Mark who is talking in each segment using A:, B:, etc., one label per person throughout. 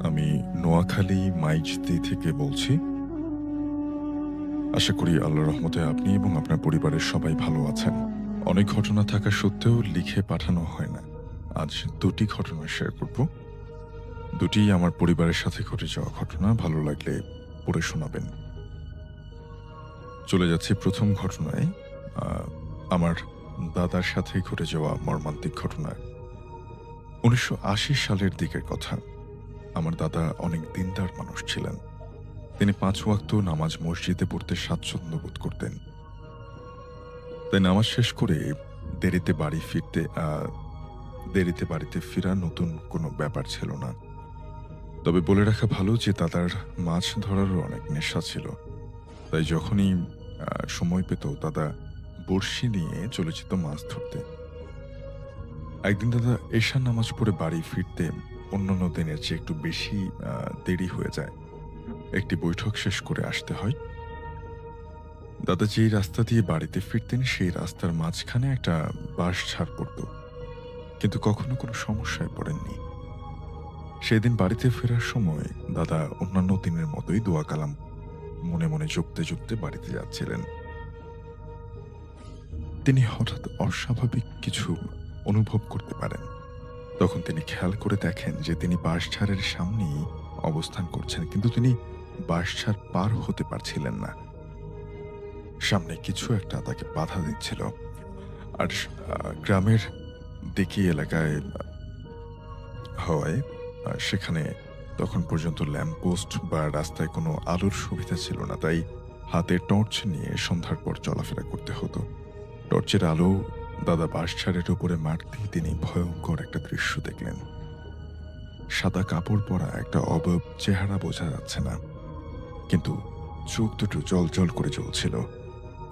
A: আমি নোয়াখালী মাইজদি থেকে বলছি। আশা করি আল্লাহর রহমতে আপনি এবং আপনার পরিবারের সবাই ভালো আছেন। অনেক ঘটনা থাকা সত্ত্বেও লিখে পাঠানো হয় না। আজ ২ টি ঘটনা শেয়ার করব। ২ টিই আমার পরিবারের সাথে ঘটে যাওয়া ঘটনা। ভালো লাগলে পড়ে শোনাবেন। চলে যাচ্ছি ১ম ঘটনায়। আ আমার দাদার সাথে ঘটে যাওয়া মর্মান্তিক ঘটনা। ১৯৮০ সালের দিকের কথা। আমার দাদা অনেক দিনদার মানুষ ছিলেন। তিনি ৫ ওয়াক্ত নামাজ মসজিদে পড়তে স্বাচ্ছন্দ্য বোধ করতেন। তাই নামাজ শেষ করে দেরিতে বাড়ি ফিরতে দেরিতে বাড়িতে ফেরা নতুন কোনো ব্যাপার ছিল না। তবে বলে রাখা ভালো যে দাদার মাছ ধরারও অনেক নেশা ছিল। তাই যখনই সময় পেত দাদা বড়শি নিয়ে চলে যেত মাছ ধরতে। একদিন দাদা এশার নামাজ পড়ে বাড়ি ফিরতে অন্যান্য দিনের চেয়ে একটু বেশি দেরি হয়ে যায়। একটি বৈঠক শেষ করে আসতে হয়। দাদা যেই রাস্তা দিয়ে বাড়িতে ফিরতেন সেই রাস্তার মাঝখানে একটা বাঁশঝাড় পড়ত। কিন্তু কখনো কোনো সমস্যায় পড়েননি। সেদিন বাড়িতে ফেরার সময় দাদা অন্যান্য দিনের মতোই দোয়া কালাম মনে মনে জপতে বাড়িতে যাচ্ছিলেন। তিনি হঠাৎ অস্বাভাবিক কিছু অনুভব করতে পারেন। তখন তিনি খেয়াল করে দেখেন যে তিনি বাঁশঝাড়ের সামনেই অবস্থান করছেন, কিন্তু তিনি বাঁশঝাড় পার হতে পারছিলেন না। সামনে কিছু একটা তাকে বাধা দিচ্ছিল। আর গ্রামের দিকি এলাকায় হওয়ায় সেখানে তখন পর্যন্ত ল্যাম্পপোস্ট বা রাস্তায় কোনো আলোর সুবিধা ছিল না। তাই হাতে টর্চ নিয়ে সন্ধ্যার পর চলাফেরা করতে হতো। টর্চের আলো দাদা বাঁশঝাড়ের উপরে মারতেই তিনি ভয়ংকর একটা দৃশ্য দেখলেন। সাদা কাপড় পরা একটা অবয়ব, চেহারা বোঝা যাচ্ছে না, কিন্তু চোখ দুটো জ্বলজ্বল করে জ্বলছিল।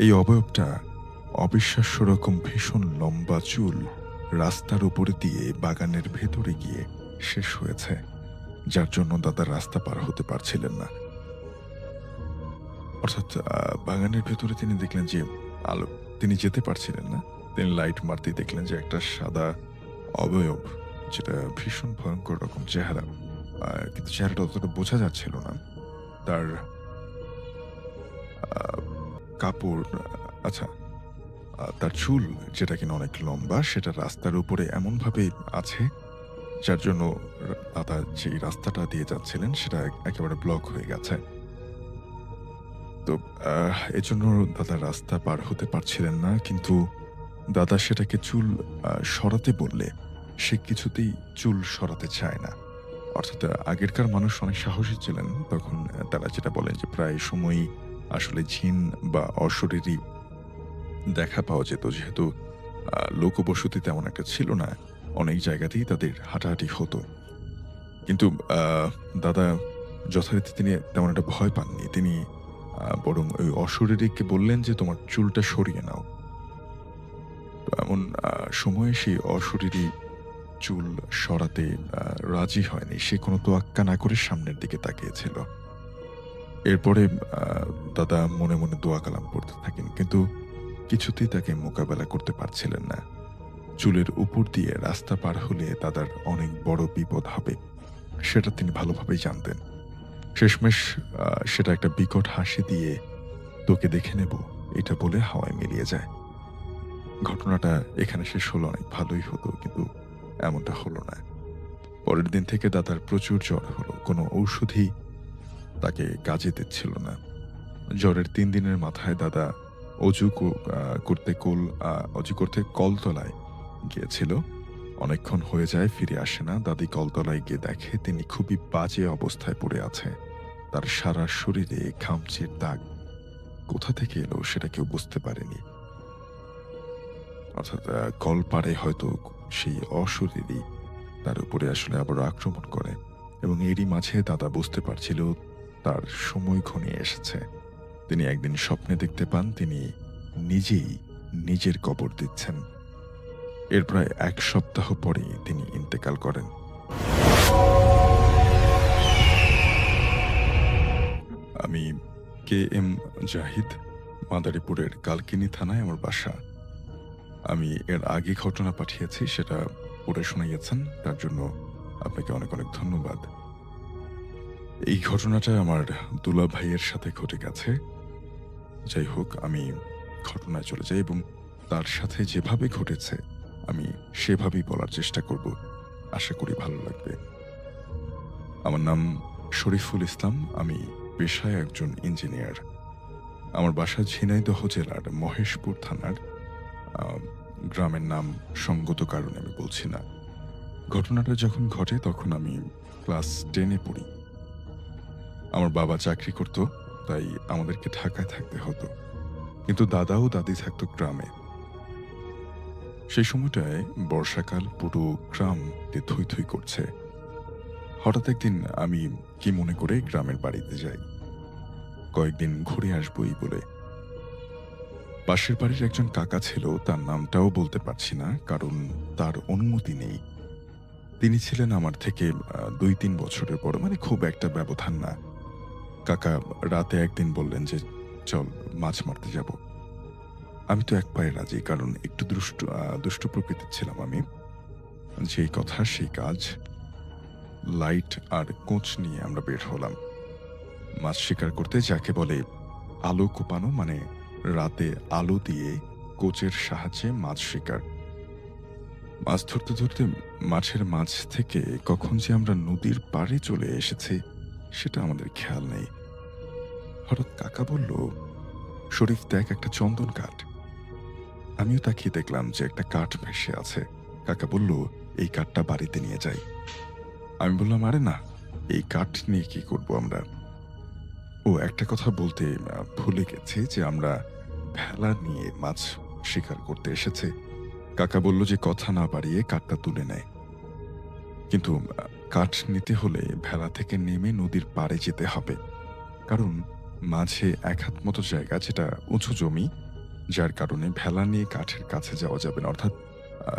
A: এই অবয়বটা অবিশ্বাস্য রকম ভীষণ লম্বা চুল রাস্তার উপরে দিয়ে বাগানের ভেতরে গিয়ে শেষ হয়েছে, যার জন্য দাদা রাস্তা পার হতে পারছিলেন না। অর্থাৎ বাগানের ভেতরে তিনি দেখলেন যে আলো, তিনি যেতে পারছিলেন না। তিনি লাইট মারতেই দেখলেন যে একটা সাদা অবয়ব, যেটা ভীষণ ভয়ংকর রকম চেহারা। কিন্তু চেহারাটা অতটা বোঝা যাচ্ছিল না। তার আ কাপড়, আচ্ছা, তার চুল যেটা কিনা অনেক লম্বা, সেটা রাস্তার উপরে এমনভাবে আছে যার জন্য দাদা যেই রাস্তাটা দিয়ে যাচ্ছিলেন সেটা একেবারে ব্লক হয়ে গেছে। তো এজন্য দাদা রাস্তা পার হতে পারছিলেন না। কিন্তু দাদা সেটাকে চুল সরাতে বললে সে কিছুতেই চুল সরাতে চায় না। অর্থাৎ আগেরকার মানুষ অনেক সাহসী ছিলেন। তখন তারা যেটা বলেন যে প্রায় সময়ই আসলে জিন বা অশরীরী দেখা পাওয়া যেত। যেহেতু লোকবসতি তেমন একটা ছিল না, অনেক জায়গাতেই তাদের হাঁটাহাঁটি হতো। কিন্তু আ দাদা যথারীতি তিনি তেমন একটা ভয় পাননি। তিনি বরং ওই অশরীরীকে বললেন যে, "তোমার চুলটা সরিয়ে নাও।" তো এমন সময়ে সেই অশরীরী চুল সরাতে আ রাজি হয়নি। সে কোনো তোয়াক্কা না করে সামনের দিকে তাকিয়েছিল। এরপরে আ দাদা মনে মনে দোয়া কালাম পড়তে থাকেন। কিন্তু কিছুতেই তাকে মোকাবেলা করতে পারছিলেন না। চুলের উপর দিয়ে রাস্তা পার হলে দাদার অনেক বড় বিপদ হবে, সেটা তিনি ভালোভাবেই জানতেন। শেষমেশ সেটা একটা বিকট হাসি দিয়ে "তোকে দেখে নেব" এটা বলে হাওয়ায় মিলিয়ে যায়। ঘটনাটা এখানে শেষ হলে অনেক ভালোই হতো, কিন্তু এমনটা হলো না। পরের দিন থেকে দাদার প্রচুর জ্বর হলো। কোনো ঔষধই তাকে কাজে দিচ্ছিল না। জ্বরের ৩ দিনের মাথায় দাদা অজু ক আ করতে কোল আ অজু করতে কলতলায় গিয়েছিল। অনেকক্ষণ হয়ে যায়, ফিরে আসে না। দাদি কলতলায় গিয়ে দেখে তিনি খুবই বাজে অবস্থায় পড়ে আছে। তার সারা শরীরে খামচির দাগ। কোথা থেকে এলো সেটা কেউ বুঝতে পারেনি। অর্থাৎ কলপাড়ে হয়তো সেই অশরীরী তার উপরে আসলে আবারও আক্রমণ করে, এবং এরই মাঝে দাদা বুঝতে পারছিল তার সময় ঘনিয়ে এসেছে। তিনি একদিন স্বপ্নে দেখতে পান তিনি নিজেই নিজের কবর দিচ্ছেন। এর প্রায় ১ সপ্তাহ পরেই তিনি ইন্তেকাল করেন। আমি কে.এম. জাহিদ, মাদারীপুরের কালকিনি থানায় আমার বাসা। আমি এর আগে ঘটনা পাঠিয়েছি, সেটা পড়ে শোনাইয়েছেন তার জন্য আপনাকে অনেক, অনেক ধন্যবাদ। এই ঘটনাটা আমার দুলা ভাইয়ের সাথে ঘটে গেছে। যাই হোক আমি ঘটনায় চলে যাই এবং তার সাথে যেভাবে ঘটেছে আমি সেভাবেই বলার চেষ্টা করব। আশা করি ভালো লাগবে। আমার নাম শরীফুল ইসলাম। আমি পেশায় একজন ইঞ্জিনিয়ার। আমার বাসা ঝিনাইদহ জেলার মহেশপুর থানার আ গ্রামের নাম সঙ্গত কারণে আমি বলছি না। ঘটনাটা যখন ঘটে তখন আমি ক্লাস 10 এ পড়ি। আমার বাবা চাকরি করত, তাই আমাদেরকে ঢাকায় থাকতে হতো। কিন্তু দাদা ও দাদি থাকতো গ্রামে। সেই সময়টায় বর্ষাকাল, পুরো গ্রামটি থই, থই করছে। হঠাৎ একদিন আমি কি মনে করে গ্রামের বাড়িতে যাই। কয়েকদিন ঘুরে আসবো এই বলে। পাশের বাড়ির একজন কাকা ছিল, তার নামটাও বলতে পারছি না কারণ তার অনুমতি নেই। তিনি ছিলেন আমার থেকে ২-৩ বছরের বড়, মানে খুব একটা ব্যবধান না। কাকা রাতে একদিন বললেন যে, "চল মাছ মারতে যাব।" আমি তো এক পায়ে রাজি, কারণ একটু দুষ্টু প্রকৃতির ছিলাম আমি। যেই কথা সেই কাজ। লাইট আর কোঁচ নিয়ে আমরা বের হলাম। মাছ শিকার করতে, যাকে বলে আলো কোপানো, মানে রাতে আলো দিয়ে কোচের সাহায্যে মাছ শিকার। মাছ ধরতে, ধরতে মাঠের মাঝ থেকে কখন যে আমরা নদীর পাড়ে চলে এসেছি সেটা আমাদের খেয়াল নেই। হঠাৎ কাকা বলল, "শরীফ দেখ, একটা চন্দন কাঠ।" আমিও তাকিয়ে দেখলাম যে একটা কাঠ ভেসে আছে। কাকা বলল, "এই কাঠটা বাড়িতে নিয়ে যাই।" আমি বললাম, "আরে না, এই কাঠ নিয়ে কি করব আমরা?" ও একটা কথা বলতে ভুলে গেছি যে আমরা ভেলা নিয়ে মাছ শিকার করতে এসেছি। কাকা বলল যে কথা না বাড়িয়ে কাঠটা তুলে নেয়। কিন্তু কাঠ নিতে হলে ভেলা থেকে নেমে নদীর পাড়ে যেতে হবে। কারণ মাঝে ১ হাত মতো জায়গা, যেটা উঁচু জমি, যার কারণে ভেলা নিয়ে কাঠের কাছে যাওয়া যাবে না। অর্থাৎ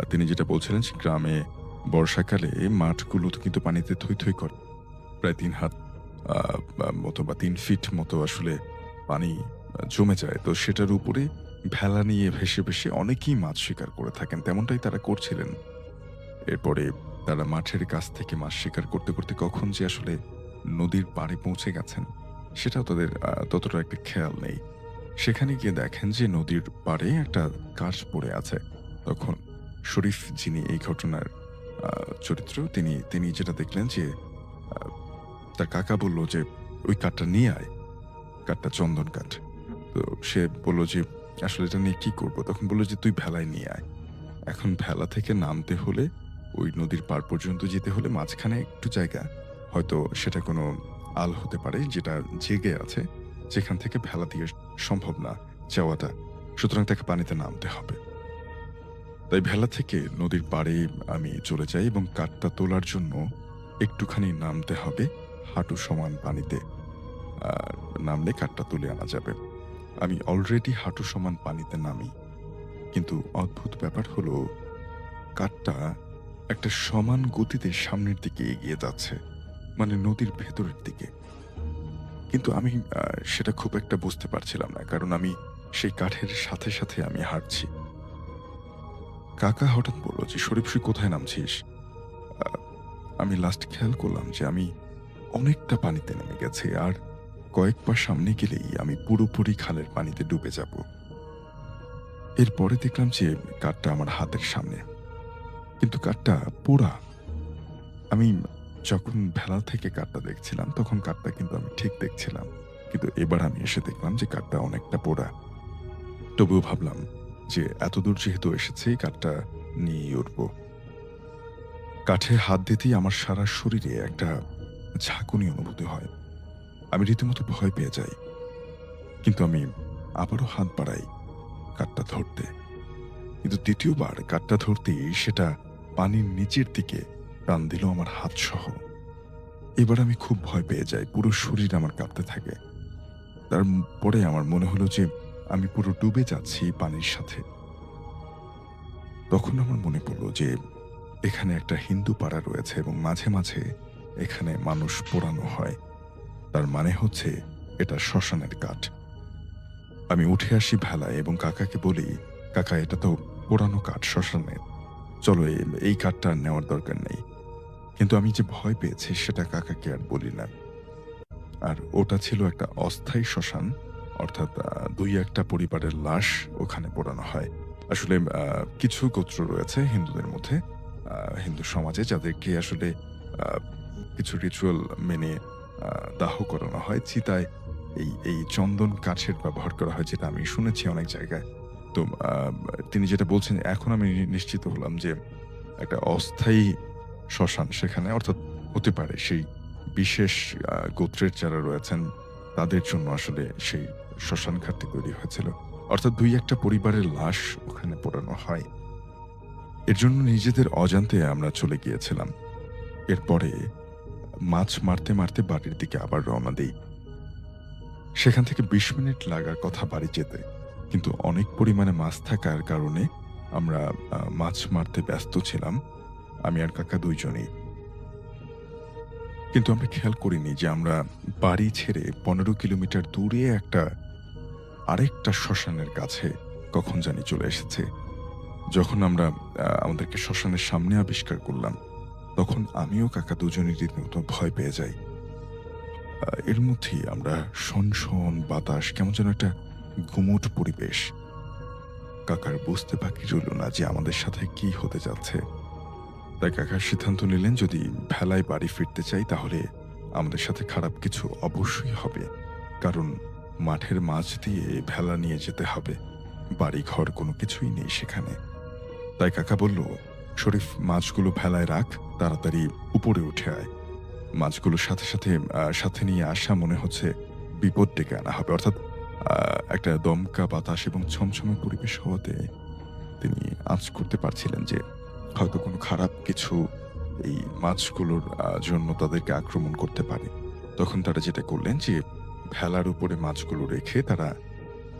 A: তিনি যেটা বলছিলেন যে গ্রামে বর্ষাকালে মাঠগুলো তো কিন্তু পানিতে থই, থই করে। প্রায় ৩ হাত আ বা মতো বা ৩ ফিট মতো আসলে পানি জমে যায়। তো সেটার উপরে ভেলা নিয়ে ভেসে, ভেসে অনেকেই মাছ শিকার করে থাকেন। তেমনটাই তারা করছিলেন। এরপরে তারা মাঠের কাছ থেকে মাছ শিকার করতে, করতে কখন যে আসলে নদীর পাড়ে পৌঁছে গেছেন, সেটাও তাদের ততটা একটা খেয়াল নেই। সেখানে গিয়ে দেখেন যে নদীর পাড়ে একটা কাঠ পড়ে আছে। তখন শরীফ, যিনি এই ঘটনার আ চরিত্র, তিনি যেটা দেখলেন যে আ তার কাকা বলল যে, "ওই কাঠটা নিয়ে আয়।" কাঠটা চন্দন কাঠ। তো সে বলল যে, "আসলে এটা নিয়ে কি করব?" তখন বলল যে, "তুই ভেলায় নিয়ে আয়।" এখন ভেলা থেকে নামতে হলে, ওই নদীর পাড় পর্যন্ত যেতে হলে মাঝখানে একটু জায়গা, হয়তো সেটা কোনো আল হতে পারে যেটা জেগে আছে, যেখান থেকে ভেলা দিয়ে সম্ভব না যাওয়াটা। সুতরাং তাকে পানিতে নামতে হবে। তাই ভেলা থেকে নদীর পাড়ে আমি চলে যাই এবং কাঠটা তোলার জন্য একটুখানি নামতে হবে হাঁটু সমান পানিতে। আর নামলে কাঠটা তুলে আনা যাবে। আমি অলরেডি হাঁটু সমান পানিতে নামি। কিন্তু অদ্ভুত ব্যাপার হলো, কাঠটা একটা সমান গতিতে সামনের দিকে এগিয়ে যাচ্ছে। মানে নদীর ভেতরের দিকে। কিন্তু আমি সেটা খুব একটা বুঝতে পারছিলাম না। কারণ আমি সেই কাঠের সাথে, সাথে আমি হাঁটছি। কাকা হঠাৎ বলল যে, "শরীফ, কোথায় নামছিস?" আ আমি লাস্ট খেয়াল করলাম যে আমি অনেকটা পানিতে নেমে গেছি। আর কয়েক পা সামনে গেলেই আমি পুরোপুরি খালের পানিতে ডুবে যাব। এরপরে দেখলাম যে কাঠটা আমার হাতের সামনে। কিন্তু কাঠটা পোড়া। আমি যখন ভেলা থেকে কাঠটা দেখছিলাম, তখন কাঠটা কিন্তু আমি ঠিক দেখছিলাম। কিন্তু এবার আমি এসে দেখলাম যে কাঠটা অনেকটা পোড়া। তবুও ভাবলাম যে এতদূর যেহেতু এসেছি, কাঠটা নিয়েই উঠবো। কাঠে হাত দিতেই আমার সারা শরীরে একটা ঝাঁকুনি অনুভূতি হয়। আমি রীতিমতো ভয় পেয়ে যাই। কিন্তু আমি আবারও হাত বাড়াই কাঠটা ধরতে। কিন্তু ২য় বার কাঠটা ধরতেই সেটা পানির নিচের দিকে টান দিল আমার হাতসহ। এবার আমি খুব ভয় পেয়ে যাই। পুরো শরীর আমার কাঁপতে থাকে। তারপরে আমার মনে হলো যে আমি পুরো ডুবে যাচ্ছি পানির সাথে। তখন আমার মনে পড়ল যে এখানে একটা হিন্দু পাড়া রয়েছে এবং মাঝে, মাঝে এখানে মানুষ পোড়ানো হয়। তার মানে হচ্ছে এটা শ্মশানের কাঠ। আমি উঠে আসি ভেলায় এবং কাকাকে বলি, "কাকা, এটা তো পোড়ানো কাঠ শ্মশানের।" চলো এই কাঠটা আর নেওয়ার দরকার নেই। কিন্তু আমি যে ভয় পেয়েছি সেটা কাকাকে আর বলি না। আর ওটা ছিল একটা অস্থায়ী শ্মশান। অর্থাৎ ২-১ টা পরিবারের লাশ ওখানে পোড়ানো হয়। আসলে কিছু গোত্র রয়েছে হিন্দুদের মধ্যে, হিন্দু সমাজে যাদেরকে আসলে আ কিছু রিচুয়াল মেনে আ দাহ করানো হয়। চিতায় এই চন্দন কাঠের ব্যবহার করা হয়, যেটা আমি শুনেছি অনেক জায়গায়। তো আ তিনি যেটা বলছেন এখন আমি নিশ্চিত হলাম যে একটা অস্থায়ী শ্মশান সেখানে, অর্থাৎ হতে পারে সেই বিশেষ গোত্রের যারা রয়েছেন তাদের জন্য আসলে সেই শ্মশান ঘাটটি তৈরি হয়েছিল। অর্থাৎ ২-১ টা পরিবারের লাশ ওখানে পোড়ানো হয়। এর জন্য নিজেদের অজান্তে আমরা চলে গিয়েছিলাম। এরপরে মাছ মারতে বাড়ির দিকে আবার রওনা দেই। সেখান থেকে ২০ মিনিট লাগার কথা বাড়ি যেতে। কিন্তু অনেক পরিমাণে মাছ থাকার কারণে আমরা মাছ মারতে ব্যস্ত ছিলাম। আমি আর কাকা ২ জনেই। কিন্তু আমরা খেয়াল করিনি যে আমরা বাড়ি ছেড়ে ১৫ কিলোমিটার দূরে আরেকটা শ্মশানের কাছে কখন জানি চলে এসেছি। যখন আমরা আমাদেরকে শ্মশানের সামনে আবিষ্কার করলাম, তখন আমিও কাকা দুজনই রীতিমতো ভয় পেয়ে যাই। এর মধ্যেই আমরা শনশন বাতাস, কেমন যেন একটা গুমোট পরিবেশ। কাকার বুঝতে বাকি রইল না যে আমাদের সাথে কি হতে যাচ্ছে। তাই কাকা সিদ্ধান্ত নিলেন যদি ভেলায় বাড়ি ফিরতে চাই তাহলে আমাদের সাথে খারাপ কিছু অবশ্যই হবে। কারণ মাঠের মাঝ দিয়ে ভেলা নিয়ে যেতে হবে। বাড়িঘর কোনো কিছুই নেই সেখানে। তাই কাকা বলল, "শরীফ, মাছগুলো ভেলায় রাখ, তাড়াতাড়ি উপরে উঠে আয়।" মাছগুলোর সাথে নিয়ে আসা মনে হচ্ছে বিপদ ডেকে আনা হবে। অর্থাৎ একটা দমকা বাতাস এবং ছমছমে পরিবেশ হওয়াতে তিনি আঁচ করতে পারছিলেন যে হয়তো কোনো খারাপ কিছু এই মাছগুলোর জন্য তাদেরকে আক্রমণ করতে পারে। তখন তারা যেটা করলেন যে ভেলার উপরে মাছগুলো রেখে তারা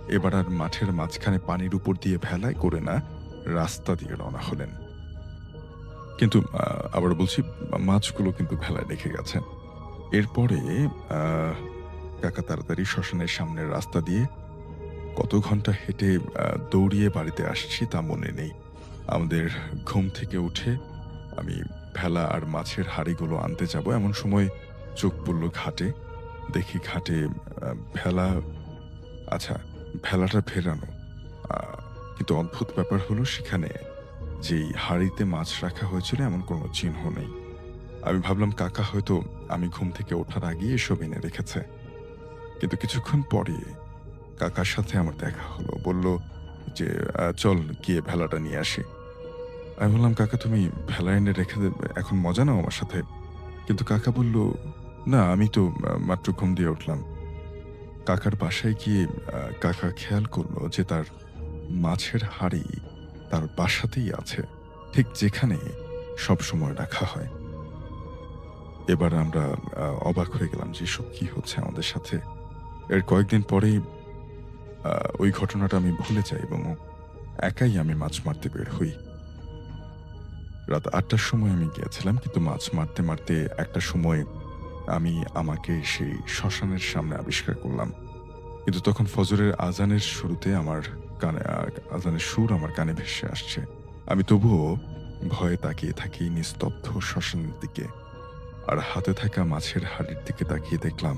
A: এবার আর মাঠের মাঝখানে পানির উপর দিয়ে ভেলায় করে না, রাস্তা দিয়ে রওনা হলেন। কিন্তু আবারও বলছি, মাছগুলো কিন্তু ভেলায় রেখে গেছেন। এরপরে আ কাকা তাড়াতাড়ি শ্মশানের সামনের রাস্তা দিয়ে কত ঘন্টা হেঁটে দৌড়িয়ে বাড়িতে আসছি তা মনে নেই। আমাদের ঘুম থেকে উঠে আমি ভেলা আর মাছের হাঁড়িগুলো আনতে যাব এমন সময় চোখ পড়ল ঘাটে। দেখি ঘাটে ভেলা, আচ্ছা, ভেলাটা ভেড়ানো। আ কিন্তু অদ্ভুত ব্যাপার হলো সেখানে যেই হাঁড়িতে মাছ রাখা হয়েছিল এমন কোনো চিহ্ন নেই। আমি ভাবলাম কাকা হয়তো আমি ঘুম থেকে ওঠার আগেই এসব এনে রেখেছে। কিন্তু কিছুক্ষণ পরে কাকার সাথে আমার দেখা হলো। বলল যে, "চল গিয়ে ভেলাটা নিয়ে আসি।" আমি বললাম, "কাকা, তুমি ভেলা এনে রেখে দেবে, এখন মজা নাও আমার সাথে।" কিন্তু কাকা বলল, "না, আমি তো মাত্র ঘুম দিয়ে উঠলাম।" কাকার বাসায় গিয়ে কাকা খেয়াল করল যে তার মাছের হাঁড়ি তার বাসাতেই আছে, ঠিক যেখানে সবসময় রাখা হয়। এবার আমরা অবাক হয়ে গেলাম যে এসব কি হচ্ছে আমাদের সাথে। এর কয়েকদিন পরেই আ ওই ঘটনাটা আমি ভুলে যাই এবং একাই আমি মাছ মারতে বের হই। রাত ৮টার সময় আমি গিয়েছিলাম, কিন্তু মাছ মারতে একটা সময় আমি আমাকে সেই শ্মশানের সামনে আবিষ্কার করলাম। কিন্তু তখন ফজরের আজানের শুরুতে আমার কানে আজানের সুর আমার কানে ভেসে আসছে। আমি তবুও ভয়ে তাকিয়ে থাকি নিস্তব্ধ শ্মশানের দিকে। আর হাতে থাকা মাছের হাঁড়ির দিকে তাকিয়ে দেখলাম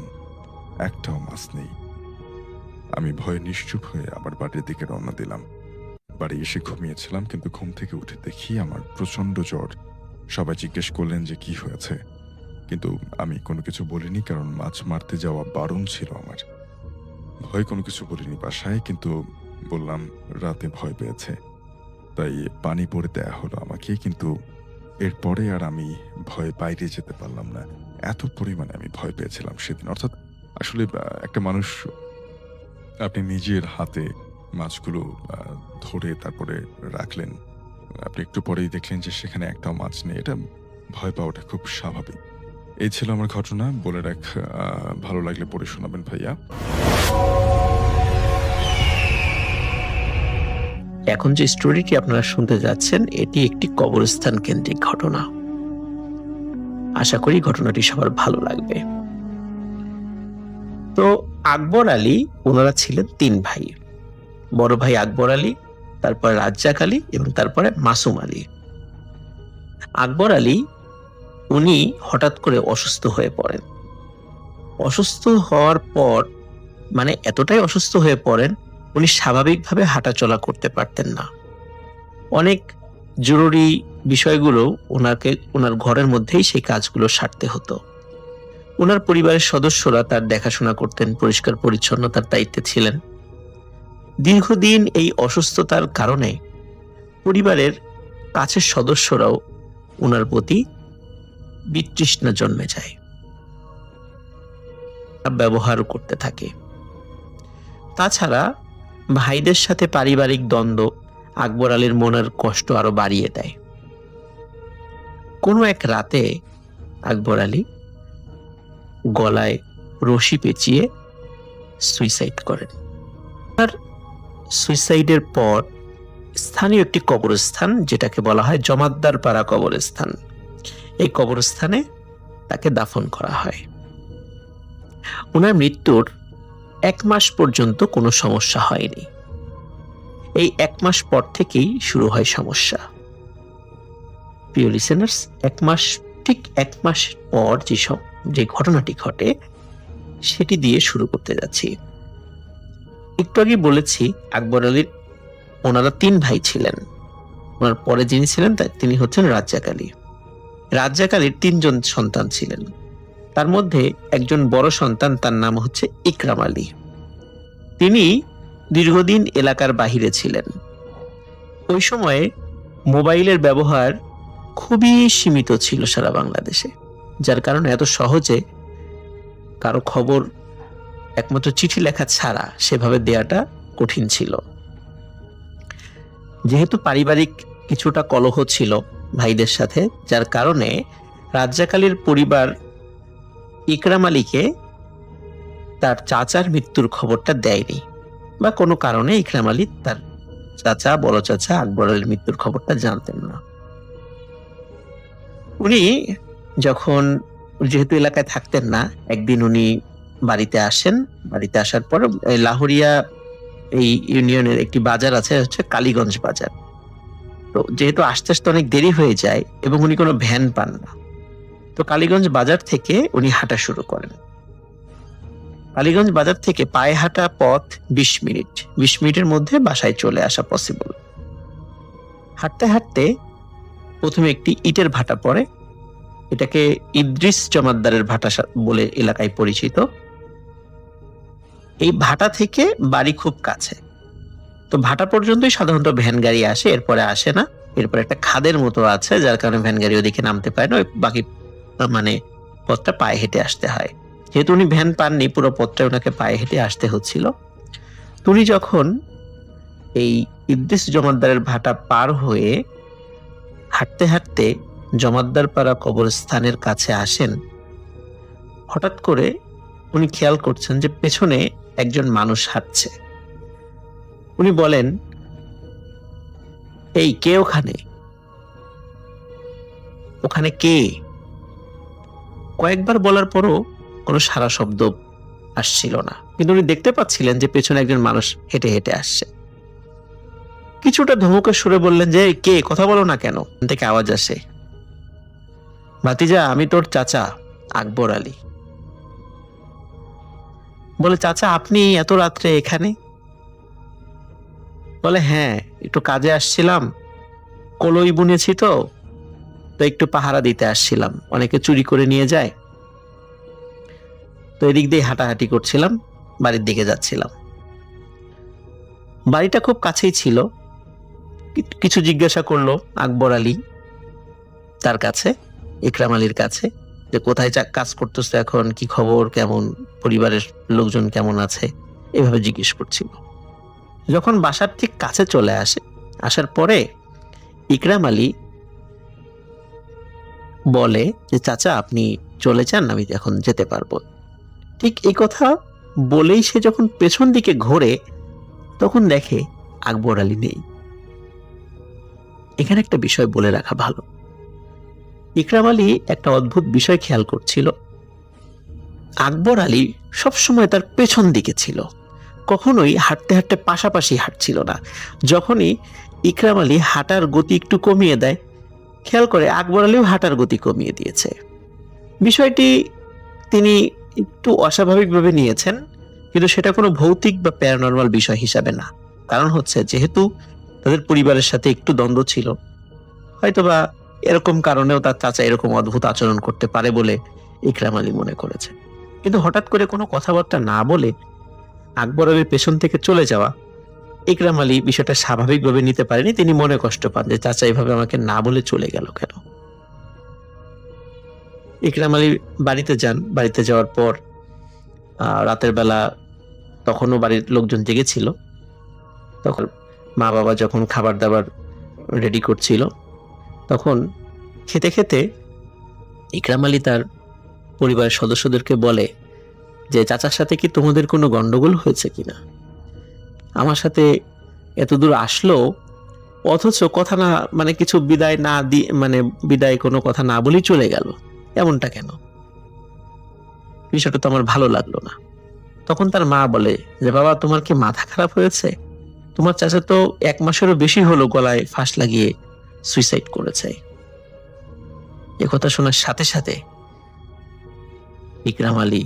A: একটাও মাছ নেই। আমি ভয়ে নিশ্চুপ হয়ে আবার বাড়ির দিকে রওনা দিলাম। বাড়ি এসে ঘুমিয়েছিলাম, কিন্তু ঘুম থেকে উঠে দেখি আমার প্রচণ্ড জ্বর। সবাই জিজ্ঞেস করলেন যে কি হয়েছে? কিন্তু আমি কোনো কিছু বলিনি, কারণ মাছ মারতে যাওয়া বারণ ছিল আমার। ভয়ে কোনো কিছু বলিনি বাসায়, কিন্তু বললাম রাতে ভয় পেয়েছে। তাই পানি পড়ে দেয়া হলো আমাকে। কিন্তু এরপরে আর আমি ভয়ে বাইরে যেতে পারলাম না। এত পরিমাণে আমি ভয় পেয়েছিলাম সেদিন। অর্থাৎ আসলে একটা মানুষ আপনি নিজের হাতে মাছগুলো আ ধরে তারপরে রাখলেন। আপনি একটু পরেই দেখলেন যে সেখানে একটাও মাছ নেই। এটা ভয় পাওয়াটা খুব স্বাভাবিক। এই ছিল আমার ঘটনা। বলে আ ভালো লাগলে পড়ে শোনাবেন ভাইয়া।
B: এখন যে স্টোরিটি আপনারা শুনতে যাচ্ছেন এটি একটি কবরস্থান কেন্দ্রিক ঘটনা। আশা করি ঘটনাটি সবার ভালো লাগবে। তো আকবর আলী, ওনারা ছিলেন ৩ ভাই। বড় ভাই আকবর আলী, তারপর রাজ্জাক আলী এবং তারপরে মাসুম আলী। আকবর আলী উনি হঠাৎ করে অসুস্থ হয়ে পড়েন। অসুস্থ হওয়ার পর মানে এতটাই অসুস্থ হয়ে পড়েন, উনি স্বাভাবিকভাবে হাঁটাচলা করতে পারতেন না। অনেক জরুরি বিষয়গুলো ওনার ঘরের মধ্যেই সেই কাজগুলো সারতে হতো। ওনার পরিবারের সদস্যরা তার দেখাশোনা করতেন, পরিষ্কার পরিচ্ছন্নতার দায়িত্বে ছিলেন। দীর্ঘদিন এই অসুস্থতার কারণে পরিবারের কাছের সদস্যরাও ওনার প্রতি বিতৃষ্ণা জন্মে যায়, ব্যবহার করতে থাকে। তাছাড়া ভাইদের সাথে পারিবারিক দ্বন্দ্ব আকবর আলীর মনের কষ্ট আরো বাড়িয়ে দেয়। কোনো এক রাতে আকবর আলী গলায় রশি পেঁচিয়ে সুইসাইড করেন। আর সুইসাইডের পর স্থানীয় একটি কবরস্থান, যেটাকে বলা হয় জমাদ্দার পাড়া কবরস্থান, এই কবরস্থানে তাকে দাফন করা হয়। ওনার মৃত্যুর 1 মাস পর্যন্ত কোনো সমস্যা হয়নি। এই 1 মাস পর থেকেই শুরু হয় সমস্যা। প্রিয় লিসেনার্স, 1 মাস পর যে ঘটনাটি ঘটে সেটি দিয়ে শুরু করতে যাচ্ছি। একটু আগে বলেছি আকবর আলীর ওনারা 3 ভাই ছিলেন। ওনার পরে যিনি ছিলেন তিনি হচ্ছেন রাজ্জাক আলী। রাজ্জাক আলীর 3 জন সন্তান ছিলেন। তার মধ্যে একজন বড় সন্তান, তার নাম হচ্ছে ইকরাম আলী। তিনি দীর্ঘদিন এলাকার বাহিরে ছিলেন। ওই সময়ে মোবাইলের ব্যবহার খুবই সীমিত ছিল সারা বাংলাদেশে, যার কারণে এত সহজে কারো খবর একমাত্র চিঠি লেখা ছাড়া সেভাবে দেয়াটা কঠিন ছিল। যেহেতু পারিবারিক কিছুটা কলহ ছিল ভাইদের সাথে, যার কারণে রাজ্জাক আলীর পরিবার ইকরাম আলীকে তার চাচার মৃত্যুর খবরটা দেয়নি, বা কোনো কারণে ইকরাম আলী তার বড় চাচা আকবর আলীর মৃত্যুর খবরটা জানতেন না। উনি যখন যেহেতু এলাকায় থাকতেন না, একদিন উনি বাড়িতে আসেন। বাড়িতে আসার পর লাহোরিয়া এই ইউনিয়নের একটি বাজার আছে, হচ্ছে কালীগঞ্জ বাজার। তো যেহেতু আস্তে আস্তে অনেক দেরি হয়ে যায় এবং উনি কোনো ভ্যান পান না, তো কালীগঞ্জ বাজার থেকে উনি হাঁটা শুরু করেন। কালীগঞ্জ বাজার থেকে পায়ে হাঁটা পথ 20 মিনিট। 20 মিনিটের মধ্যে বাসায় চলে আসা পসিবল। হাঁটতে হাঁটতে প্রথমে একটি ইটের ভাটা পড়ে। এটাকে ইদ্রিস জমাদ্দারের ভাটা বলে এলাকায় পরিচিত। এই ভাটা থেকে বাড়ি খুব কাছে, তো ভাটা পর্যন্তই সাধারণত ভ্যান গাড়ি আসে, এরপরে আসে না। এরপর একটা খাদের মতো আছে, যার কারণে ভ্যান গাড়ি ওদিকে নামতে পারে না। বাকি পথটা পায়ে হেঁটে আসতে হয়। যেহেতু উনি ভ্যান পাননি, পুরো পথটা ওনাকে পায়ে হেঁটে আসতে হচ্ছিল। উনি যখন এই ইদ্রিস জমাদ্দারের ভাটা পার হয়ে হাঁটতে হাঁটতে জমাদ্দার পাড়া কবরস্থানের কাছে আসেন, হঠাৎ করে উনি খেয়াল করছেন যে পেছনে একজন মানুষ হাঁটছে। উনি বলেন, এই কে ওখানে? ওখানে কে? কয়েকবার বলার পরও কোনো সাড়া শব্দ আসছিল না, কিন্তু উনি দেখতে পাচ্ছিলেন যে পেছনে একজন মানুষ হেঁটে হেঁটে আসছে। কিছুটা ধমকের সুরে বললেন যে, কে? কথা বলো না কেন? থেকে আওয়াজ আসে, ভাতিজা, আমি তোর চাচা আকবর আলী। বলে, চাচা আপনি এত রাত্রে এখানে? বলে, হ্যাঁ, একটু কাজে আসছিলাম, কলই বুনেছি তো একটু পাহারা দিতে আসছিলাম, অনেকে চুরি করে নিয়ে যায়, তো এদিক দিয়ে হাঁটাহাঁটি করছিলাম, বাড়ির দিকে যাচ্ছিলাম। বাড়িটা খুব কাছেই ছিল। কিছু জিজ্ঞাসা করলো আকবর আলী তার কাছে, ইকরাম আলীর কাছে, যে কোথায় কাজ করতেছে এখন, কি খবর, কেমন, পরিবারের লোকজন কেমন আছে, এভাবে জিজ্ঞেস করছিল। যখন বাসার ঠিক কাছে চলে আসে, আসার পরে ইকরাম আলী বলে যে, চাচা আপনি চলে যান, আমি এখন যেতে পারবো। ঠিক এই কথা বলেই সে যখন পেছন দিকে ঘোরে, তখন দেখে আকবর আলী নেই। এখানে একটা বিষয় বলে রাখা ভালো, ইকরাম আলী একটা অদ্ভুত বিষয় খেয়াল করছিল। আকবর আলী সবসময় তার পেছন দিকে ছিল, কখনোই হাঁটতে হাঁটতে পাশাপাশি হাঁটছিল না। যখনই ইকরাম আলী হাঁটার গতি একটু কমিয়ে দেয়, খেয়াল করে আকবর আলীও হাঁটার গতি কমিয়ে দিয়েছে। বিষয়টি তিনি একটু অস্বাভাবিকভাবে নিয়েছেন, কিন্তু সেটা কোনো ভৌতিক বা প্যারানর্মাল বিষয় হিসাবে না। কারণ হচ্ছে, যেহেতু তাদের পরিবারের সাথে একটু দ্বন্দ্ব ছিল, হয়তোবা এরকম কারণেও তার চাচা এরকম অদ্ভুত আচরণ করতে পারে বলে ইকরাম আলী মনে করেছে। কিন্তু হঠাৎ করে কোনো কথাবার্তা না বলে আকবর আলীর পেছন থেকে চলে যাওয়া, ইকরাম আলী বিষয়টা স্বাভাবিকভাবে নিতে পারেনি। তিনি মনে কষ্ট পান যে চাচা এইভাবে আমাকে না বলে চলে গেল কেন। ইকরাম আলী বাড়িতে যান। বাড়িতে যাওয়ার পর রাতের বেলা তখনও বাড়ির লোকজন জেগেছিল। তখন মা বাবা যখন খাবার দাবার রেডি করছিল, তখন খেতে খেতে ইকরাম আলী তার পরিবারের সদস্যদেরকে বলে যে চাচার সাথে কি তোমাদের কোনো গন্ডগোল হয়েছে কিনা? আমার সাথে এতদূর আসলো, অথচ কথা না, মানে কিছু বিদায় না দিয়ে, মানে বিদায় কোনো কথা না বলেই চলে গেল, এমনটা কেন? বিষয়টা তো আমার ভালো লাগলো না। তখন তার মা বলে যে বাবা, তোমার কি মাথা খারাপ হয়েছে? তোমার চাচা তো 1 মাসেরও বেশি হলো গলায় ফাঁস লাগিয়ে সুইসাইড করেছে। এ কথা শোনার সাথে সাথে ইকরাম আলী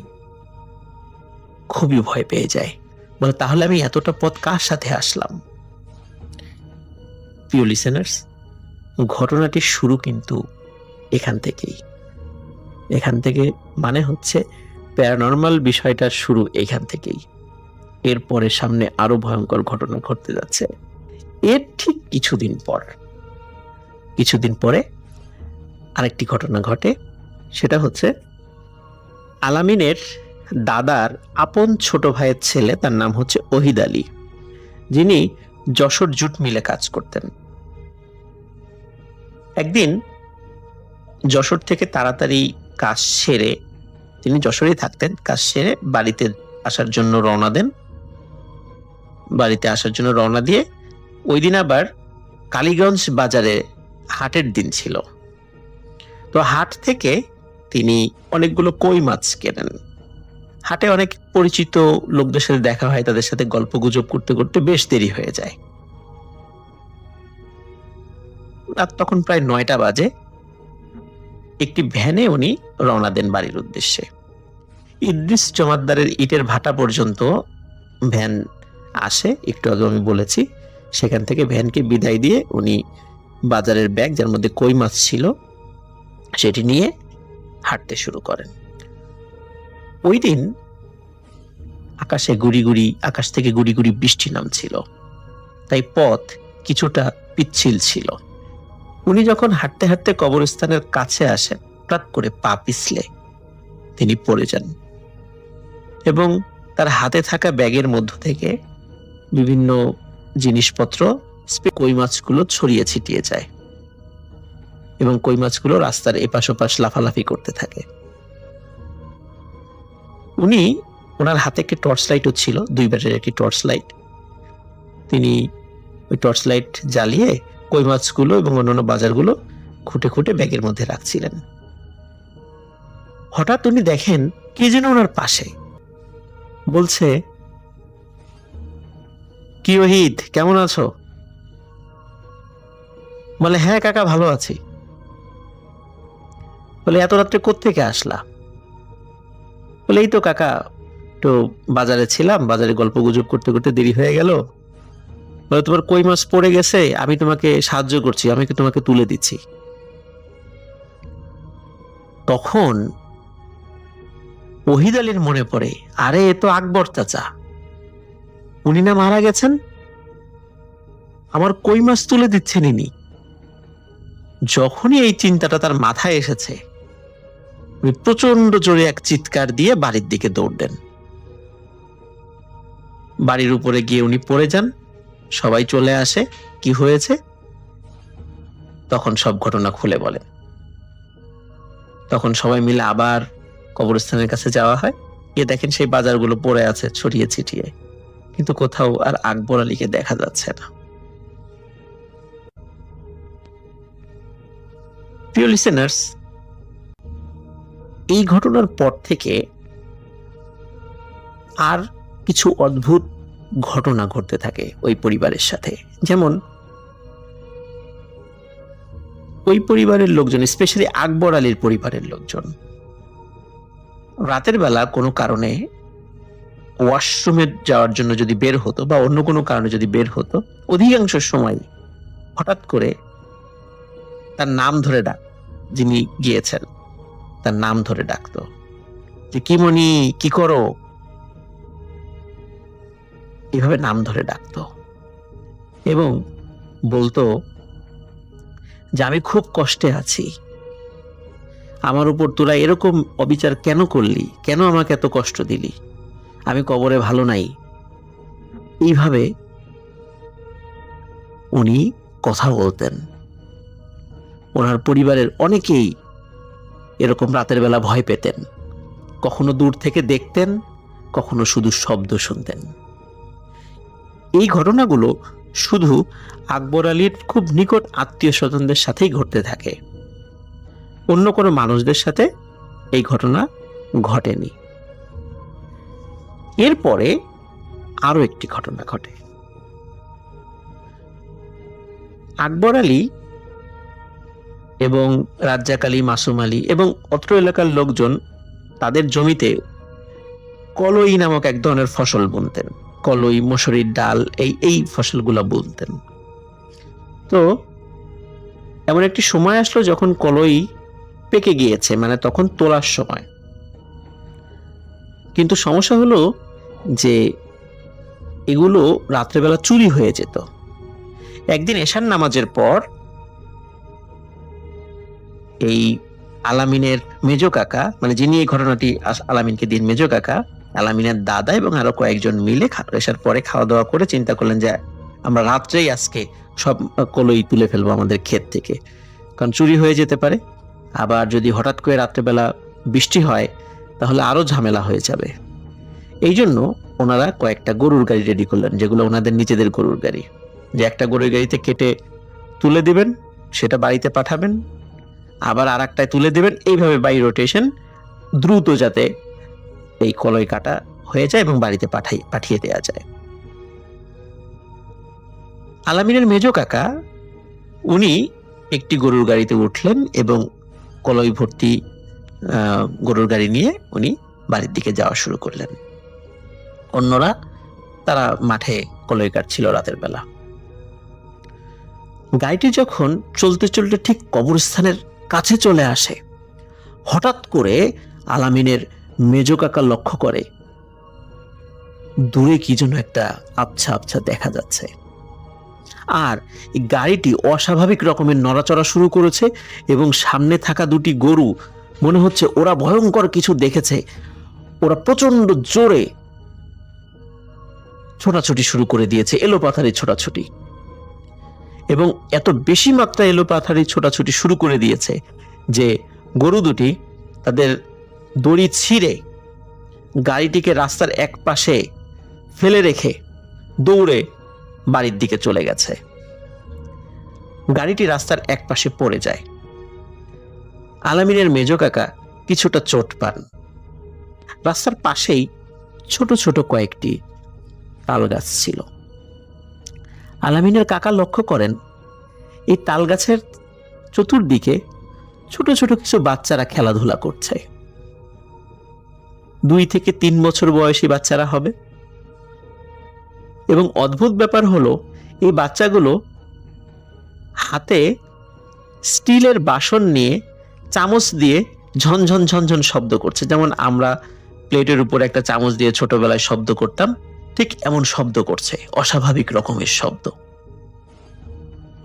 B: খুবই ভয় পেয়ে যায়। বলে, তাহলে আমি এতটা পথ কার সাথে আসলাম? প্রিয় লিসেনার্স, ঘটনাটির শুরু কিন্তু এখান থেকে মানে হচ্ছে প্যারানর্মাল বিষয়টার শুরু এখান থেকেই। এরপরে সামনে আরো ভয়ঙ্কর ঘটনা ঘটতে যাচ্ছে। এর ঠিক কিছুদিন পরে আরেকটি ঘটনা ঘটে। সেটা হচ্ছে আলামিনের দাদার আপন ছোট ভাইয়ের ছেলে, তার নাম হচ্ছে ওহিদ আলী, যিনি যশোর জুট মিলে কাজ করতেন। একদিন যশোর থেকে তাড়াতাড়ি কাজ সেরে, তিনি যশোরেই থাকতেন, কাজ সেরে বাড়িতে আসার জন্য রওনা দিয়ে ওই দিন আবার কালীগঞ্জ বাজারে হাটের দিন ছিল। তো হাট থেকে তিনি অনেকগুলো কই মাছ কেনেন। হাটে অনেক পরিচিত লোকদের সাথে দেখা হয়, তাদের সাথে গল্প গুজব করতে করতে বেশ দেরি হয়ে যায়। রাত তখন প্রায় 9টা বাজে। একটি ভ্যানে উনি রওনা দেন বাড়ির উদ্দেশ্যে। ইদ্রিস জমাদ্দারের ইটের ভাটা পর্যন্ত ভ্যান আসে, একটু আগে আমি বলেছি। সেখান থেকে ভ্যানকে বিদায় দিয়ে উনি বাজারের ব্যাগ, যার মধ্যে কই মাছ ছিল, সেটি নিয়ে হাঁটতে শুরু করেন। ওই দিন আকাশ থেকে গুড়ি গুড়ি বৃষ্টি নামছিল, তাই পথ কিছুটা পিচ্ছিল ছিল। উনি যখন হাঁটতে হাঁটতে কবরস্থানের কাছে আসেন, হঠাৎ করে পা পিছলে তিনি পড়ে যান এবং তার হাতে থাকা ব্যাগের মধ্য থেকে বিভিন্ন জিনিসপত্র, কই মাছগুলো ছড়িয়ে ছিটিয়ে যায় এবং কই মাছগুলো রাস্তার এপাশ ওপাশ লাফালাফি করতে থাকে। ওনার হাতে একটি টর্চ লাইটও ছিল, 2 ব্যাটারির একটি টর্চ লাইট। তিনি ওই টর্চ লাইট জ্বালিয়ে কই মাছগুলো এবং অন্যান্য বাজারগুলো খুঁটে খুঁটে ব্যাগের মধ্যে রাখছিলেন। হঠাৎ উনি দেখেন কে যেন ওনার পাশে বলছে, কি ওহিদ, কেমন আছো? বলে, হ্যাঁ কাকা, ভালো আছি। বলে, এত রাত্রে কোত্থেকে আসলা? বলে, এই তো কাকা, একটু বাজারে ছিলাম, বাজারে গল্প গুজব করতে করতে দেরি হয়ে গেল। বলে, তোমার কই মাছ পড়ে গেছে, আমি তোমাকে সাহায্য করছি, আমি তোমাকে তুলে দিচ্ছি। তখন ওহিদ আলীর মনে পড়ে, আরে এ তো আকবর চাচা, উনি না মারা গেছেন? আমার কই মাছ তুলে দিচ্ছেন ইনি। যখনই এই চিন্তাটা তার মাথায় এসেছে, উনি প্রচন্ড জোরে এক চিৎকার দিয়ে বাড়ির দিকে দৌড় দেন। বাড়ির উপরে গিয়ে উনি পড়ে যান। সবাই চলে আসে, কি হয়েছে? তখন সব ঘটনা খুলে বলেন। তখন সবাই মিলে আবার কবরস্থানের কাছে যাওয়া হয়। গিয়ে দেখেন সেই বাজারগুলো পড়ে আছে ছড়িয়ে ছিটিয়ে, কিন্তু কোথাও আর আকবর আলীকে দেখা যাচ্ছে না। প্রিয় লিসেনার্স, এই ঘটনার পর থেকে আর কিছু অদ্ভুত ঘটনা ঘটতে থাকে ওই পরিবারের সাথে। যেমন ওই পরিবারের লোকজন, স্পেশালি আকবর আলীর পরিবারের লোকজন, রাতের বেলা কোনো কারণে ওয়াশরুমে যাওয়ার জন্য যদি বের হতো বা অন্য কোনো কারণে যদি বের হতো, অধিকাংশ সময় হঠাৎ করে তার নাম ধরে যিনি গিয়েছেন তার নাম ধরে ডাকতো, যে কি মনি, কি করো, এভাবে নাম ধরে ডাকতো এবং বলতো যে আমি খুব কষ্টে আছি, আমার উপর তোরা এরকম অবিচার কেন করলি, কেন আমাকে এত কষ্ট দিলি, আমি কবরে ভালো নাই। এইভাবে উনি কথা বলতেন। ওনার পরিবারের অনেকেই এরকম রাতের বেলা ভয় পেতেন, কখনো দূর থেকে দেখতেন, কখনো শুধু শব্দ শুনতেন। এই ঘটনাগুলো শুধু আকবর আলীর খুব নিকট আত্মীয় স্বজনদের সাথেই ঘটতে থাকে, অন্য কোনো মানুষদের সাথে এই ঘটনা ঘটেনি। এরপরে আরো একটি ঘটনা ঘটে। আকবর আলী এবং রাজ্জাক আলী, মাসুম আলী এবং অত্র এলাকার লোকজন তাদের জমিতে কলই নামক এক ধরনের ফসল বুনতেন। কলই, মসুরির ডাল, এই ফসলগুলো বুনতেন। তো এমন একটি সময় আসলো যখন কলই পেকে গিয়েছে, মানে তখন তোলার সময়। কিন্তু সমস্যা হলো যে এগুলো রাত্রেবেলা চুরি হয়ে যেত। একদিন এশার নামাজের পর এই আলামিনের মেজ কাকা, মানে যিনি এই ঘটনাটি আলামিনকে দিন, মেজ কাকা, আলামিনের দাদা এবং আরো কয়েকজন মিলে এশার পরে খাওয়া দাওয়া করে চিন্তা করলেন যে আমরা রাত্রেই আজকে সব কলই তুলে ফেলবো আমাদের ক্ষেত থেকে, কারণ চুরি হয়ে যেতে পারে। আবার যদি হঠাৎ করে রাত্রেবেলা বৃষ্টি হয় তাহলে আরো ঝামেলা হয়ে যাবে। এই জন্য ওনারা কয়েকটা গরুর গাড়ি রেডি করলেন, যেগুলো ওনাদের নিজেদের গরুর গাড়ি, যে একটা গরুর গাড়িতে কেটে তুলে দিবেন, সেটা বাড়িতে পাঠাবেন, আবার আর একটায় তুলে দিবেন, এইভাবে বাই রোটেশন দ্রুত যাতে এই কলই কাটা হয়ে যায় এবং বাড়িতে পাঠিয়ে দেওয়া যায়। আলামিনের মেজ কাকা উনি একটি গরুর গাড়িতে উঠলেন এবং কলই ভর্তি গরুর গাড়ি নিয়ে উনি বাড়ির দিকে যাওয়া শুরু করলেন। অন্যরা তারা মাঠে কলই কাটছিল রাতের বেলা। গাড়িটি যখন চলতে চলতে ঠিক কবরস্থানের কাছে চলে আসে, হঠাৎ করে আলামিনের মেজ কাকা লক্ষ্য করে দূরে কি যেন একটা আবছা আবছা দেখা যাচ্ছে, আর এই গাড়িটি অস্বাভাবিক রকমের নড়াচড়া শুরু করেছে এবং সামনে থাকা দুটি গরু মনে হচ্ছে ওরা ভয়ঙ্কর কিছু দেখেছে, ওরা প্রচন্ড জোরে ছোটাছুটি শুরু করে দিয়েছে, এলোপাথারি ছোটাছুটি, এবং এত বেশি মাত্রায় এলোপাথারি ছোটাছুটি শুরু করে দিয়েছে যে গরু দুটি তাদের দড়ি ছিঁড়ে গাড়িটিকে রাস্তার এক পাশে ফেলে রেখে দৌড়ে বাড়ির দিকে চলে গেছে। গাড়িটি রাস্তার এক পাশে পড়ে যায়। আলামিনের মেজ কাকা কিছুটা চোট পান। রাস্তার পাশেই ছোট ছোট কয়েকটি তাল গাছ ছিল। আলামিনের কাকা লক্ষ্য করেন এই তাল গাছের চতুর্দিকে ছোট ছোট কিছু বাচ্চারা খেলাধুলা করছে। 2 থেকে 3 বছর বয়সী বাচ্চারা হবে। এবং অদ্ভুত ব্যাপার হলো এই বাচ্চাগুলো হাতে স্টিলের বাসন নিয়ে চামচ দিয়ে ঝনঝন ঝনঝন শব্দ করছে, যেমন আমরা প্লেটের উপর একটা চামচ দিয়ে ছোটবেলায় শব্দ করতাম, ঠিক এমন শব্দ করছে, অস্বাভাবিক রকমের শব্দ।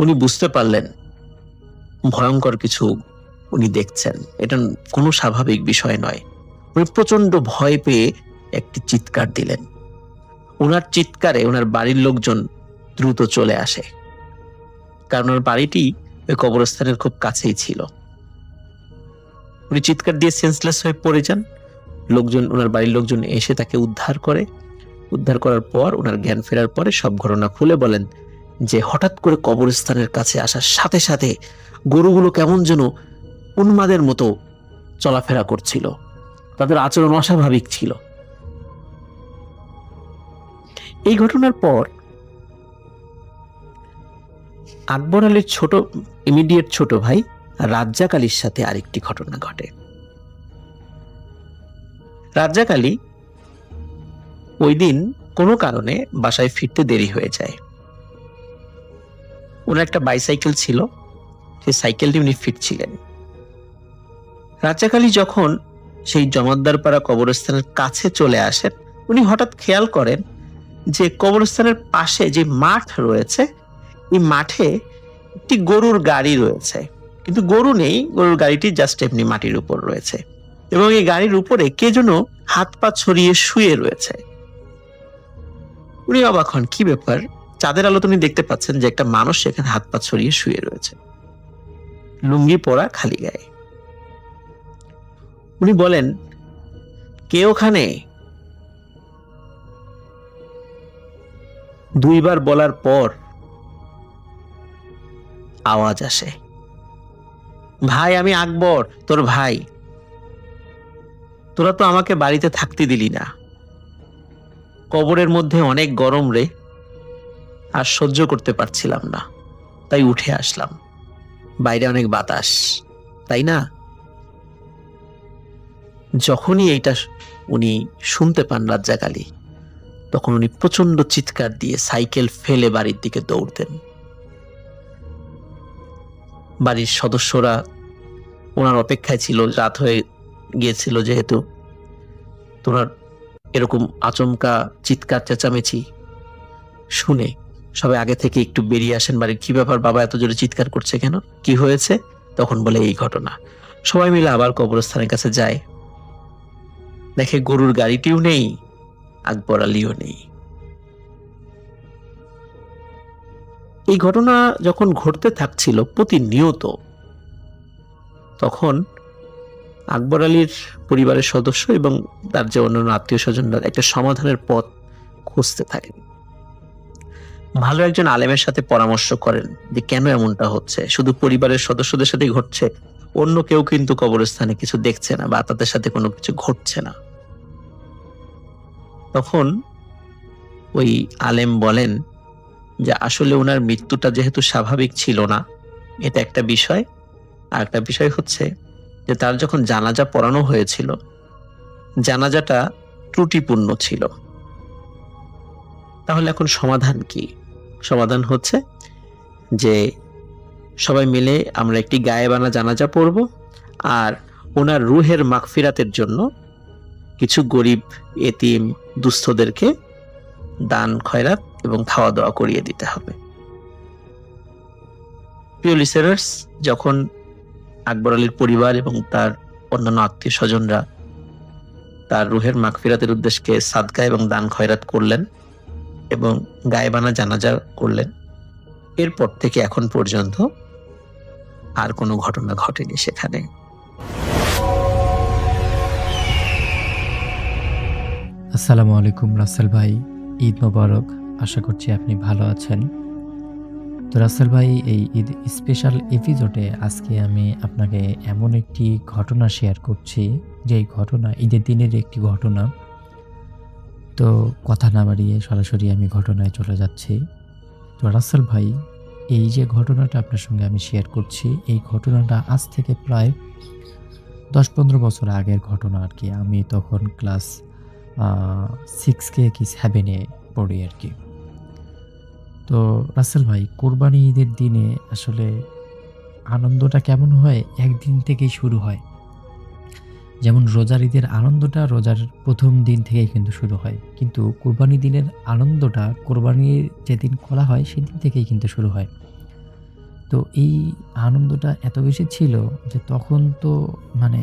B: উনি বুঝতে পারলেন ভয়ঙ্কর কিছু উনি দেখছেন, এটা কোনো স্বাভাবিক বিষয় নয়। উনি প্রচন্ড ভয় পেয়ে একটি চিৎকার দিলেন। ওনার চিৎকারে ওনার বাড়ির লোকজন দ্রুত চলে আসে, কারণ ওনার বাড়িটি ওই কবরস্থানের খুব কাছেই ছিল। উনি চিৎকার দিয়ে সেন্সলেস হয়ে পড়ে যান। ওনার বাড়ির লোকজন এসে তাকে উদ্ধার করে। উদ্ধার করার পর ওনার জ্ঞান ফেরার পরে সব ঘটনা খুলে বলেন যে হঠাৎ করে কবরস্থানের কাছে আসার সাথে সাথে গরুগুলো কেমন যেন উন্মাদের মতো চলাফেরা করছিল, তাদের আচরণ অস্বাভাবিক ছিল। এই ঘটনার পর আকবর আলীর ইমিডিয়েট ছোট ভাই রাজ্জাক আলীর সাথে আরেকটি ঘটনা ঘটে। রাজ্জাক আলী ওই দিন কোনো কারণে বাসায় ফিরতে দেরি হয়ে যায়। ওনার একটা বাইসাইকেল ছিল, সেই সাইকেলটি উনি ফিরছিলেন। রাজ্জাক আলী যখন সেই জমাদ্দারপাড়া কবরস্থানের কাছে চলে আসেন, উনি হঠাৎ খেয়াল করেন যে কবরস্থানের পাশে যে মাঠ রয়েছে, এই মাঠে একটি গরুর গাড়ি রয়েছে, কিন্তু গরু নেই, গরুর গাড়িটি জাস্ট এমনি মাটির উপর রয়েছে এবং এই গাড়ির উপরে কে যেন হাত পা ছড়িয়ে শুয়ে রয়েছে। উনি অবাক হন, কি ব্যাপার? চাঁদের আলো উনি দেখতে পাচ্ছেন যে একটা মানুষ সেখানে হাত পা ছড়িয়ে শুয়ে রয়েছে, লুঙ্গি পরা, খালি গায়ে। উনি বলেন, কে ওখানে? দুইবার বলার পর আওয়াজ আসে, ভাই আমি আকবর, তোর ভাই। তোরা তো আমাকে বাড়িতে থাকতে দিলি না, কবরের মধ্যে অনেক গরম রে, আর সহ্য করতে পারছিলাম না, তাই উঠে আসলাম। বাইরে অনেক বাতাস, তাই না? যখনই এইটা উনি শুনতে পান রাজ্জাক আলী, তখন উনি প্রচন্ড চিৎকার দিয়ে সাইকেল ফেলে বাড়ির দিকে দৌড়তেন। বাড়ির সদস্যরা ওনার অপেক্ষায় ছিল, রাত হয়ে গিয়েছিল যেহেতু। তোনার এরকম আচমকা চিৎকার চেঁচামেচি শুনে সবাই আগে থেকে একটু বেরিয়ে আসেন বাড়ির। কি ব্যাপার বাবা, এত জোরে চিৎকার করছে কেন, কি হয়েছে? তখন বলে এই ঘটনা। সবাই মিলে আবার কবরস্থানের কাছে যায়, দেখে গরুর গাড়িটিও নেই, আকবর আলীও নেই। এই ঘটনা যখন ঘটতে থাকছিল প্রতিনিয়ত, তখন আকবর আলীর পরিবারের সদস্য এবং তার যে অন্যান্য আত্মীয় স্বজনরা একটা সমাধানের পথ খুঁজতে থাকেন। ভালো একজন আলেমের সাথে পরামর্শ করেন যে কেন এমনটা হচ্ছে, শুধু পরিবারের সদস্যদের সাথেই ঘটছে, অন্য কেউ কিন্তু কবরস্থানে কিছু দেখছে না বা তাদের সাথে কোনো কিছু ঘটছে না। তখন ওই আলেম বলেন যে আসলে ওনার মৃত্যুটা যেহেতু স্বাভাবিক ছিল না, এটা একটা বিষয়। আর একটা বিষয় হচ্ছে যে তার যখন জানাজা পড়ানো হয়েছিল, জানাজাটা ত্রুটিপূর্ণ ছিল। তাহলে এখন সমাধান কি? সমাধান হচ্ছে যে সবাই মিলে আমরা একটি গায়েবানা জানাজা পড়ব, আর ওনার রুহের মাগফিরাতের জন্য কিছু গরিব, এতিম, দুস্থদেরকে দান খয়রাত এবং খাওয়া দাওয়া করিয়ে দিতে হবে। প্রিয় লিসেনার্স, যখন আকবর আলীর পরিবার এবং তার অন্যান্য আত্মীয় স্বজনরা তার রুহের মাগফিরাতের উদ্দেশ্যে সাদকা এবং দান খয়রাত করলেন এবং গায়েবানা জানাজা করলেন, এরপর থেকে এখন পর্যন্ত আর কোনো ঘটনা ঘটেনি সেখানে।
C: আসসালামু আলাইকুম রাসেল ভাই, ঈদ মোবারক। আশা করছি আপনি ভালো আছেন। তো রাসেল ভাই, এই ঈদ স্পেশাল এপিসোডে আজকে আমি আপনাকে এমন একটি ঘটনা শেয়ার করছি, যেই ঘটনা ঈদের দিনের একটি ঘটনা। তো কথা না বাড়িয়ে সরাসরি আমি ঘটনায় চলে যাচ্ছি। তো রাসেল ভাই, এই যে ঘটনাটা আপনার সঙ্গে আমি শেয়ার করছি, এই ঘটনাটা আজ থেকে প্রায় 10-15 বছর আগের ঘটনা আর কি। আমি তখন ক্লাস 6 কি 7-এ পড়ি আর কি। তো রাসেল ভাই, কোরবানি ঈদের দিনে আসলে আনন্দটা কেমন হয়, একদিন থেকেই শুরু হয়। যেমন রোজার ঈদের আনন্দটা রোজার প্রথম দিন থেকেই কিন্তু শুরু হয়, কিন্তু কোরবানি দিনের আনন্দটা কোরবানির যেদিন করা হয় সেদিন থেকেই কিন্তু শুরু হয়। তো এই আনন্দটা এত বেশি ছিল যে তখন তো মানে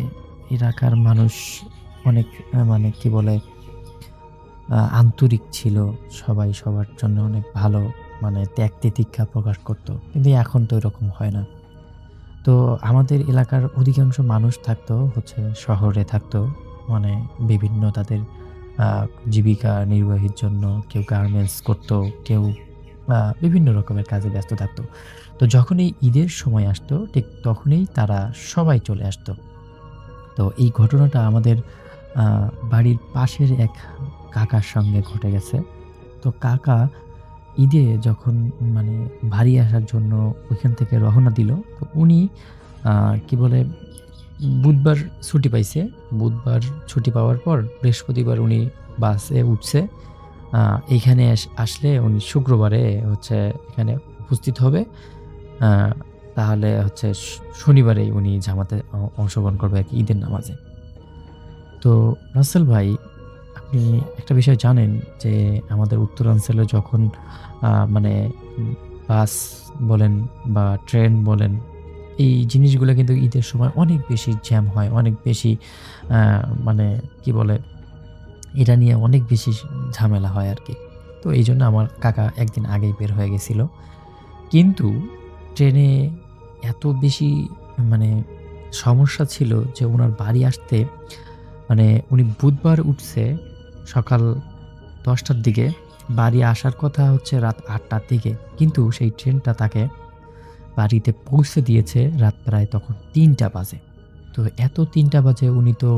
C: এলাকার মানুষ অনেক মানে কি বলে আন্তরিক ছিল, সবাই সবার জন্য অনেক ভালো মানে ত্যাগ তিতিক্ষা প্রকাশ করত। কিন্তু এখন তো এরকম হয় না। তো আমাদের এলাকার অধিকাংশ মানুষ থাকতো হচ্ছে শহরে থাকতো, মানে বিভিন্ন তাদের জীবিকা নির্বাহের জন্য কেউ গার্মেন্টস করতো, কেউ বিভিন্ন রকমের কাজে ব্যস্ত থাকতো। তো যখনই ঈদের সময় আসতো ঠিক তখনই তারা সবাই চলে আসতো। তো এই ঘটনাটা আমাদের বাড়ির পাশের এক কাকার সঙ্গে ঘটে গেছে। তো কাকা ঈদে যখন মানে বাড়ি আসার জন্য ওইখান থেকে রওনা দিল, তো উনি কি বলে বুধবার ছুটি পাইছে। বুধবার ছুটি পাওয়ার পর বৃহস্পতিবার উনি বাসে উঠছে। আ এইখানে আসলে উনি শুক্রবারে হচ্ছে এখানে উপস্থিত হবে। আ তাহলে হচ্ছে শনিবারেই উনি জামাতে অংশগ্রহণ করবে আরকি ঈদের নামাজে। তো রাসেল ভাই, আপনি একটা বিষয় জানেন যে আমাদের উত্তরাঞ্চলে যখন মানে বাস বলেন বা ট্রেন বলেন, এই জিনিসগুলা কিন্তু ঈদের সময় অনেক বেশি জ্যাম হয়। অনেক বেশি আ মানে কি বলে, এটা নিয়ে অনেক বেশি ঝামেলা হয় আরকি। তো এইজন্য আমার কাকা একদিন আগেই বের হয়ে গেছিল। কিন্তু ট্রেনে এত বেশি মানে সমস্যা ছিল যে উনার বাড়ি আসতে মানে উনি বুধবার উঠছে সকাল ১০ টার দিকে। বাড়ি আসার কথা হচ্ছে রাত ৮ টার দিকে। কিন্তু সেই ট্রেনটা তাকে বাড়িতে পৌঁছে দিয়েছে রাত প্রায় তখন ৩ টা বাজে। তো এত ৩ টা বাজে উনি তো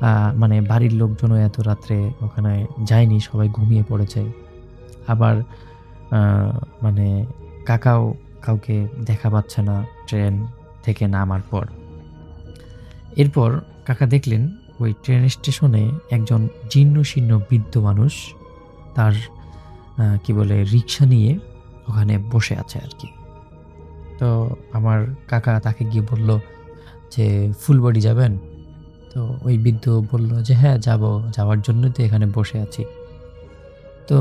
C: আ মানে বাড়ির লোকজনও এত রাত্রে ওখানে যায়নি, সবাই ঘুমিয়ে পড়েছে। আবার আ মানে কাকাও কাউকে দেখা পাচ্ছে না ট্রেন থেকে নামার পর। এরপর কাকা দেখলেন ওই ট্রেন স্টেশনে একজন জীর্ণশীর্ণ বৃদ্ধ মানুষ তার কি বলে রিক্সা নিয়ে ওখানে বসে আছে আরকি। তো আমার কাকা তাকে গিয়ে বলল যে, "ফুলবাড়ি যাবেন?" তো ওই বৃদ্ধ বলল যে, "হ্যাঁ, যাবো। যাওয়ার জন্যই তো এখানে বসে আছি।" তো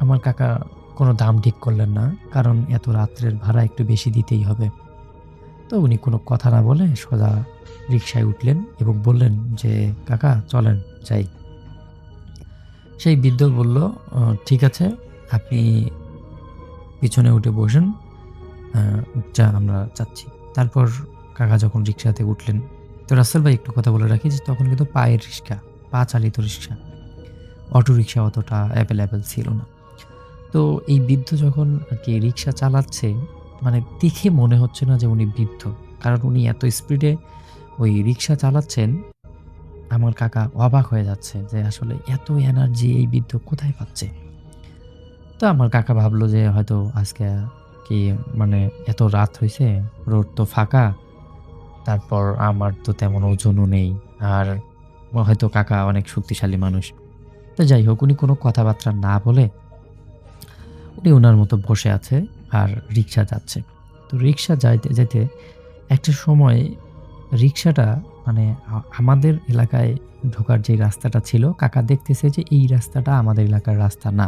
C: আমার কাকা কোনো দাম ঠিক করলেন না। কারণ এত রাত্রের ভাড়া একটু বেশি দিতেই হবে। তো উনি কোনো কথা না বলে সোজা রিকশায় উঠলেন এবং বললেন যে, "কাকা চলেন যাই।" সেই বৃদ্ধ বলল, ঠিক আছে, আপনি পিছনে উঠে বসেন। আ আমরা যাচ্ছি।" তারপর কাকা যখন রিক্সাতে উঠলেন, তো রাসেল ভাই একটু কথা বলে রাখি যে তখন কিন্তু পায়ের রিক্সা, পা চালিত রিক্সা, অটোরিক্সা অতটা এভেইলেবল ছিল না। তো এই বৃদ্ধ যখন আরকি রিক্সা চালাচ্ছে, মানে দেখে মনে হচ্ছে না যে উনি বৃদ্ধ। কারণ উনি এত স্পিডে ওই রিক্সা চালাচ্ছেন, আমার কাকা অবাক হয়ে যাচ্ছে যে আসলে এত এনার্জি এই বৃদ্ধ কোথায় পাচ্ছে? তো আমার কাকা ভাবলো যে হয়তো আজকে কি মানে এত রাত হইছে, রোড তো ফাঁকা, তারপর আমার তো তেমন ওজনও নেই। আর হয়তো কাকা অনেক শক্তিশালী মানুষ। তো যাই হোক, উনি কোনো কথাবার্তা না বলে উনি উনার মতো বসে আছে আর রিক্সা যাচ্ছে। তো রিক্সা যাইতে, যাইতে একটা সময় রিক্সাটা মানে আমাদের এলাকায় ঢোকার যে রাস্তাটা ছিল, কাকা দেখতেছে যে এই রাস্তাটা আমাদের এলাকার রাস্তা না।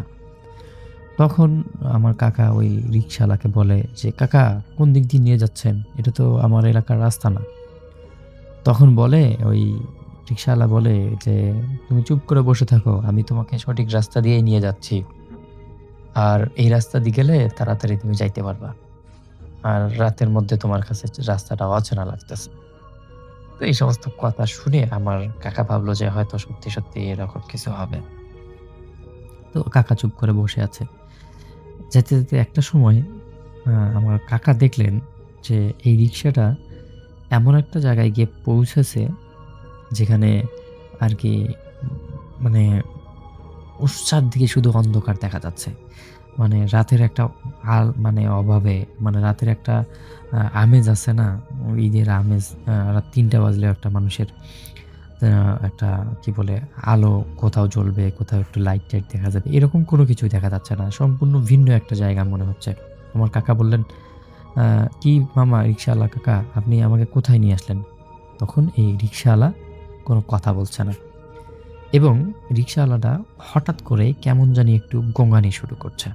C: তখন আমার কাকা ওই রিক্শাওয়ালাকে বলে যে, "কাকা কোন দিক দিয়ে নিয়ে যাচ্ছেন? এটা তো আমার এলাকার রাস্তা না।" তখন বলে ওই রিক্শাওয়ালা বলে যে, "তুমি চুপ করে বসে থাকো। আমি তোমাকে সঠিক রাস্তা দিয়েই নিয়ে যাচ্ছি। আর এই রাস্তা দিয়ে গেলে তাড়াতাড়ি তুমি যাইতে পারবা। আর রাতের মধ্যে তোমার কাছে রাস্তাটা অচেনা লাগতেছে।" তো এই সমস্ত কথা শুনে আমার কাকা ভাবলো যে হয়তো সত্যি, সত্যি এরকম কিছু হবে। তো কাকা চুপ করে বসে আছে। যেতে, যেতে একটা সময় আমার কাকা দেখলেন যে এই রিক্সাটা এমন একটা জায়গায় গিয়ে পৌঁছেছে যেখানে আরকি মানে ওর চারদিকে শুধু অন্ধকার দেখা যাচ্ছে। মানে রাতের একটা মানে অভাবে মানে রাতের একটা আমেজ আছে না? ঈদের আমেজ, রাত ৩টা বাজলেও একটা মানুষের একটা কি বলে আলো কোথাও জ্বলবে, কোথাও একটু লাইট-টাইট দেখা যাবে। এরকম কোনো কিছুই দেখা যাচ্ছে না। সম্পূর্ণ ভিন্ন একটা জায়গা মনে হচ্ছে। আমার কাকা বললেন, "আ কি মামা রিক্শাওয়ালা কাকা, আপনি আমাকে কোথায় নিয়ে আসলেন?" তখন এই রিক্শাওয়ালা কোনো কথা বলছে না এবং রিক্শাওয়ালাটা হঠাৎ করে কেমন জানি একটু গোঙানি শুরু করছে।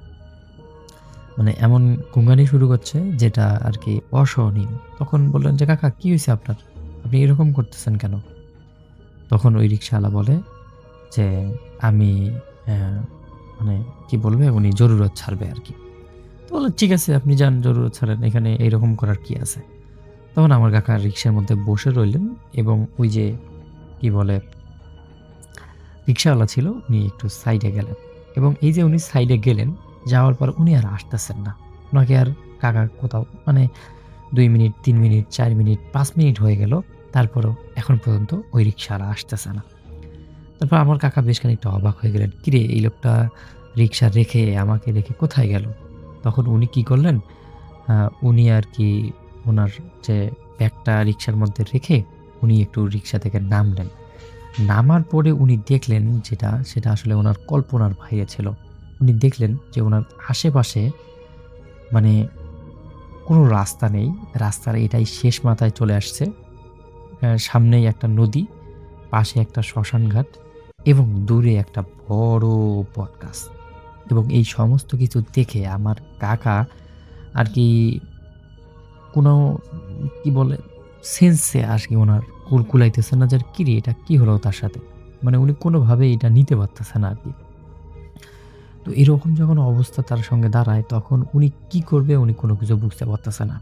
C: মানে এমন গোঙানি শুরু করছে যেটা আরকি অসহনীয়। তখন বললেন যে, "কাকা কি হইছে আপনার? আপনি এরকম করতেছেন কেন?" তখন ওই রিক্শাওয়ালা বলে যে, "আমি অ্যা মানে কি বলবে? উনি জরুরত ছাড়বে আরকি।" তো বললাম, "ঠিক আছে, আপনি যান, জরুরত ছাড়েন। এখানে এরকম করার কি আছে?" তখন আমার কাকা রিক্সার মধ্যে বসে রইলেন এবং ওই যে কি বলে রিক্শাওয়ালা ছিল উনি একটু সাইডে গেলেন এবং এই যে উনি সাইডে গেলেন, যাওয়ার পর উনি আর আসতেছেন না। উনাকে আর কাকা কোথাও মানে ২ মিনিট, ৩ মিনিট, ৪ মিনিট, ৫ মিনিট হয়ে গেল। তারপরেও এখন পর্যন্ত ওই রিক্শাওয়ালা আসতেছে না। তারপর আমার কাকা বেশ খানিকটা অবাক হয়ে গেলেন। কিরে এই লোকটা রিক্সা রেখে আমাকে রেখে কোথায় গেল? তখন উনি কি করলেন? উনি আর কি উনার যে ব্যাগটা রিক্সার মধ্যে রেখে উনি একটু রিক্সা থেকে নামলেন। নামার পরে উনি দেখলেন সেটা আসলে উনার কল্পনার বাইরে ছিল। উনি দেখলেন যে উনার আশেপাশে মানে কোনো রাস্তা নেই। রাস্তার এটাই শেষ মাথায় চলে আসছে। সামনেই একটা নদী, পাশে একটা শ্মশানঘাট এবং দূরে একটা বড় বটগাছ। এবং এই সমস্ত কিছু দেখে আমার কাকা আর কি কোনো কি বলে সেন্সে আর কি উনার কুলাইতেছে না যে কিরে এটা কি হলো তার সাথে? মানে উনি কোনোভাবেই এটা নিতে পারতেছে না আরকি। তো এরকম যখন অবস্থা তার সঙ্গে দাঁড়ায় তখন উনি কি করবে উনি কোনো কিছু বুঝতে পারতেছে না।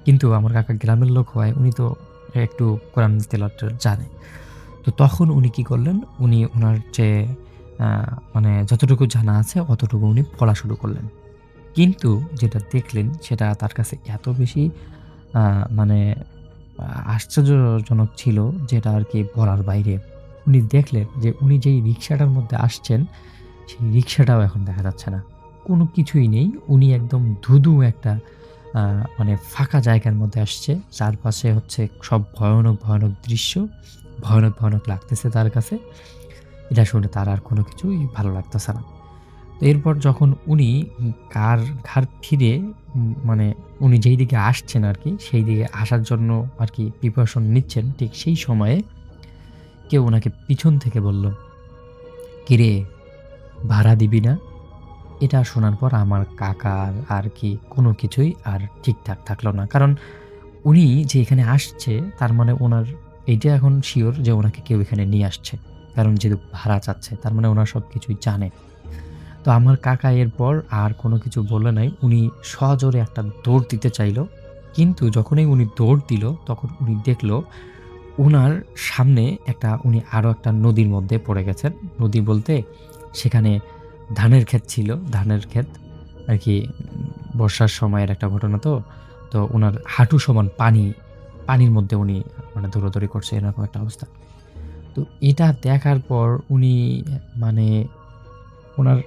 C: কিন্তু আমার কাকা গ্রামের লোক হওয়ায় উনি তো একটু কোরআন তেলাওয়াত জানে। তো তখন উনি কি করলেন? উনি উনার যে আ মানে যতটুকু জানা আছে অতটুকু উনি পড়া শুরু করলেন। কিন্তু যেটা দেখলেন সেটা তার কাছে এত বেশি আ মানে আশ্চর্যজনক ছিল যেটা আরকি বলার বাইরে। উনি দেখলেন যে উনি যেই রিক্সাটার মধ্যে আসছেন, সেই রিক্সাটাও এখন দেখা যাচ্ছে না। কোনো কিছুই নেই। উনি একদম ধুধু একটা আ মানে ফাঁকা জায়গার মধ্যে আসছে। চারপাশে হচ্ছে সব ভয়ানক, ভয়ানক দৃশ্য। ভয়ানক, ভয়ানক লাগতেছে তার কাছে। এটা শুনে তার আর কোনো কিছুই ভালো লাগতেছে না। তো এরপর যখন উনি ঘাড় ফিরে মানে উনি যেই দিকে আসছেন আরকি, সেই দিকে আসার জন্য আরকি প্রিপারেশন নিচ্ছেন, ঠিক সেই সময়ে কেউ উনাকে পিছন থেকে বলল, "কিরে ভাড়া দিবি না?" এটা শোনার পর আমার কাকার আর কি কোনো কিছুই আর ঠিকঠাক থাকলো না। কারণ উনি যে এখানে আসছে তার মানে উনার এইটা এখন সিওর যে উনাকে কেউ এখানে নিয়ে আসছে। কারণ যেহেতু ভাড়া চাচ্ছে তার মানে উনার সবকিছুই জানে। তো আমার কাকা এরপর আর কোনো কিছু বলে নাই। উনি সজোরে একটা দৌড় দিতে চাইলো। কিন্তু যখনই উনি দৌড় দিল তখন উনি দেখল উনার সামনে উনি আরো একটা নদীর মধ্যে পড়ে গেছেন। নদী বলতে সেখানে ধানের ক্ষেত ছিল। ধানের ক্ষেত আরকি বর্ষার সময়ের একটা ঘটনা তো। তো উনার হাঁটু সমান পানি, পানির মধ্যে উনি মানে দৌড়াদৌড়ি করছে এরকম একটা অবস্থা। তো এটা দেখার পর উনি মানে উনার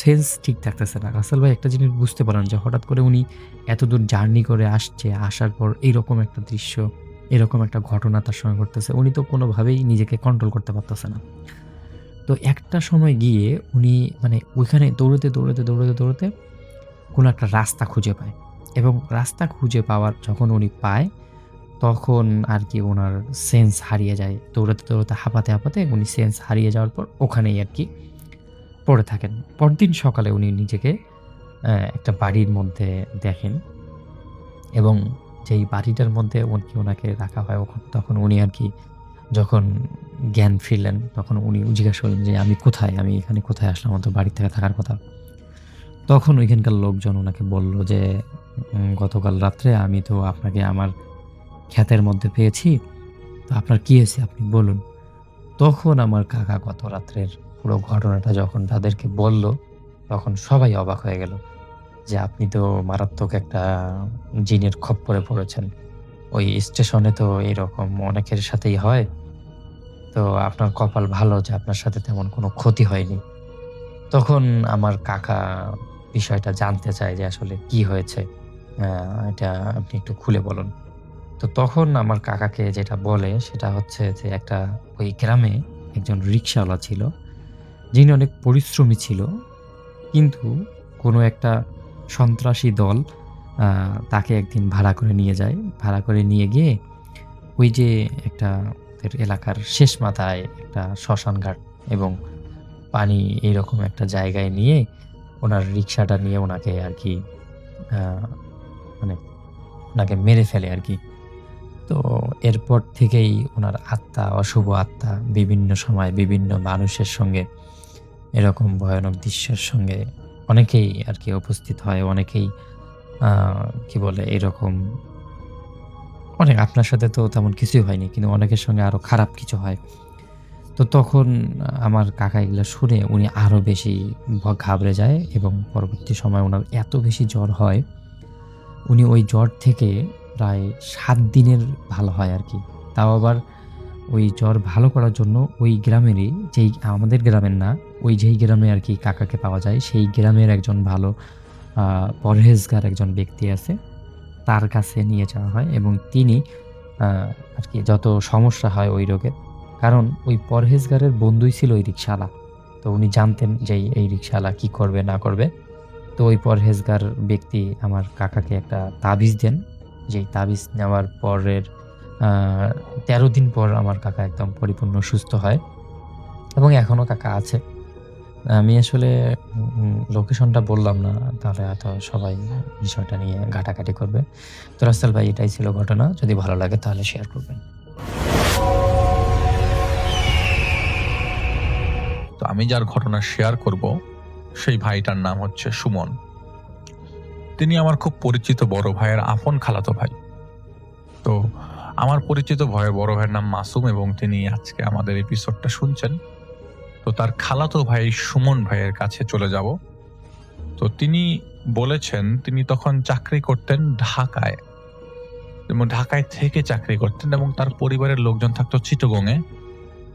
C: সেন্স ঠিক থাকতেছে না। রাসেল ভাই একটা জিনিস বুঝতে পারেন যে হঠাৎ করে উনি এতদূর জার্নি করে আসছে, আসার পর এইরকম একটা দৃশ্য, এরকম একটা ঘটনা তার সঙ্গে ঘটতেছে। উনি তো কোনোভাবেই নিজেকে কন্ট্রোল করতে পারতেছে না। তো একটা সময় গিয়ে উনি মানে ওইখানে দৌড়াতে কোনো একটা রাস্তা খুঁজে পায় এবং রাস্তা খুঁজে পাওয়ার যখন উনি পায়, তখন আরকি উনার সেন্স হারিয়ে যায়। দৌড়াতে হাঁপাতে উনি সেন্স হারিয়ে যাওয়ার পর ওখানেই আরকি পড়ে থাকেন। পরদিন সকালে উনি নিজেকে একটা বাড়ির মধ্যে দেখেন এবং যেই বাড়িটার মধ্যে উনাকে রাখা হয় তখন উনি আরকি যখন জ্ঞান ফিরলেন তখন উনি জিজ্ঞাসা করলেন যে, "আমি কোথায়? আমি এখানে কোথায় আসলাম? আমার তো বাড়ি থেকে থাকার কথা।" তখন ঐখানকার লোকজন উনাকে বলল যে, "গতকাল রাত্রে আমি তো আপনাকে আমার ক্ষেতের মধ্যে পেয়েছি। তো আপনার কি হয়েছে আপনি বলুন।" তখন আমার কাকা গত রাত্রের পুরো ঘটনাটা যখন তাদেরকে বলল, তখন সবাই অবাক হয়ে গেল যে, "আপনি তো মারাত্মক একটা জিনের খপ্পরে পড়েছেন। ওই স্টেশনে তো এরকম অনেকের সাথেই হয়। তো আপনার কপাল ভালো যে আপনার সাথে তেমন কোনো ক্ষতি হয়নি।" তখন আমার কাকা বিষয়টা জানতে চায় যে আসলে কি হয়েছে? আ এটা আপনি একটু খুলে বলুন। তো তখন আমার কাকাকে যেটা বলে সেটা হচ্ছে যে ওই গ্রামে একজন রিক্শাওয়ালা ছিল। যিনি অনেক পরিশ্রমী ছিল। কিন্তু কোনো একটা সন্ত্রাসী দল আ তাকে একদিন ভাড়া করে নিয়ে যায়। ভাড়া করে নিয়ে গিয়ে ওই যে একটা ওদের এলাকার শেষ মাথায় একটা শ্মশানঘাট এবং পানি এইরকম একটা জায়গায় নিয়ে উনার রিক্সাটা নিয়ে উনাকে আরকি আ মানে উনাকে মেরে ফেলে আরকি। তো এরপর থেকেই উনার আত্মা, অশুভ আত্মা বিভিন্ন সময় বিভিন্ন মানুষের সঙ্গে এরকম ভয়ানক দৃশ্যের সঙ্গে অনেকেই আরকি উপস্থিত হয়। অনেকেই আ কি বলে এরকম অনেক আপনার সাথে তো তেমন কিছুই হয়নি। কিন্তু অনেকের সঙ্গে আরো খারাপ কিছু হয়। তো তখন আমার কাকা এগুলা শুনে উনি আরো বেশি ঘাবড়ে যায় এবং পরবর্তী সময়ে উনার এত বেশি জ্বর হয়, উনি ওই জ্বর থেকে প্রায় ৭ দিনের ভালো হয় আরকি। তাও আবার ওই জ্বর ভালো করার জন্য ওই গ্রামেরই যেই আমাদের গ্রামের না, ওই যেই গ্রামে আর কি কাকাকে পাওয়া যায়, সেই গ্রামের একজন ভালো পরহেজগার একজন ব্যক্তি আছে, তার কাছে নিয়ে যাওয়া হয় এবং তিনি আর কি যত সমস্যা হয় ওই রোগের, কারণ ওই পরহেজগারের বন্ধুই ছিল ওই রিক্সাওয়ালা। তো উনি জানতেন যে এই রিক্সাওয়ালা কি করবে না করবে। তো ওই পরহেজগার ব্যক্তি আমার কাকাকে একটা তাবিজ দেন, যেই তাবিজ নেওয়ার পরের ১৩ দিন পর আমার কাকা একদম পরিপূর্ণ সুস্থ হয় এবং এখনও কাকা আছে। আমি আসলে লোকেশনটা বললাম না, তাহলে হয়তো সবাই বিষয়টা নিয়ে ঘাটাঘাটি করবে। তো রাসেল ভাই, এটাই ছিল ঘটনা। যদি ভালো লাগে তাহলে শেয়ার করবেন।
D: তো আমি যার ঘটনা শেয়ার করব সেই ভাইটার নাম হচ্ছে সুমন। তিনি আমার খুব পরিচিত বড় ভাইয়ের আপন খালাতো ভাই। তো আমার পরিচিত বড় ভাইয়ের নাম মাসুম এবং তিনি আজকে আমাদের এপিসোডটা শুনছেন। তো তার খালাতো ভাই সুমন ভাইয়ের কাছে চলে যাব। তো তিনি বলেছেন তিনি তখন চাকরি করতেন ঢাকায়, এবং ঢাকায় থেকে চাকরি করতেন এবং তার পরিবারের লোকজন থাকতো চিটাগংয়ে।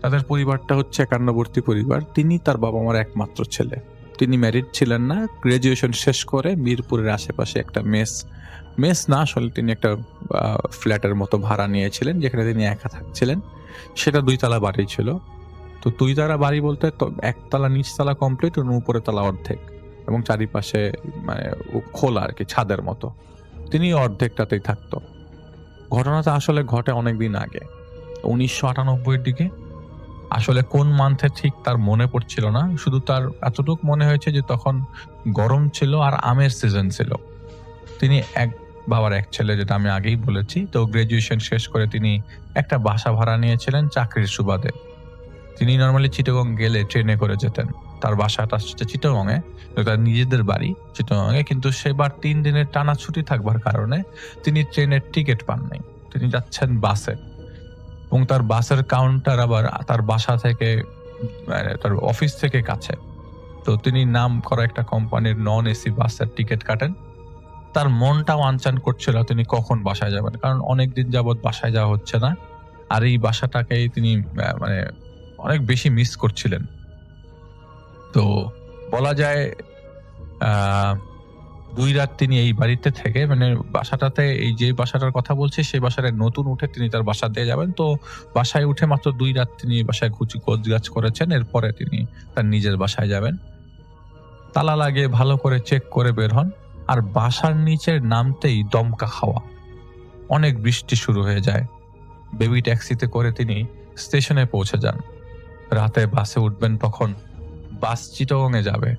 D: তাদের পরিবারটা হচ্ছে একান্নবর্তী পরিবার। তিনি তার বাবা মার একমাত্র ছেলে। তিনি ম্যারিড ছিলেন না। গ্রাজুয়েশন শেষ করে মিরপুরের আশেপাশে একটা মেস না, আসলে তিনি একটা ফ্ল্যাটের মতো ভাড়া নিয়েছিলেন, যেখানে তিনি একা থাকছিলেন। সেটা 2 তলা বাড়ি ছিল। তো 2 তলা বাড়ি বলতে তো 1 তলা নিচতলা কমপ্লিট এবং উপরে তলা অর্ধেক, এবং চারিপাশে মানে খোলা আর কি, ছাদের মতো। তিনি অর্ধেকটাতেই থাকতো। ঘটনাটা আসলে ঘটে অনেকদিন আগে, 1998-এর দিকে। আসলে কোন মান্থে ঠিক তার মনে পড়ছিল না, শুধু তার এতটুকু মনে হয়েছে যে তখন গরম ছিল আর আমের সিজন ছিল। তিনি এক বাবার এক ছেলে, যেটা আমি আগেই বলেছি। তো গ্রাজুয়েশন শেষ করে তিনি একটা বাসা ভাড়া নিয়েছিলেন চাকরির সুবাদে। তিনি নর্মালি চিটাগং গেলে ট্রেনে করে যেতেন। তার বাসাটা হচ্ছে চিটাগংয়ে, তার নিজেদের বাড়ি চিটাগংয়ে, কিন্তু সেবার 3 দিনের টানা ছুটি থাকবার কারণে তিনি ট্রেনের টিকিট পান নাই। তিনি যাচ্ছেন বাসে, এবং তার বাসের কাউন্টার আবার তার বাসা থেকে তার অফিস থেকে কাছে। তো তিনি নাম করা একটা কোম্পানির নন এসি বাসের টিকিট কাটেন। তার মনটাও আনচান করছিল তিনি কখন বাসায় যাবেন, কারণ অনেকদিন যাবৎ বাসায় যাওয়া হচ্ছে না, আর এই বাসাটাকেই তিনি মানে অনেক বেশি মিস করছিলেন। তো বলা যায় 2 রাত তিনি এই বাড়িতে থেকে, মানে বাসাটাতে, এই যে বাসাটার কথা বলছি সেই বাসায় নতুন উঠে তিনি তার বাসা দিয়ে যাবেন। তো বাসায় উঠে মাত্র 2 রাত তিনি বাসায় গোছগাছ করেছেন। এরপরে তিনি তার নিজের বাসায় যাবেন। তালা লাগিয়ে ভালো করে চেক করে বের হন, আর বাসার নিচে নামতেই দমকা খাওয়া। অনেক বৃষ্টি শুরু হয়ে যায়। বেবি ট্যাক্সিতে করে তিনি স্টেশনে পৌঁছে যান। রাতে বাসে উঠবেন, তখন বাস চিটাগংয়ে যাবে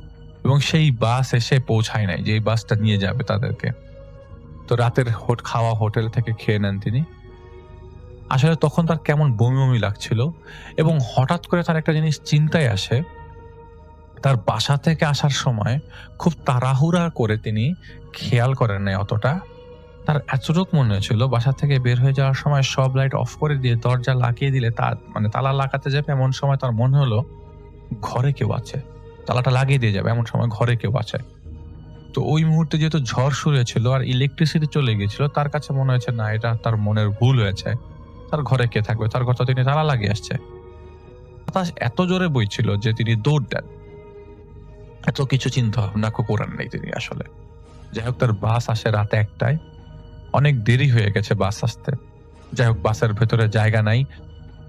D: এবং সেই বাস এসে পৌঁছায় নাই, যে বাসটা নিয়ে যাবে তাদেরকে। তো রাতের খাওয়া হোটেল থেকে খেয়ে নেন তিনি। আসলে তখন তার কেমন বমি বমি লাগছিল, এবং হঠাৎ করে তার একটা জিনিস চিন্তায় আসে। তার বাসা থেকে আসার সময় খুব তাড়াহুড়া করে তিনি খেয়াল করেন নাই অতটা। তার এতটুকু মনে হয়েছিল বাসা থেকে বের হয়ে যাওয়ার সময় সব লাইট অফ করে দিয়ে দরজা লাগিয়ে দিলে, তার মানে তালা লাগাতে যাবে, এমন সময় তার মনে হলো ঘরে কেউ আছে। তালাটা লাগিয়ে দিয়ে যাবে, এমন সময় ঘরে কেউ আছে। তো ওই মুহূর্তে যেহেতু ঝড় শুরু হয়েছিল আর ইলেকট্রিসিটি চলে গিয়েছিল, তার কাছে মনে হয়েছে না, এটা তার মনের ভুল হয়েছে। তার ঘরে কে থাকবে, তার ঘর তো তিনি তালা লাগিয়ে আসছে। বাতাস এত জোরে বইছিল যে তিনি দৌড় দেন। এত কিছু চিন্তা ভাবনা করার নেই তিনি আসলে। যাই হোক, তার বাস আসে রাতে 1টায়। অনেক দেরি হয়ে গেছে বাস আসতে। যাই হোক, বাসের ভেতরে জায়গা নাই,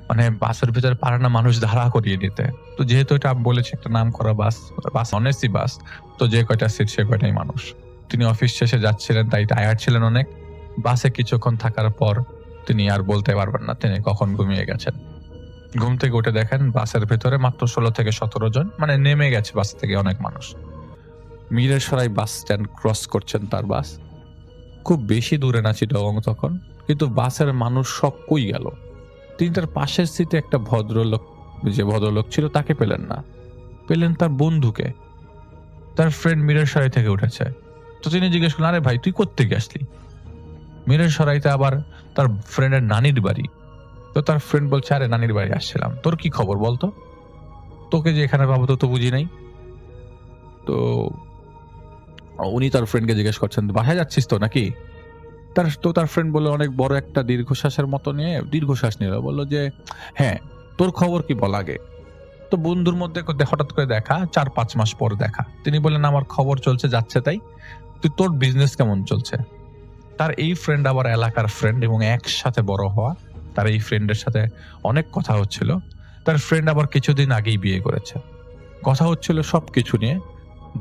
D: মানে বাসের ভেতরে পারে না মানুষ দাঁড়া করিয়ে নিতে। তো যেহেতু এটা বলেছে একটা নাম করা বাস অনেসি বাস, তো যে কয়টা সিট সে কয়টাই মানুষ। তিনি অফিস শেষে যাচ্ছিলেন, তাই টায়ার্ড ছিলেন অনেক। বাসে কিছুক্ষণ থাকার পর তিনি আর বলতে পারবেন না তিনি কখন ঘুমিয়ে গেছেন। ঘুম থেকে উঠে দেখেন বাসের ভেতরে মাত্র 16 থেকে 17 জন, মানে নেমে গেছে বাস থেকে অনেক মানুষ। মিরেরসরাই বাস স্ট্যান্ড ক্রস করছেন তার বাস। খুব বেশি দূরে না চিটাগং তখন, কিন্তু বাসের মানুষ সব কই গেল। তিনি তার পাশের সিটে একটা ভদ্রলোক ছিল, তাকে পেলেন না। পেলেন তার বন্ধুকে। তার ফ্রেন্ড মিরেরসরাই থেকে উঠেছে। তো তিনি জিজ্ঞেস করলেন, আরে ভাই, তুই কোত্থেকে আসলি? মিরেরসরাইতে আবার তার ফ্রেন্ডের নানির বাড়ি। তো তার ফ্রেন্ড বলছে, আরে নানির বাড়ি আসছিলাম, তোর কি খবর বলতো? তোকে যে এখানে পাবো তো বুঝি নাই। তো উনি তার ফ্রেন্ডকে জিজ্ঞেস করছেন, বাসায় যাচ্ছিস তো নাকি? তার ফ্রেন্ড বলে অনেক বড় একটা দীর্ঘশ্বাসের মতো নিয়ে দীর্ঘশ্বাস নিল, বললো যে হ্যাঁ, তোর খবর কি বল আগে। তো বন্ধুর মধ্যে হঠাৎ করে দেখা, 4-5 মাস পর দেখা। তিনি বললেন, আমার খবর চলছে যাচ্ছে তাই, তুই তোর বিজনেস কেমন চলছে? তার এই ফ্রেন্ড আবার এলাকার ফ্রেন্ড এবং একসাথে বড় হওয়া, তার এই ফ্রেন্ডের সাথে অনেক কথা হচ্ছিল। তার ফ্রেন্ড আবার কিছুদিন আগেই বিয়ে করেছে। কথা হচ্ছিল সবকিছু নিয়ে।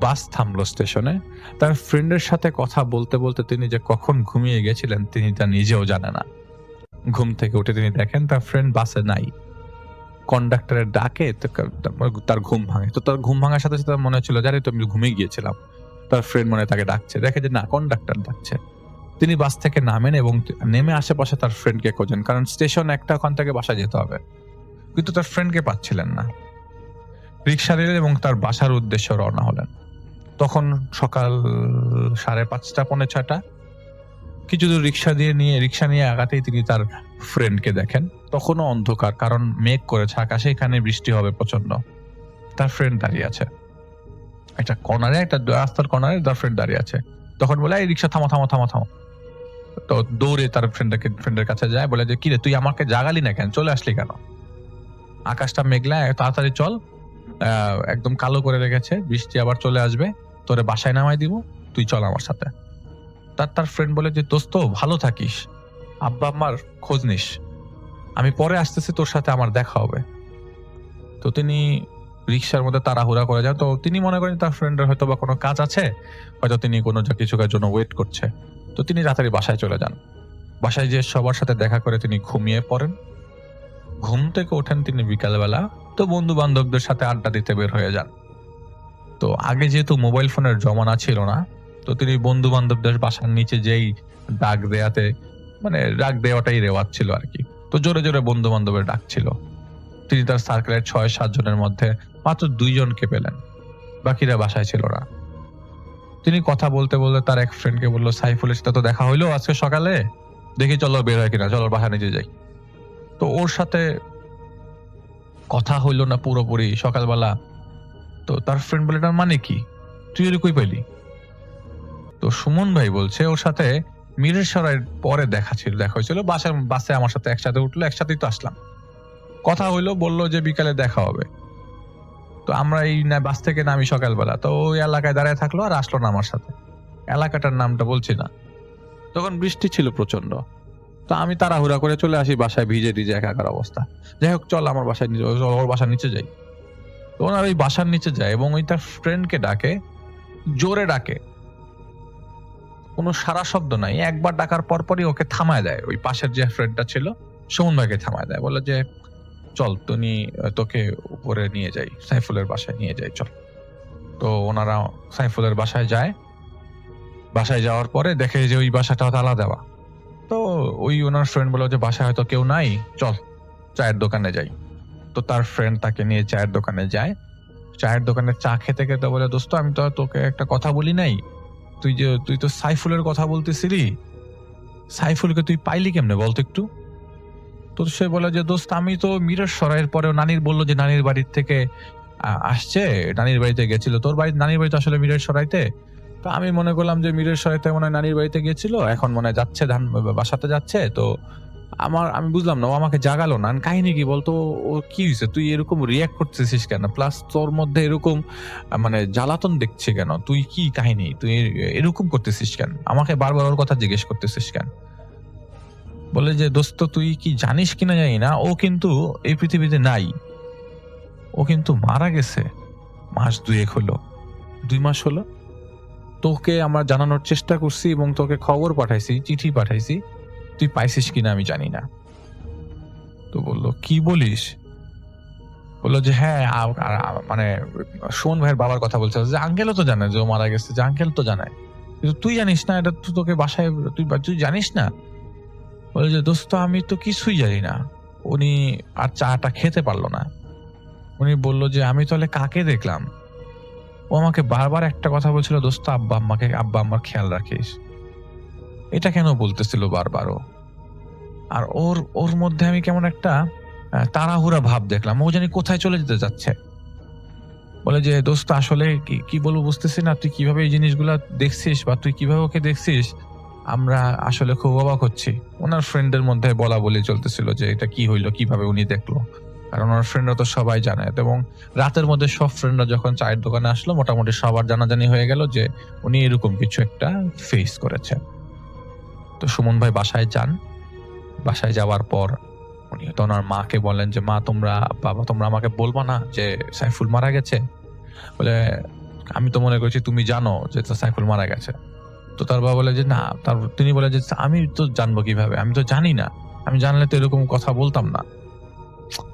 D: বাস থামলো স্টেশনে। তার ফ্রেন্ডের সাথে কথা বলতে বলতে তিনি যে কখন ঘুমিয়ে গেছিলেন তিনি তা নিজেও জানে না। ঘুম থেকে উঠে তিনি দেখেন তার ফ্রেন্ড বাসে নাই। কন্ডাক্টরের ডাকে তার ঘুম ভাঙে। তো তার ঘুম ভাঙার সাথে সাথে মনে হচ্ছিল, জানি তো আমি ঘুমিয়ে গিয়েছিলাম। তার ফ্রেন্ড মনে তাকে ডাকছে, দেখে যে না, কন্ডাক্টর ডাকছে। তিনি বাস থেকে নামেন এবং নেমে আশেপাশে তার ফ্রেন্ডকে খোঁজেন, কারণ স্টেশন একটা, ওখান থেকে বাসা যেতে হবে। কিন্তু তার ফ্রেন্ডকে পাচ্ছিলেন না। রিক্সা নিলেন এবং তার বাসার উদ্দেশ্যে রওনা হলেন। তখন সকাল 5:30 পৌনে 6টা। কিছু দূর রিক্সা নিয়ে আগাতেই তিনি তার ফ্রেন্ডকে দেখেন। তখনও অন্ধকার, কারণ মেঘ করেছে আকাশে, এখানে বৃষ্টি হবে প্রচন্ড। তার ফ্রেন্ড দাঁড়িয়ে আছে একটা কর্নারে, একটা রাস্তার কর্নারে তার ফ্রেন্ড দাঁড়িয়ে আছে। তখন বলে, এই রিক্সা থামো থামো থামো থামো। তো দৌড়ে তার ফ্রেন্ডের কাছে যায়, বলে যে, কিরে তুই আমাকে জাগালি না কেন, চলে আসলি কেন? আকাশটা মেঘলা, তাড়াতাড়ি চল, একদম কালো করে রেখেছে, বৃষ্টি আবার চলে আসবে, তোরে বাসায় নামাই দিব, তুই চল আমার সাথে। তার ফ্রেন্ড বলে যে, দোস্ত ভালো থাকিস, আব্বা আম্মার খোঁজ নিস, আমি পরে আসতেছি, তোর সাথে আমার দেখা হবে। তো তিনি রিক্সার মধ্যে তাড়াহুড়া করে যান। তো তিনি মনে করেন তার ফ্রেন্ডের হয়তো বা কোনো কাজ আছে, হয়তো তিনি কোনো কিছুর জন্য ওয়েট করছে। তো তিনি তাড়াতাড়ি বাসায় চলে যান। বাসায় যে সবার সাথে দেখা করে তিনি ঘুমিয়ে পড়েন। ঘুম থেকে ওঠেন তিনি বিকালবেলা। তো বন্ধু বান্ধবদের সাথে আড্ডা দিতে বের হয়ে যান। তো আগে যেহেতু মোবাইল ফোনের জমানা ছিল না, তো তিনি বন্ধু বান্ধবদের বাসার নিচে যেই ডাক দেওয়াটাই রেওয়াজ ছিল আর কি। তো জোরে জোরে বন্ধু বান্ধবের ডাক ছিল। তিনি তার সার্কেলের 6-7 জনের মধ্যে মাত্র 2 জনকে পেলেন, বাকিরা বাসায় ছিল না। তিনি কথা বলতে বলতে তার এক ফ্রেন্ডকে বললো, সাইফুলের সাথে তো দেখা হইলো আজকে সকালে, দেখি চলো বের হয় কিনা, চলো বাসা নিচে যাই। তো ওর সাথে কথা হইলো না পুরোপুরি সকালবেলা। তো তার ফ্রেন্ড বলে, এটার মানে কি, তুই এর কই পেলি? তো সুমন ভাই বলছে, ওর সাথে মিরের সরাইয়ের পরে দেখা হয়েছিল, বাসে আমার সাথে একসাথে উঠলো, একসাথেই তো আসলাম, কথা হইলো, বললো যে বিকালে দেখা হবে। তো আমরা এই বাস থেকে নামি সকালবেলা, তো ওই এলাকায় দাঁড়িয়ে থাকলো আর আসলো না আমার সাথে। এলাকাটার নামটা বলছি না। তখন বৃষ্টি ছিল প্রচন্ড। তো আমি তাড়াহুড়া করে চলে আসি বাসায়, ভিজে ভিজে একাকার অবস্থা। যাই হোক, চল আমার বাসায়, ওর বাসার নিচে যাই। তো ওনার ওই বাসার নিচে যায় এবং ওই তার ফ্রেন্ডকে ডাকে, জোরে ডাকে, কোনো সারা শব্দ নাই। একবার ডাকার পরপরই ওকে থামায় দেয়। ওই পাশের যে ফ্রেন্ডটা ছিল সুমন ভাইকে থামায় দেয়, বলে যে, চল তোকে উপরে নিয়ে যাই, সাইফুলের বাসায় নিয়ে যাই, চল। তো ওনারা সাইফুলের বাসায় যায়। বাসায় যাওয়ার পরে দেখে যে ওই বাসাটা তালা দেওয়া। তো ওই ওনার ফ্রেন্ড বলে যে, বাসায় হয়তো কেউ নাই, চল চায়ের দোকানে যাই। তো তার ফ্রেন্ড তাকে নিয়ে চায়ের দোকানে যায়। চায়ের দোকানে চা খেতে খেতে বলে, দোস্ত আমি তো তোকে একটা কথা বলি নাই, তুই তো সাইফুলের কথা বলতেছিলি, সাইফুলকে তুই পাইলি কেমনে বলতো একটু? তো সে বলে যে, দোস্ত আমি তো মিরের সরাইয়ের পরেও, নানির বললো যে নানির বাড়ির থেকে আসছে, নানির বাড়িতে গেছিল। তোর নানির বাড়ি তো আসলে মিরের সরাইতে। তো আমি মনে করলাম যে মিরের সরাইতে মনে হয় নানির বাড়িতে গেছিল, এখন মনে হয় যাচ্ছে, বাসাতে যাচ্ছে। তো আমি বুঝলাম না, ও আমাকে জাগালো না। কাহিনী কি বলতো, ও কি হয়েছে, তুই এরকম রিয়াক্ট করতেছিস কেন, প্লাস তোর মধ্যে এরকম জ্বালাতন দেখছি কেন, তুই কি কাহিনী, তুই এরকম করতেছিস কেন, আমাকে বারবার ওর কথা জিজ্ঞেস করতেছিস কেন? বলে যে, দোস্ত তুই কি জানিস কিনা জানি না, ও কিন্তু এই পৃথিবীতে নাই, ও কিন্তু মারা গেছে। 2 মাস হলো। তোকে আমরা জানানোর চেষ্টা করছি এবং তোকে খবর পাঠাইছি, চিঠি পাঠাইছি, তুই পাইছিস কিনা আমি জানি না। তো বললো, কি বলিস? বললো যে, হ্যাঁ, সুমন ভাইয়ের বাবার কথা বলছে, যে আঙ্কেলও তো জানে যে ও মারা গেছে, যে আঙ্কেল তো জানায়, কিন্তু তুই জানিস না, এটা তো তোকে বাসায় তুই জানিস না। বলে যে, দোস্ত আমি তো কিছুই জানি না। উনি আর চাটা খেতে পারলো না। উনি বললো যে, আমি তাহলে কাকে দেখলাম? ও আমাকে বারবার একটা কথা বলছিল, দোস্ত আব্বা আম্মার খেয়াল রাখিস। এটা কেন বলতেছিল বারবারও। আর ওর মধ্যে আমি কেমন একটা তাড়াহুড়া ভাব দেখলাম, ও জানি কোথায় চলে যেতে যাচ্ছে। বলে যে, দোস্ত আসলে কি বলবো বুঝতেছি না, তুই কিভাবে এই জিনিসগুলা দেখছিস বা তুই কিভাবে ওকে দেখছিস, আমরা আসলে খুব অবাক হচ্ছি। ওনার ফ্রেন্ডের মধ্যে বলা বলি চলতেছিল যে এটা কি হইলো, কিভাবে উনি দেখলো। কারণ ওনার ফ্রেন্ডরা তো সবাই জানে। এবং রাতের মধ্যে সব ফ্রেন্ডরা যখন চায়ের দোকানে আসলো, মোটামুটি সবার জানাজানি হয়ে গেল যে উনি এরকম কিছু একটা ফেস করেছে। তো সুমন ভাই বাসায় যান। বাসায় যাওয়ার পর উনি তো ওনার মাকে বলেন যে, মা বাবা তোমরা আমাকে বলবা না যে সাইফুল মারা গেছে? বলে, আমি তো মনে করছি তুমি জানো যে সাইফুল মারা গেছে। তো তার বাবা বলে যে না, তিনি বলে যে আমি তো জানবো কিভাবে, আমি তো জানি না, আমি জানলে তো এরকম কথা বলতাম না।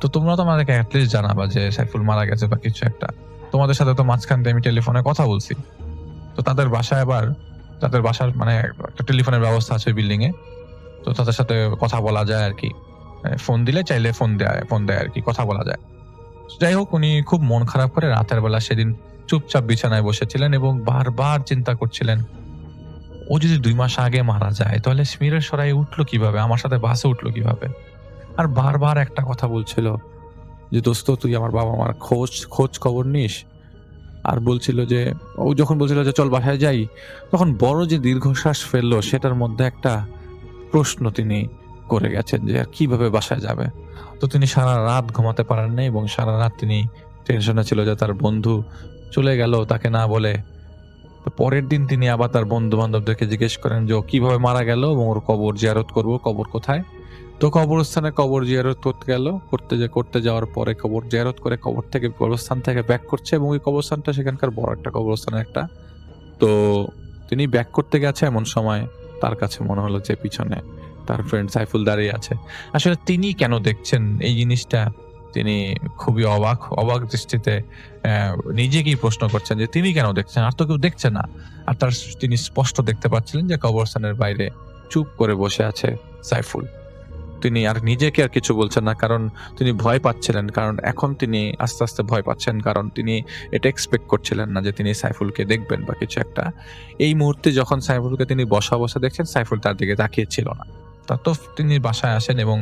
D: তো তোমরা তো আমাদেরকে অ্যাটলিস্ট জানাবা যে সাইফুল মারা গেছে বা কিছু একটা। তোমাদের সাথে তো মাঝখান দিয়ে আমি টেলিফোনে কথা বলছি। তো তাদের বাসার মানে একটা টেলিফোনের ব্যবস্থা আছে বিল্ডিং এ। তো তাদের সাথে কথা বলা যায় আর কি। ফোন দিলে চাইলে ফোন দেয় আর কি, কথা বলা যায়। যাই হোক, উনি খুব মন খারাপ করে রাতের বেলা সেদিন চুপচাপ বিছানায় বসেছিলেন এবং বারবার চিন্তা করছিলেন, ও যদি 2 মাস আগে মারা যায় তাহলে স্মিরের সরাই উঠলো কিভাবে, আমার সাথে বাসে উঠলো কিভাবে। আর বারবার একটা কথা বলছিল যে দোস্ত তুই আমার বাবা মার খোঁজ খবর নিস। আর বলছিল যে, ও যখন বলছিল যে চল বাসায় যাই, তখন বড় যে দীর্ঘশ্বাস ফেললো সেটার মধ্যে একটা প্রশ্ন তিনি করে গেছেন যে আর কিভাবে বাসায় যাবে। তো তিনি সারা রাত ঘুমাতে পারেন নাই এবং সারা রাত তিনি টেনশনে ছিল যে তার বন্ধু চলে গেল তাকে না বলে। তো পরের দিন তিনি আবার তার বন্ধু বান্ধবদেরকে জিজ্ঞেস করেন যে ও কিভাবে মারা গেল এবং ওর কবর জিয়ারত করব, কবর কোথায়। তো কবরস্থানে কবর জিয়ারত করতে যাওয়ার পরে কবর জিয়ারত করে কবরস্থান থেকে ব্যাক করছে এবং ওই কবরস্থানটা সেখানকার বড় একটা কবরস্থানের একটা। তো তিনি ব্যাক করতে গেছে, এমন সময় তার কাছে মনে হলো যে পিছনে তার ফ্রেন্ড সাইফুল দাঁড়িয়ে আছে। আসলে তিনি কেন দেখছেন এই জিনিসটা, তিনি খুবই অবাক দৃষ্টিতে নিজেকেই প্রশ্ন করছেন যে তিনি কেন দেখছেন, আর তো কেউ দেখছে না। আর তিনি স্পষ্ট দেখতে পাচ্ছিলেন যে কবরস্থানের বাইরে চুপ করে বসে আছে সাইফুল। তিনি আর নিজেকে আর কিছু বলছেন না, কারণ তিনি ভয় পাচ্ছিলেন। কারণ এখন তিনি আস্তে আস্তে ভয় পাচ্ছেন, কারণ তিনি এটা এক্সপেক্ট করছিলেন না যে তিনি সাইফুলকে দেখবেন বা কিছু একটা। এই মুহূর্তে যখন সাইফুলকে তিনি বসা দেখছেন, সাইফুল তার দিকে তাকিয়েছিল না। তো তিনি বাসায় আসেন এবং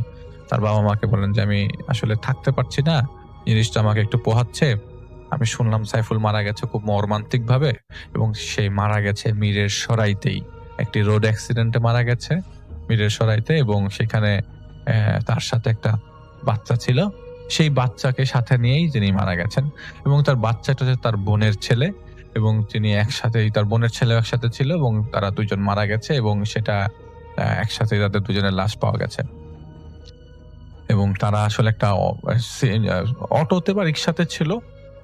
D: তার বাবা মাকে বলেন যে আমি আসলে থাকতে পারছি না, জিনিসটা আমাকে একটু পোহাচ্ছে। আমি শুনলাম সাইফুল মারা গেছে খুব মর্মান্তিক ভাবে এবং সে মারা গেছে মিরের সরাইতেই, একটি রোড অ্যাক্সিডেন্টে মারা গেছে মিরের সরাইতে। এবং সেখানে তার সাথে একটা বাচ্চা ছিল, সেই বাচ্চাকে সাথে নিয়েই তিনি মারা গেছেন। এবং তার বাচ্চাটা হচ্ছে তার বোনের ছেলে এবং তিনি একসাথেই, তার বোনের ছেলেও একসাথে ছিল এবং তারা দুজন মারা গেছে এবং সেটা একসাথে তাদের দুজনের লাশ পাওয়া গেছে। এবং তারা আসলে একটা অটোতে বা রিক্সাতে ছিল,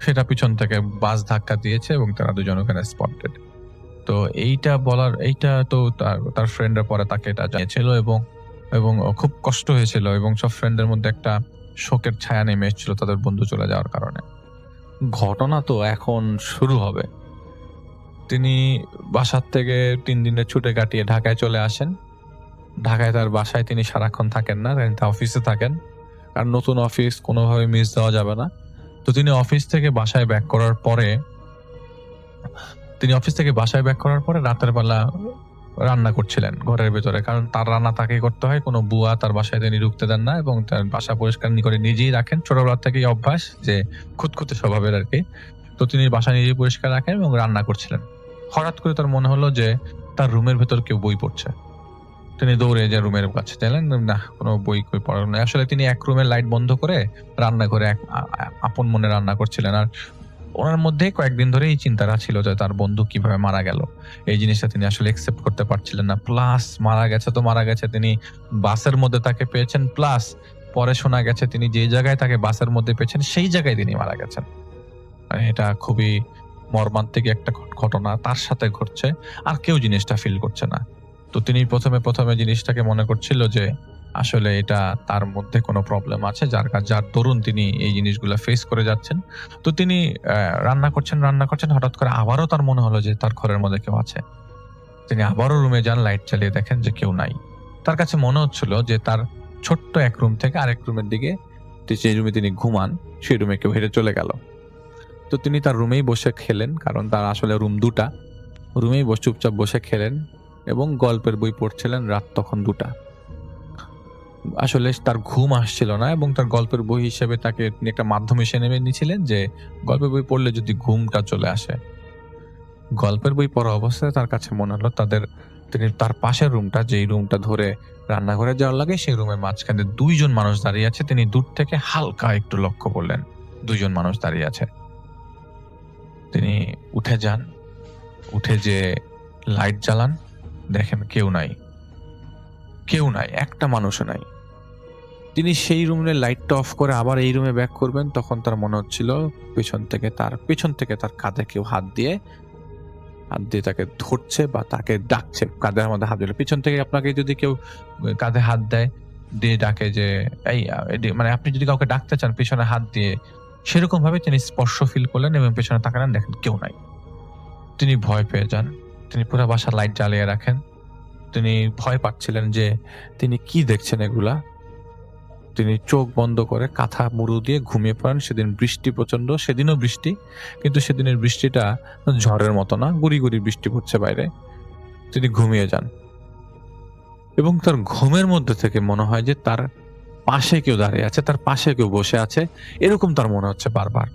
D: সেটা পিছন থেকে বাস ধাক্কা দিয়েছে এবং তারা দুজন ওখানে স্পটেড। তো এইটা তো তার ফ্রেন্ডরা পরে তাকে এটা জানিয়েছিল এবং খুব কষ্ট হয়েছিল এবং সব ফ্রেন্ডের মধ্যে একটা শোকের ছায়া নেমে এসেছিল তাদের বন্ধু চলে যাওয়ার কারণে। ঘটনা তো এখন শুরু হবে। তিনি বাসার থেকে 3 দিনের ছুটি কাটিয়ে ঢাকায় চলে আসেন। ঢাকায় তার বাসায় তিনি সারাক্ষণ থাকেন না, তিনি অফিসে থাকেন, আর নতুন অফিস কোনোভাবে মিস দেওয়া যাবে না। তো তিনি অফিস থেকে বাসায় ব্যাক করার পরে রাতের বেলা রান্না করছিলেন ঘরের ভেতরে, কারণ তার রান্না তাকেই করতে হয়, কোনো বুয়া তার বাসায় তিনি ঢুকতে দেন না এবং তার বাসা পরিষ্কার করে নিজেই রাখেন। ছোটবেলা থেকেই অভ্যাস যে খুঁতখুঁতে স্বভাবের আর কি। তো তিনি বাসা নিজেই পরিষ্কার রাখেন এবং রান্না করছিলেন। হঠাৎ করে তার মনে হলো যে তার রুমের ভেতর কেউ বই পড়ছে। তিনি দৌড়ে যে রুমের কাছে চাইলেন, না কোনো বই পড়ার নয়। আসলে তিনি এক রুমের লাইট বন্ধ করে রান্নাঘরে আপন মনে রান্না করছিলেন। আর ওনার মধ্যে কয়েকদিন ধরে এই চিন্তাটা ছিল যে তার বন্ধু কিভাবে মারা গেল, এই জিনিসটা তিনি আসলে একসেপ্ট করতে পারছিলেন না। প্লাস মারা গেছে, তিনি বাসের মধ্যে তাকে পেয়েছেন, প্লাস পরে শোনা গেছে তিনি যে জায়গায় তাকে বাসের মধ্যে পেয়েছেন সেই জায়গায় তিনি মারা গেছেন। মানে এটা খুবই মর্মান্তিক একটা ঘটনা তার সাথে ঘটছে, আর কেউ জিনিসটা ফিল করছে না। তো তিনি প্রথমে জিনিসটাকে মনে করছিল যে আসলে এটা তার মধ্যে কোনো প্রবলেম আছে, যার দরুন তিনি এই জিনিসগুলো ফেস করে যাচ্ছেন। তো তিনি রান্না করছেন, হঠাৎ করে আবারও তার মনে হলো যে তার ঘরের মধ্যে কেউ আছে। তিনি আবারও রুমে যান, লাইট চালিয়ে দেখেন যে কেউ নাই। তার কাছে মনে হচ্ছিল যে তার ছোট্ট এক রুম থেকে আরেক রুমের দিকে, যে রুমে তিনি ঘুমান সেই রুমে কেউ হেঁটে চলে গেল। তো তিনি তার রুমেই বসে খেলেন, কারণ তার আসলে রুম 2টা, রুমেই চুপচাপ বসে খেলেন এবং গল্পের বই পড়ছিলেন। রাত তখন 2টা। আসলে তার ঘুম আসছিল না এবং তার গল্পের বই হিসেবে তাকে তিনি একটা মাধ্যম হিসেবে নেমে নিয়েছিলেন যে গল্পের বই পড়লে যদি ঘুমটা চলে আসে। গল্পের বই পড়া অবস্থায় তার কাছে মনে হলো তাদের তিনি তার পাশের রুমটা, যেই রুমটা ধরে রান্নাঘরে যাওয়ার লাগে, সেই রুমের মাঝখানে 2 জন মানুষ দাঁড়িয়ে আছে। তিনি দূর থেকে হালকা একটু লক্ষ্য করলেন 2 জন মানুষ দাঁড়িয়ে আছে। তিনি উঠে যান, উঠে যে লাইট জ্বালান, দেখেন কেউ নাই, কেউ নাই, একটা মানুষও নাই। তিনি সেই রুমের লাইটটা অফ করে আবার এই রুমে ব্যাক করবেন, তখন তার মনে হচ্ছিল পেছন থেকে তার কাঁধে কেউ হাত দিয়ে তাকে ধরছে বা তাকে ডাকছে। কাঁধের মধ্যে হাত দিল, পিছন থেকে আপনাকে যদি কেউ কাঁধে হাত দেয়, দিয়ে ডাকে যে এই মানে আপনি যদি কাউকে ডাকতে চান পিছনে হাত দিয়ে, সেরকম ভাবে তিনি স্পর্শ ফিল করলেন এবং পেছনে তাকালেন, দেখেন কেউ নাই। তিনি ভয় পেয়ে যান। তিনি পুরো বাসার লাইট জ্বালিয়ে রাখেন। তিনি ভয় পাচ্ছিলেন যে তিনি কি দেখছেন এগুলা। তিনি চোখ বন্ধ করে কাঁথা মুড়ো দিয়ে ঘুমিয়ে পড়েন। সেদিন বৃষ্টি প্রচন্ড, সেদিনও বৃষ্টি, কিন্তু সেদিনের বৃষ্টিটা ঝড়ের মতো না, গুড়ি গুড়ি বৃষ্টি পড়ছে বাইরে। তিনি ঘুমিয়ে যান এবং তার ঘুমের মধ্যে থেকে মনে হয় যে তার পাশে কেউ দাঁড়িয়ে আছে, তার পাশে কেউ বসে আছে, এরকম তার মনে হচ্ছে বারবার।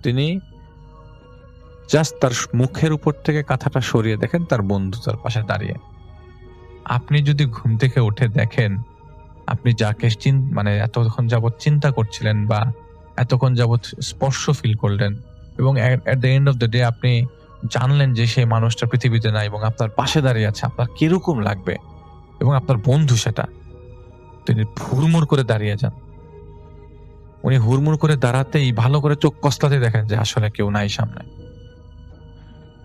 D: তিনি জাস্ট তার মুখের উপর থেকে কাঁথাটা সরিয়ে দেখেন তার বন্ধু তার পাশে দাঁড়িয়ে। আপনি যদি ঘুম থেকে উঠে দেখেন, আপনি যাকে মানে এতক্ষণ যাবৎ চিন্তা করছিলেন বা এতক্ষণ যাবৎ স্পর্শ ফিল করলেন, এবং at the end of the day আপনি জানলেন যে সেই মানুষটা পৃথিবীতে নাই এবং আপনার পাশে দাঁড়িয়ে আছে, আপনার কিরকম লাগবে? এবং আপনার বন্ধু সেটা। তিনি হুড়মুড় করে দাঁড়িয়ে যান। উনি হুড়মুড় করে দাঁড়াতেই ভালো করে চোখ কষলাতে দেখেন যে আসলে কেউ নাই সামনে।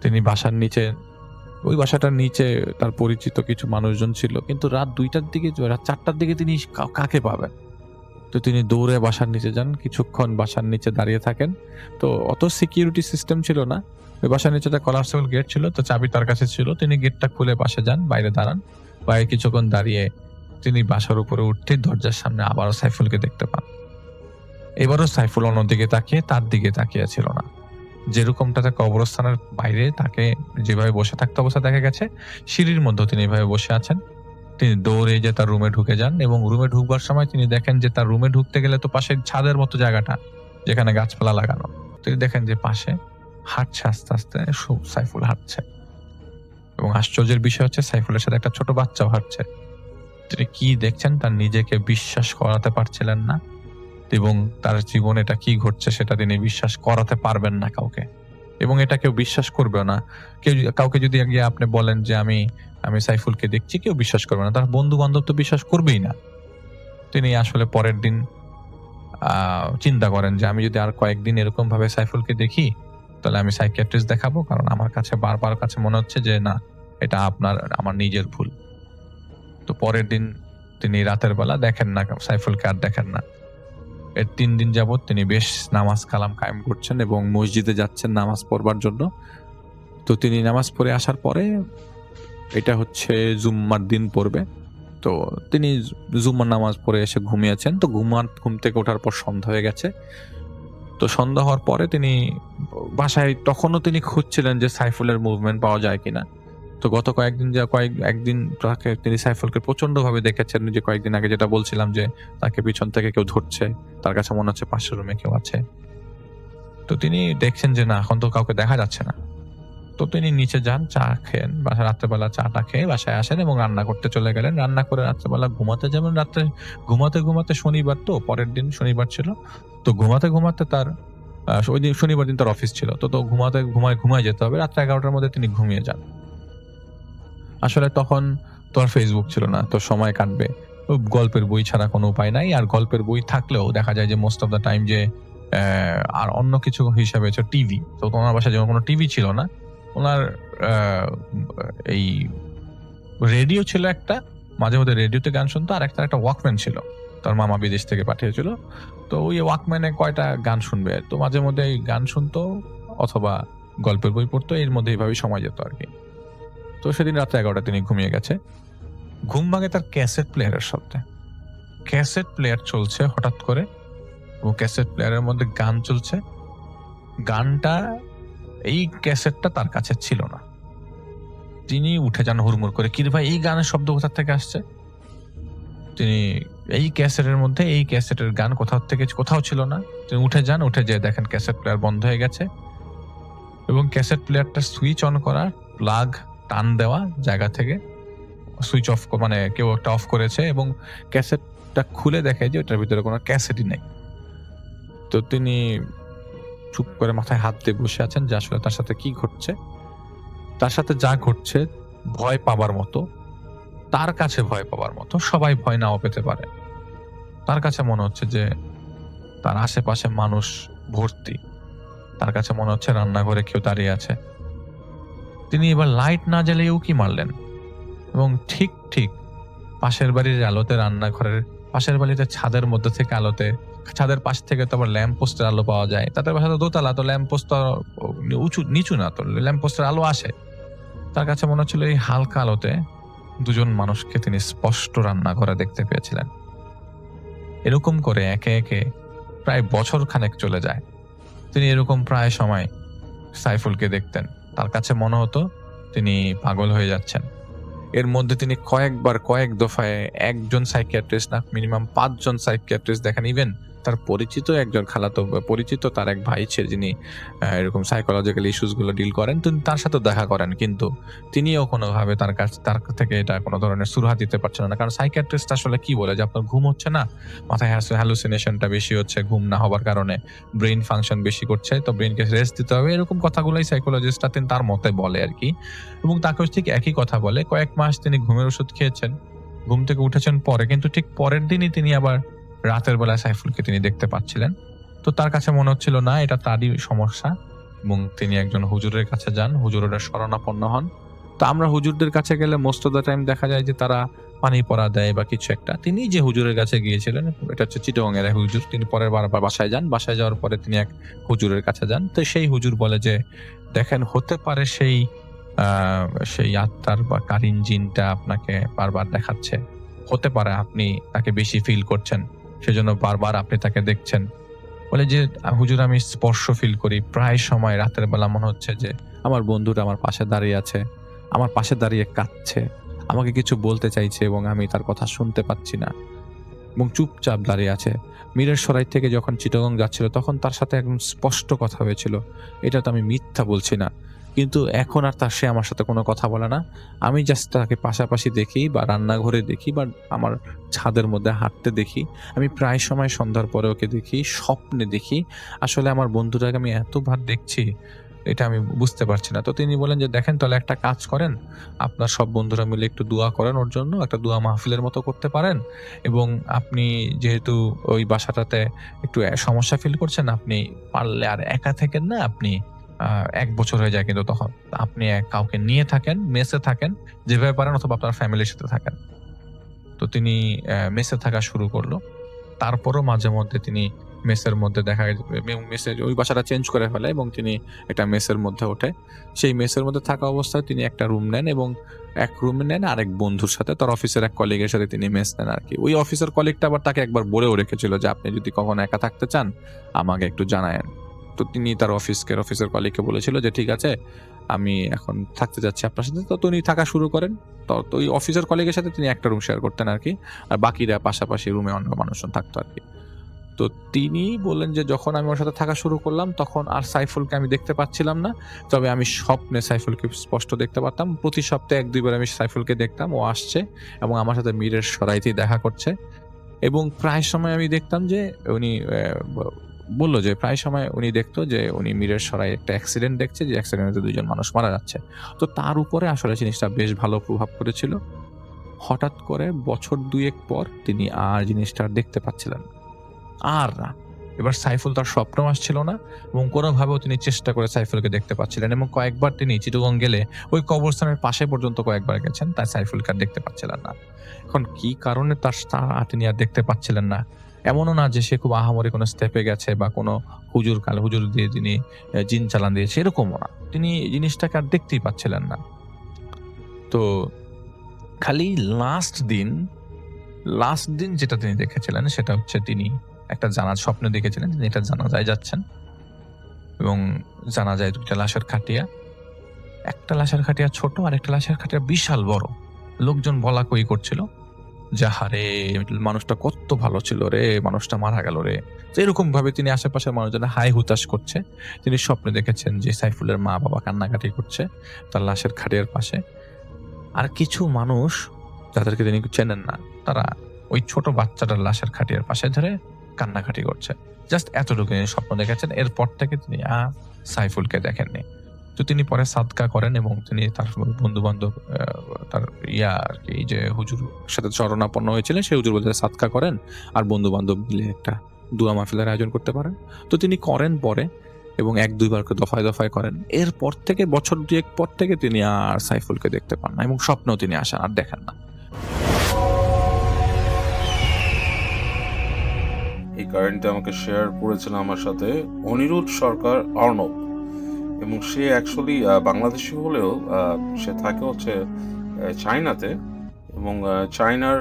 D: তিনি বাসার নিচে, ওই বাসাটার নিচে তার পরিচিত কিছু মানুষজন ছিল, কিন্তু রাত 2টার দিকে, রাত 4টার দিকে তিনি কাকে পাবেন? তো তিনি দৌড়ে বাসার নিচে যান, কিছুক্ষণ বাসার নিচে দাঁড়িয়ে থাকেন। তো অত সিকিউরিটি সিস্টেম ছিল না, ওই বাসার নিচে একটা কলাপসেবল গেট ছিল, তো চাবি তার কাছে ছিল। তিনি গেটটা খুলে পাশে যান, বাইরে দাঁড়ান। বাইরে কিছুক্ষণ দাঁড়িয়ে তিনি বাসার উপরে উঠতে দরজার সামনে আবারও সাইফুলকে দেখতে পান। এবারও সাইফুল অন্যদিকে তাকিয়ে, তার দিকে তাকিয়ে ছিল না। যেরকমটাতে কবরস্থানের বাইরে তাকে যেভাবে বসে থাকতে অবস্থা দেখা গেছে, সিঁড়ির মধ্যে তিনি এভাবে বসে আছেন। তিনি দৌড়ে যে তার রুমে ঢুকে যান এবং রুমে ঢুকবার সময় তিনি দেখেন যে তার রুমে ঢুকতে গেলে তো পাশে ছাদের মতো জায়গাটা যেখানে গাছপালা লাগানো, তিনি দেখেন যে পাশে হাঁটছে, আস্তে আস্তে সাইফুল হাঁটছে। এবং আশ্চর্যের বিষয় হচ্ছে সাইফুলের সাথে একটা ছোট বাচ্চাও হাঁটছে। তিনি কি দেখছেন তার নিজেকে বিশ্বাস করাতে পারছিলেন না, এবং তার জীবনে এটা কি ঘটছে সেটা তিনি বিশ্বাস করাতে পারবেন না কাউকে, এবং এটা কেউ বিশ্বাস করবে না। কাউকে যদি গিয়ে আপনি বলেন যে আমি সাইফুলকে দেখছি, কেউ বিশ্বাস করবে না, তার বন্ধু বান্ধব তো বিশ্বাস করবেই না। তিনি আসলে পরের দিন চিন্তা করেন যে আমি যদি আর কয়েকদিন এরকম ভাবে সাইফুলকে দেখি, তাহলে আমি সাইকিয়াট্রিস্ট দেখাবো, কারণ আমার কাছে বারবার মনে হচ্ছে যে না, এটা আমার নিজের ভুল। তো পরের দিন তিনি রাতের বেলা দেখেন না সাইফুলকে, আর দেখেন না। এর 3 দিন যাবত তিনি বেশ নামাজ কালাম কায়েম করছেন এবং মসজিদে যাচ্ছেন নামাজ পড়বার জন্য। তো তিনি নামাজ পড়ে আসার পরে, এটা হচ্ছে জুম্মার দিন পড়বে, তো তিনি জুম্মার নামাজ পড়ে এসে ঘুমিয়েছেন। তো ঘুম থেকে ওঠার পর সন্ধ্যা হয়ে গেছে। তো সন্ধ্যা হওয়ার পরে তিনি বাসায়, তখনও তিনি খুঁজছিলেন যে সাইফুলের মুভমেন্ট পাওয়া যায় কিনা। তো গত একদিন তাকে তিনি সাইফুলকে প্রচন্ড ভাবে দেখেছেন, যে কয়েকদিন আগে যেটা বলছিলাম যে তাকে পিছন থেকে কেউ ধরছে, তার কাছে মনে হচ্ছে পাশের রুমে কেউ আছে। তো তিনি দেখছেন যে না, এখন তো কাউকে দেখা যাচ্ছে না। তো তিনি নিচে যান, চা খেয়েন, বাসায় রাত্রেবেলা চাটা খেয়ে বাসায় আসেন এবং রান্না করতে চলে গেলেন। রান্না করে রাত্রেবেলা ঘুমাতে যাবেন। রাত্রে ঘুমাতে শনিবার, তো পরের দিন শনিবার ছিল, তো ঘুমাতে তার ওই দিন শনিবার দিন তার অফিস ছিল, তো ঘুমায় যেতে হবে। রাত্রে 11টার মধ্যে তিনি ঘুমিয়ে যান। আসলে তখন তো আর ফেসবুক ছিল না, তো সময় কাটবে, গল্পের বই ছাড়া কোনো উপায় নাই। আর গল্পের বই থাকলেও দেখা যায় যে মোস্ট অফ দ্য টাইম যে আর অন্য কিছু হিসাবে টিভি, তো ওনার বাসায় যেমন কোনো টিভি ছিল না, ওনার এই রেডিও ছিল একটা, মাঝে মধ্যে রেডিওতে গান শুনতো, আর একটা ওয়াকম্যান ছিল, তার মামা বিদেশ থেকে পাঠিয়েছিল। তো ওই ওয়াকম্যানে কয়টা গান শুনবে, তো মাঝে মধ্যে গান শুনতো অথবা গল্পের বই পড়তো, এর মধ্যে এইভাবেই সময় যেত আর কি। তো সেদিন রাত্রে 11টা তিনি ঘুমিয়ে গেছে। ঘুম ভাঙে তার ক্যাসেট প্লেয়ারের শব্দে। ক্যাসেট প্লেয়ার চলছে হঠাৎ করে, এবং ক্যাসেট প্লেয়ারের মধ্যে গান চলছে। গানটা, এই ক্যাসেটটা তার কাছে ছিল না। তিনি উঠে যান হুড়মুড় করে, কি রে ভাই, এই গানের শব্দ কোথা থেকে আসছে? তিনি এই ক্যাসেটের মধ্যে, এই ক্যাসেটের গান কোথাও ছিল না। তিনি উঠে যান, উঠে যেয়ে দেখেন ক্যাসেট প্লেয়ার বন্ধ হয়ে গেছে, এবং ক্যাসেট প্লেয়ারটা সুইচ অন করা, প্লাগ টান দেওয়া জায়গা থেকে সুইচ অফ, মানে কেউ একটা অফ করেছে, এবং ক্যাসেটটা খুলে দেখে যে ওটার ভিতরে কোনো ক্যাসেটই নেই। তো তিনি চুপ করে মাথায় হাত দিয়ে বসে আছেন যে আসলে তার সাথে কি ঘটছে। তার সাথে যা ঘটছে ভয় পাবার মতো, তার কাছে ভয় পাবার মতো। সবাই ভয় নাও পেতে পারে, তার কাছে মনে হচ্ছে যে তার আশেপাশে মানুষ ভর্তি। তার কাছে মনে হচ্ছে রান্নাঘরে কেউ দাঁড়িয়ে আছে। তিনি এবার লাইট না জ্বালিয়ে উকি মারলেন, এবং ঠিক ঠিক পাশের বাড়ির আলোতে, রান্নাঘরের পাশের বাড়িতে ছাদের মধ্যে থেকে আলোতে, ছাদের পাশ থেকে তো আবার ল্যাম্প পোস্টের আলো পাওয়া যায়, তাদের বাসা তো দোতলা, তো ল্যাম্প পোস্ট তো নিচু না, তো ল্যাম্প পোস্টের আলো আসে। তার কাছে মনে হচ্ছিল এই হালকা আলোতে দুজন মানুষকে তিনি স্পষ্ট রান্নাঘরে দেখতে পেয়েছিলেন। এরকম করে একে একে প্রায় বছর খানেক চলে যায়। তিনি এরকম প্রায় সময় সাইফুলকে দেখতেন। তার কাছে মনে হতো তিনি পাগল হয়ে যাচ্ছেন। এর মধ্যে তিনি কয়েক দফায় একজন সাইকিয়াট্রিস্ট না, মিনিমাম 5 জন সাইকিয়াট্রিস্ট দেখেন। ইভেন তার পরিচিত একজন পরিচিত তার এক ভাই ছিল যিনি এরকম সাইকোলজিক্যাল ইস্যুস গুলো ডিল করেন, তিনি তার সাথে দেখা করেন, কিন্তু তিনিও কোনোভাবে তার থেকে এটা কোনো ধরনের সুরাহা দিতে পারছেন না। কারণ সাইকিয়াট্রিস্ট আসলে কি বলে যে আপনার ঘুম হচ্ছে না, মাথায় হ্যালুসিনেশনটা বেশি হচ্ছে, ঘুম না হবার কারণে ব্রেইন ফাংশন বেশি করছে, তো ব্রেইনকে রেস্ট দিতে হবে, এরকম কথাগুলোই সাইকোলজিস্টরা তিনি তার মতে বলে আর কি। এবং তাকেও ঠিক একই কথা বলে। কয়েক মাস তিনি ঘুমের ওষুধ খেয়েছেন, ঘুম থেকে উঠেছেন পরে, কিন্তু ঠিক পরের দিনই তিনি আবার রাতের বেলায় সাইফুলকে তিনি দেখতে পাচ্ছিলেন। তো তার কাছে মনে হচ্ছিল না এটা তারই সমস্যা, এবং তিনি একজন হুজুরের কাছে যান, হুজুরের শরণাপন্ন হন। তো আমরা হুজুরদের কাছে গেলে মোস্ট অফ দ্য টাইম দেখা যায় যে তারা পানি পড়া দেয় বা কিছু একটা। তিনি যে হুজুরের কাছে গিয়েছিলেন, এটা হচ্ছে চিটাগং এর এক হুজুর, তিনি পরের বার আবার বাসায় যান। বাসায় যাওয়ার পরে তিনি এক হুজুরের কাছে যান। তো সেই হুজুর বলে যে দেখেন, হতে পারে সেই আত্মার বা কারিন জিনটা আপনাকে বারবার দেখাচ্ছে, হতে পারে আপনি তাকে বেশি ফিল করছেন, সেজন্য বারবার আপনি তাকে দেখছেন। বলে যে হুজুর, আমি স্পর্শ ফিল করি প্রায় সময় রাতের বেলা, মনে হচ্ছে যে আমার বন্ধুটা আমার পাশে দাঁড়িয়ে আছে, আমার পাশে দাঁড়িয়ে কাঁদছে, আমাকে কিছু বলতে চাইছে এবং আমি তার কথা শুনতে পাচ্ছি না, এবং চুপচাপ দাঁড়িয়ে আছে। মিরের সরাই থেকে যখন চিটাগং যাচ্ছিল তখন তার সাথে একদম স্পষ্ট কথা হয়েছিল, এটা তো আমি মিথ্যা বলছি না। কিন্তু এখন আর সে আমার সাথে কোনো কথা বলে না। আমি জাস্ট তাকে পাশাপাশি দেখি, বা রান্নাঘরে দেখি, বা আমার ছাদের মধ্যে হাঁটতে দেখি। আমি প্রায় সময় সন্ধ্যার পরে ওকে দেখি, স্বপ্নে দেখি। আসলে আমার বন্ধুটাকে আমি এতবার দেখছি, এটা আমি বুঝতে পারছি না। তো তিনি বলেন যে দেখেন, তাহলে একটা কাজ করেন, আপনার সব বন্ধুরা মিলে একটু দোয়া করেন ওর জন্য, একটা দোয়া মাহফিলের মতো করতে পারেন। এবং আপনি যেহেতু ওই বাসাটাতে একটু সমস্যা ফিল করছেন, আপনি পারলে আর একা থাকেন না, আপনি 1 বছর হয়ে যায় কিন্তু তখন আপনি কাউকে নিয়ে থাকেন, মেসে থাকেন, যেভাবে পারেন, অথবা আপনার ফ্যামিলির সাথে থাকেন। তো তিনি মেসে থাকা শুরু করলো। তারপরও মাঝে মধ্যে তিনি মেসের মধ্যে মেসে ওই বাসাটা চেঞ্জ করে ফেলে, এবং তিনি একটা মেসের মধ্যে ওঠে। সেই মেসের মধ্যে থাকা অবস্থায় তিনি একটা রুম নেন, এবং এক রুম নেন আরেক বন্ধুর সাথে, তার অফিসের এক কলিগের সাথে তিনি মেস নেন আর কি। ওই অফিসের কলিগটা আবার তাকে একবার বলেও রেখেছিল যে আপনি যদি কখনো একা থাকতে চান আমাকে একটু জানায়েন। তো তিনি তার অফিসের কলিগকে বলেছিল যে ঠিক আছে, আমি এখন থাকতে যাচ্ছি আপনার সাথে। তো তিনি থাকা শুরু করেন। তো ওই অফিসের কলিগের সাথে তিনি একটা রুম শেয়ার করতেন আর কি, আর বাকিরা পাশাপাশি রুমে অন্য মানুষজন থাকতো আর কি। তো তিনি বললেন যে যখন আমি ওর সাথে থাকা শুরু করলাম তখন আর সাইফুলকে আমি দেখতে পাচ্ছিলাম না, তবে আমি স্বপ্নে সাইফুলকে স্পষ্ট দেখতে পারতাম। প্রতি সপ্তাহে 1-2 বার আমি সাইফুলকে দেখতাম, ও আসছে এবং আমার সাথে মিরের সরাইতেই দেখা করছে। এবং প্রায় সময় আমি দেখতাম যে উনি বললো যে প্রায় সময় উনি দেখতো যে উনি মিরের সরাই একটা অ্যাক্সিডেন্ট দেখছে, যে অ্যাক্সিডেন্টে 2 জন মানুষ মারা যাচ্ছে। তো তার উপরে আসলে জিনিসটা বেশ ভালো প্রভাব পড়েছিল। হঠাৎ করে বছর 2-1 পর তিনি আর জিনিসটা দেখতে পাচ্ছিলেন আর না। এবার সাইফুল তার স্বপ্ন আসছিল না, এবং কোনোভাবেও তিনি চেষ্টা করে সাইফুলকে দেখতে পাচ্ছিলেন, এবং কয়েকবার তিনি চিটাগং গেলে ওই কবরস্থানের পাশে পর্যন্ত কয়েকবার গেছেন, তাই সাইফুলকে আর দেখতে পাচ্ছিলেন না। এখন কি কারণে তিনি আর দেখতে পাচ্ছিলেন না, এমনও না যে সে খুব আহামরি কোনো স্টেপে গেছে বা কোনো হুজুর দিয়ে তিনি জিন চালান দিয়েছে, এরকমও না। তিনি জিনিসটাকে আর দেখতেই পাচ্ছিলেন না। তো খালি লাস্ট দিন যেটা তিনি দেখেছিলেন সেটা হচ্ছে তিনি একটা স্বপ্নে দেখেছিলেন তিনি একটা জানাজায় যাচ্ছেন, এবং জানাজায় 2টা লাশের খাটিয়া, একটা লাশের খাটিয়া ছোট আর একটা লাশের খাটিয়া বিশাল বড়। লোকজন বলাকই করছিল যাহারে মানুষটা কত ভালো ছিল রে, মানুষটা মারা গেল রে। তো এরকম ভাবে তিনি আশেপাশের মানুষজনের হাই হুতাশ করছে। তিনি স্বপ্নে দেখেছেন যে সাইফুলের মা বাবা কান্নাকাটি করছে তার লাশের খাটিয়ার পাশে। আর কিছু মানুষ যাদেরকে তিনি চেনেন না, তারা ওই ছোট বাচ্চাটার লাশের খাটিয়ার পাশে ধরে কান্নাকাটি করছে। জাস্ট এতটুকু তিনি স্বপ্ন দেখেছেন। এরপর থেকে তিনি আর সাইফুলকে দেখেননি। তো তিনি পরে সাদকা করেন এবং তিনি তার বন্ধু বান্ধব তার আর কি যে হুজুর সাথে শরণাপন্ন হয়েছিলেন সেই হুজুর বলতে সাদকা করেন আর বন্ধু বান্ধব মিলে একটা দোয়া মাহফিলের আয়োজন করতে পারেন। তো তিনি করেন পরে এবং 1-2 বার করে দফায় দফায় করেন। এরপর থেকে বছর 2 পর থেকে তিনি আর সাইফুলকে দেখতে পান না এবং স্বপ্নেও তিনি আসেন আর দেখেন না।
E: এই কারেন্টটা আমাকে শেয়ার করেছিল আমার সাথে অনিরুদ্ধ সরকার অর্ণব, এবং সে অ্যাকচুয়ালি বাংলাদেশি হলেও সে থাকে হচ্ছে চায়নাতে, এবং চায়নার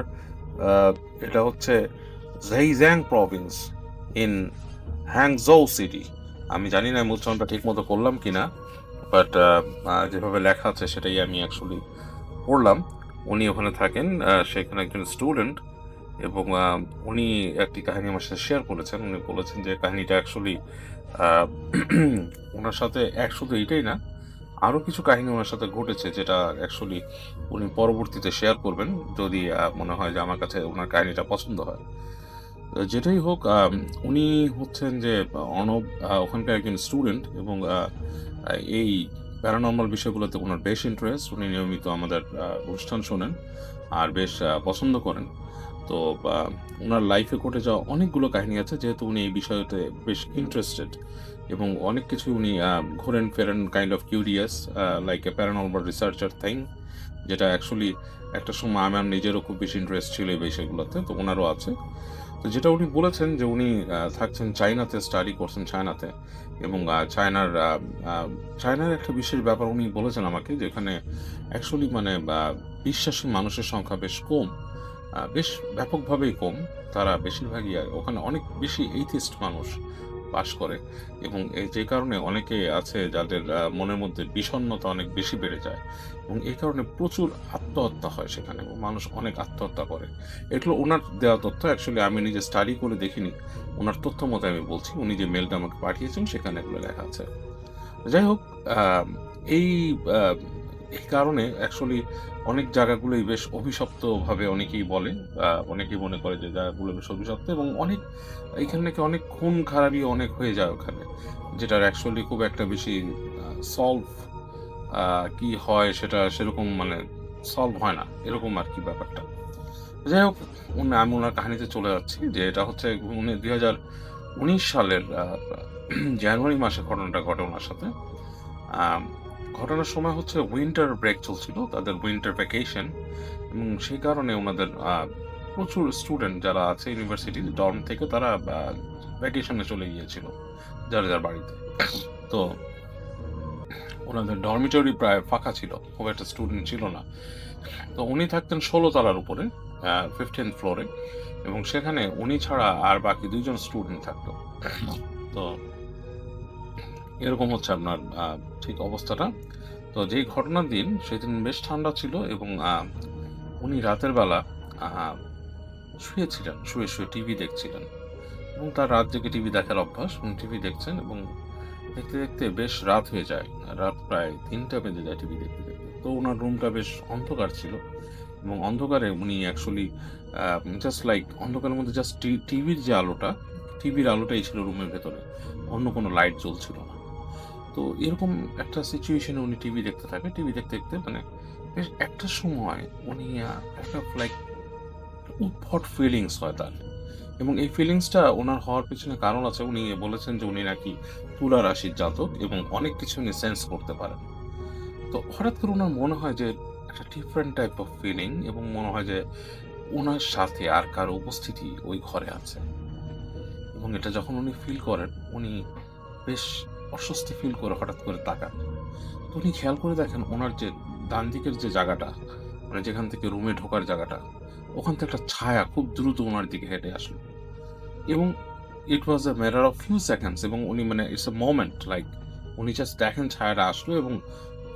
E: এটা হচ্ছে ঝেইজিয়াং প্রভিন্স ইন হ্যাংজৌ সিটি। আমি জানি না আমি উচ্চারণটা ঠিক মতো করলাম কিনা, বাট যেভাবে লেখা আছে সেটাই আমি অ্যাকচুয়ালি পড়লাম। উনি ওখানে থাকেন, সেখানে একজন স্টুডেন্ট, এবং উনি একটি কাহিনী আমার সাথে শেয়ার করেছেন। উনি বলেছেন যে কাহিনীটা অ্যাকচুয়ালি ওনার সাথে শুধু এইটাই না, আরও কিছু কাহিনী ওনার সাথে ঘটেছে যেটা অ্যাকচুয়ালি উনি পরবর্তীতে শেয়ার করবেন যদি মনে হয় যে আমার কাছে ওনার কাহিনীটা পছন্দ হয়। যেটাই হোক, উনি হচ্ছেন যে অর্ণব ওখানকার একজন স্টুডেন্ট, এবং এই প্যারানর্মাল বিষয়গুলোতে ওনার বেশ ইন্টারেস্ট। উনি নিয়মিত আমাদের অনুষ্ঠান শোনেন আর বেশ পছন্দ করেন। তো ওনার লাইফে ঘটে যাওয়া অনেকগুলো কাহিনী আছে, যেহেতু উনি এই বিষয়তে বেশ ইন্টারেস্টেড, এবং অনেক কিছু উনি ঘোরেন ফেরেন, kind of curious, like a paranormal researcher thing, যেটা অ্যাকচুয়ালি একটা সময় আমার নিজেরও খুব বেশি ইন্টারেস্ট ছিল এই বিষয়গুলোতে, তো ওনারও আছে। তো যেটা উনি বলেছেন যে উনি থাকছেন চায়নাতে, স্টাডি করছেন চায়নাতে, এবং চায়নার একটা বিশেষ ব্যাপার উনি বলেছেন আমাকে, যেখানে অ্যাকচুয়ালি মানে বিশ্বাসী মানুষের সংখ্যা বেশ কম, বেশ ব্যাপকভাবেই কম। তারা বেশিরভাগই ওখানে অনেক বেশি এইথিস্ট মানুষ বাস করে, এবং যে কারণে অনেকে আছে যাদের মনের মধ্যে বিষণ্ণতা অনেক বেশি বেড়ে যায়, এবং এই কারণে প্রচুর আত্মহত্যা হয় সেখানে, এবং মানুষ অনেক আত্মহত্যা করে। এগুলো ওনার দেওয়া তথ্য, অ্যাকচুয়ালি আমি নিজে স্টাডি করে দেখিনি, ওনার তথ্য মতো আমি বলছি। উনি যে মেলটা আমাকে পাঠিয়েছেন সেখানে এগুলো লেখা আছে। যাই হোক, এই কারণে অ্যাকচুয়ালি অনেক জায়গাগুলোই বেশ অভিশপ্তভাবে অনেকেই বলে, অনেকেই মনে করে যে জায়গাগুলো বেশ অভিশপ্ত, এবং অনেক এইখানে নাকি অনেক খুন খারাপি অনেক হয়ে যায় ওখানে, যেটার অ্যাকচুয়ালি খুব একটা বেশি সলভ কি হয় সেটা সেরকম মানে সলভ হয় না, এরকম আর কি ব্যাপারটা। যাই হোক, আমি ওনার কাহিনীতে চলে যাচ্ছি, যে এটা হচ্ছে উনি 2019 সালের জানুয়ারি মাসে ঘটনাটা ঘটে ওনার সাথে। ঘটনার সময় হচ্ছে উইন্টার ব্রেক চলছিল, তাদের উইন্টার ভ্যাকেশন, এবং সেই কারণে ওনাদের প্রচুর স্টুডেন্ট যারা আছে ইউনিভার্সিটি ডর্ম থেকে, তারা ভ্যাকেশনে চলে গিয়েছিল যার যার বাড়িতে। তো ওনাদের ডরমিটরি প্রায় ফাঁকা ছিল, খুব একটা স্টুডেন্ট ছিল না। তো উনি থাকতেন 16 তলার উপরে, 15th ফ্লোরে, এবং সেখানে উনি ছাড়া আর বাকি 2জন স্টুডেন্ট থাকতো। তো এরকম হচ্ছে আপনার ঠিক অবস্থাটা। তো যেই ঘটনার দিন, সেদিন বেশ ঠান্ডা ছিল, এবং উনি রাতের বেলা শুয়েছিলেন, শুয়ে শুয়ে টিভি দেখছিলেন, এবং তার রাত জেগে টিভি দেখার অভ্যাস। উনি টিভি দেখছেন, এবং দেখতে দেখতে বেশ রাত হয়ে যায়, রাত প্রায় 3টা বেজে যায় টিভি দেখতে দেখতে। তো ওনার রুমটা বেশ অন্ধকার ছিল, এবং অন্ধকারে উনি অ্যাকচুয়ালি জাস্ট লাইক অন্ধকারের মধ্যে জাস্ট টিভির যে আলোটা, টিভির আলোটাই ছিল রুমের ভেতরে, অন্য কোনো লাইট জ্বলছিল না। তো এরকম একটা সিচুয়েশনে উনি টিভি দেখতে থাকে, টিভি দেখতে দেখতে মানে বেশ একটা সময় উনি একটা লাইক উদ্ভট ফিলিংস হয় তার, এবং এই ফিলিংসটা ওনার হওয়ার পিছনে কারণ আছে। উনি বলেছেন যে উনি নাকি তুলা রাশির জাতক, এবং অনেক কিছু উনি সেন্স করতে পারেন। তো হঠাৎ করে ওনার মনে হয় যে একটা ডিফারেন্ট টাইপ অফ ফিলিং, এবং মনে হয় যে ওনার সাথে আর কারো উপস্থিতি ওই ঘরে আছে, এবং এটা যখন উনি ফিল করেন, উনি বেশ অস্বস্তি ফিল করে হঠাৎ করে তাকান। তো উনি খেয়াল করে দেখেন ওনার যে ডান দিকের যে জায়গাটা, মানে যেখান থেকে রুমে ঢোকার জায়গাটা, ওখান থেকে একটা ছায়া খুব দ্রুত ওনার দিকে হেঁটে আসলো, এবং it was a matter of few seconds, এবং উনি মানে ইটস এ মোমেন্ট, লাইক উনি জাস্ট দেখেন ছায়াটা আসলো, এবং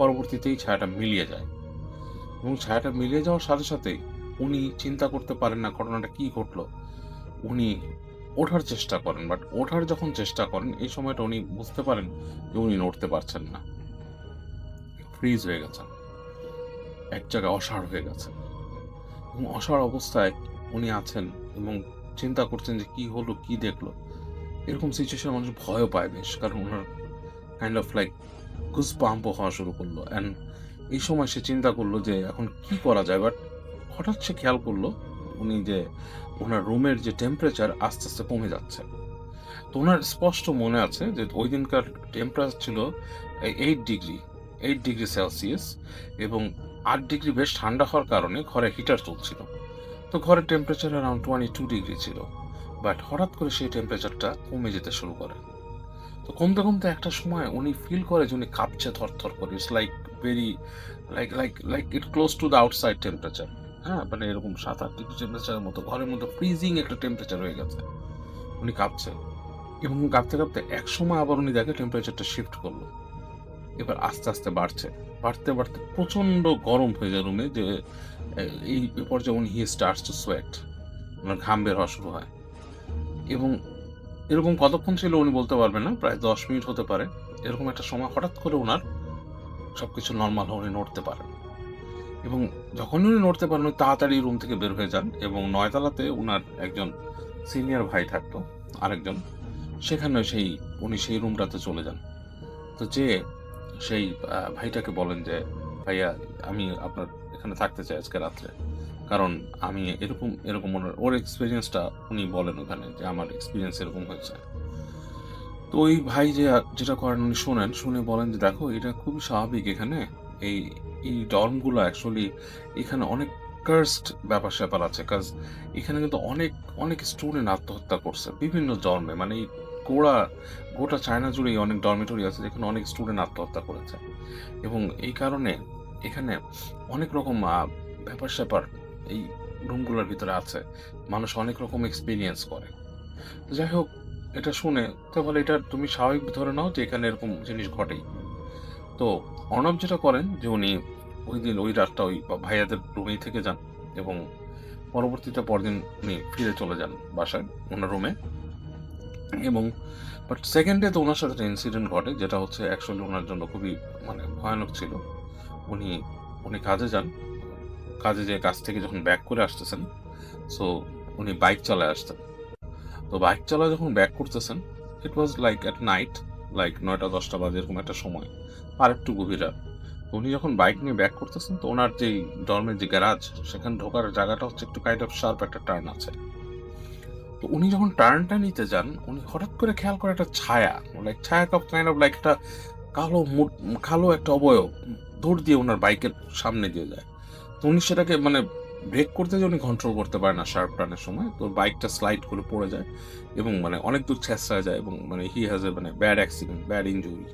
E: পরবর্তীতেই ছায়াটা মিলিয়ে যায়, এবং ছায়াটা মিলিয়ে যাওয়ার সাথে সাথেই উনি চিন্তা করতে পারেন না ঘটনাটা কি ঘটলো। উনি ওঠার চেষ্টা করেন, বাট ওঠার যখন চেষ্টা করেন এই সময়টা উনি বুঝতে পারেন যে উনি নড়তে পারছেন না, ফ্রিজ হয়ে গেছেন, এক জায়গায় অসাড় হয়ে গেছেন এবং অসাড় অবস্থায় উনি আছেন এবং চিন্তা করছেন যে কি হলো, কি দেখলো। এরকম সিচুয়েশন মানুষ ভয়ও পায় বেশ, কারণ ওনার কাইন্ড অফ লাইক গুজবাম্পও হওয়া শুরু করলো। অ্যান্ড এই সময় সে চিন্তা করলো যে এখন কি করা যায়, বাট হঠাৎ সে খেয়াল করলো উনি যে ওনার রুমের যে টেম্পারেচার আস্তে আস্তে কমে যাচ্ছে। তো ওনার স্পষ্ট মনে আছে যে ওই দিনকার টেম্পারেচার ছিল 8 ডিগ্রি সেলসিয়াস এবং 8 ডিগ্রি বেশ ঠান্ডা হওয়ার কারণে ঘরে হিটার চলছিল। তো ঘরের টেম্পারেচার অ্যারাউন্ড 22 ডিগ্রি ছিল, বাট হঠাৎ করে সেই টেম্পারেচারটা কমে যেতে শুরু করে। তো কমতে কমতে একটা সময় উনি ফিল করে যে উনি কাঁপছে থরথর করে। It's like very like it close to the outside temperature. হ্যাঁ, মানে এরকম 7-8 ডিগ্রি টেম্পারেচারের মতো ঘরের মধ্যে ফ্রিজিং একটা টেম্পারেচার হয়ে গেছে। উনি কাঁপছে এবং কাঁপতে কাঁপতে এক সময় আবার উনি দেখে টেম্পারেচারটা শিফট করলো। এবার আস্তে আস্তে বাড়ছে, বাড়তে বাড়তে প্রচন্ড গরম হয়ে যায় রুমে। যে এই পর্যায়ে উনি হি স্টার্টস টু সোয়েট, ওনার ঘাম বের হওয়া শুরু হয় এবং এরকম কতক্ষণ ছিল উনি বলতে পারবেন না, প্রায় 10 মিনিট হতে পারে। এরকম একটা সময় হঠাৎ করে ওনার সবকিছু নর্মাল হয়ে উনি নড়তে পারেন এবং যখনই উনি নড়তে পারেন উনি তাড়াতাড়ি রুম থেকে বের হয়ে যান এবং 9 তলাতে ওনার একজন সিনিয়র ভাই থাকতো, আরেকজন, সেখানে উনি সেই রুমটাতে চলে যান। তো যে সেই ভাইটাকে বলেন যে ভাইয়া আমি আপনার এখানে থাকতে চাই আজকে রাত্রে, কারণ আমি এরকম ওর এক্সপিরিয়েন্সটা উনি বলেন ওখানে যে আমার এক্সপিরিয়েন্স এরকম হয়েছে। তো ওই ভাই যেটা করেন উনি শোনেন, শুনে বলেন যে দেখো এটা খুবই স্বাভাবিক, এখানে এই ডর্মগুলো অ্যাকচুয়ালি এখানে অনেক কার্সড ব্যাপার স্যাপার আছে, কাজ এখানে কিন্তু অনেক স্টুডেন্ট আত্মহত্যা করছে বিভিন্ন ডর্মে, মানে এই গোটা চায়না জুড়েই অনেক ডরমিটরি আছে যেখানে অনেক স্টুডেন্ট আত্মহত্যা করেছে এবং এই কারণে এখানে অনেক রকম ব্যাপার স্যাপার এই রুমগুলোর ভিতরে আছে, মানুষ অনেক রকম এক্সপিরিয়েন্স করে। যাই হোক, এটা শুনে তাহলে এটা তুমি স্বাভাবিক ধরে নাও যে এখানে এরকম জিনিস ঘটেই। তো অর্ণব যেটা করেন যে উনি ওই রাতটা ওই ভাইয়াদের রুমেই থেকে যান এবং পরবর্তীতে পরদিন উনি ফিরে চলে যান বাসায় ওনার রুমে এবং বাট সেকেন্ড ডে তো ওনার সাথে একটা ইনসিডেন্ট ঘটে যেটা হচ্ছে অ্যাকচুয়ালি ওনার জন্য খুবই মানে ভয়ানক ছিল। উনি কাজে যান, কাজে যেয়ে কাজ থেকে যখন ব্যাক করে আসতেছেন, সো উনি বাইক চালায় আসতেন। তো বাইক চালায় যখন ব্যাক করতেছেন, it was like at night, like 9টা-10টা বাজে এরকম একটা সময়, আর একটু গভীর রাত। তো উনি যখন বাইক নিয়ে ব্যাক করতেছেন, তো ওনার যেই ডর্মের যে গ্যারাজ, সেখানে ঢোকার জায়গাটা হচ্ছে একটু কাইন্ড অফ শার্প একটা টার্ন আছে। তো উনি যখন টার্নটা নিতে যান, উনি হঠাৎ করে খেয়াল করে একটা ছায়া, কাইন্ড অফ লাইক একটা কালো একটা অবয়ব দৌড় দিয়ে ওনার বাইকের সামনে দিয়ে যায়। তো উনি সেটাকে মানে ব্রেক করতে যে উনি কন্ট্রোল করতে পারে না শার্প টার্নের সময়, তো বাইকটা স্লাইড করে পড়ে যায় এবং মানে অনেক দূর ছেঁচড়া যায় এবং মানে হি হ্যাজ এ মানে ব্যাড অ্যাক্সিডেন্ট, ব্যাড ইনজুরি,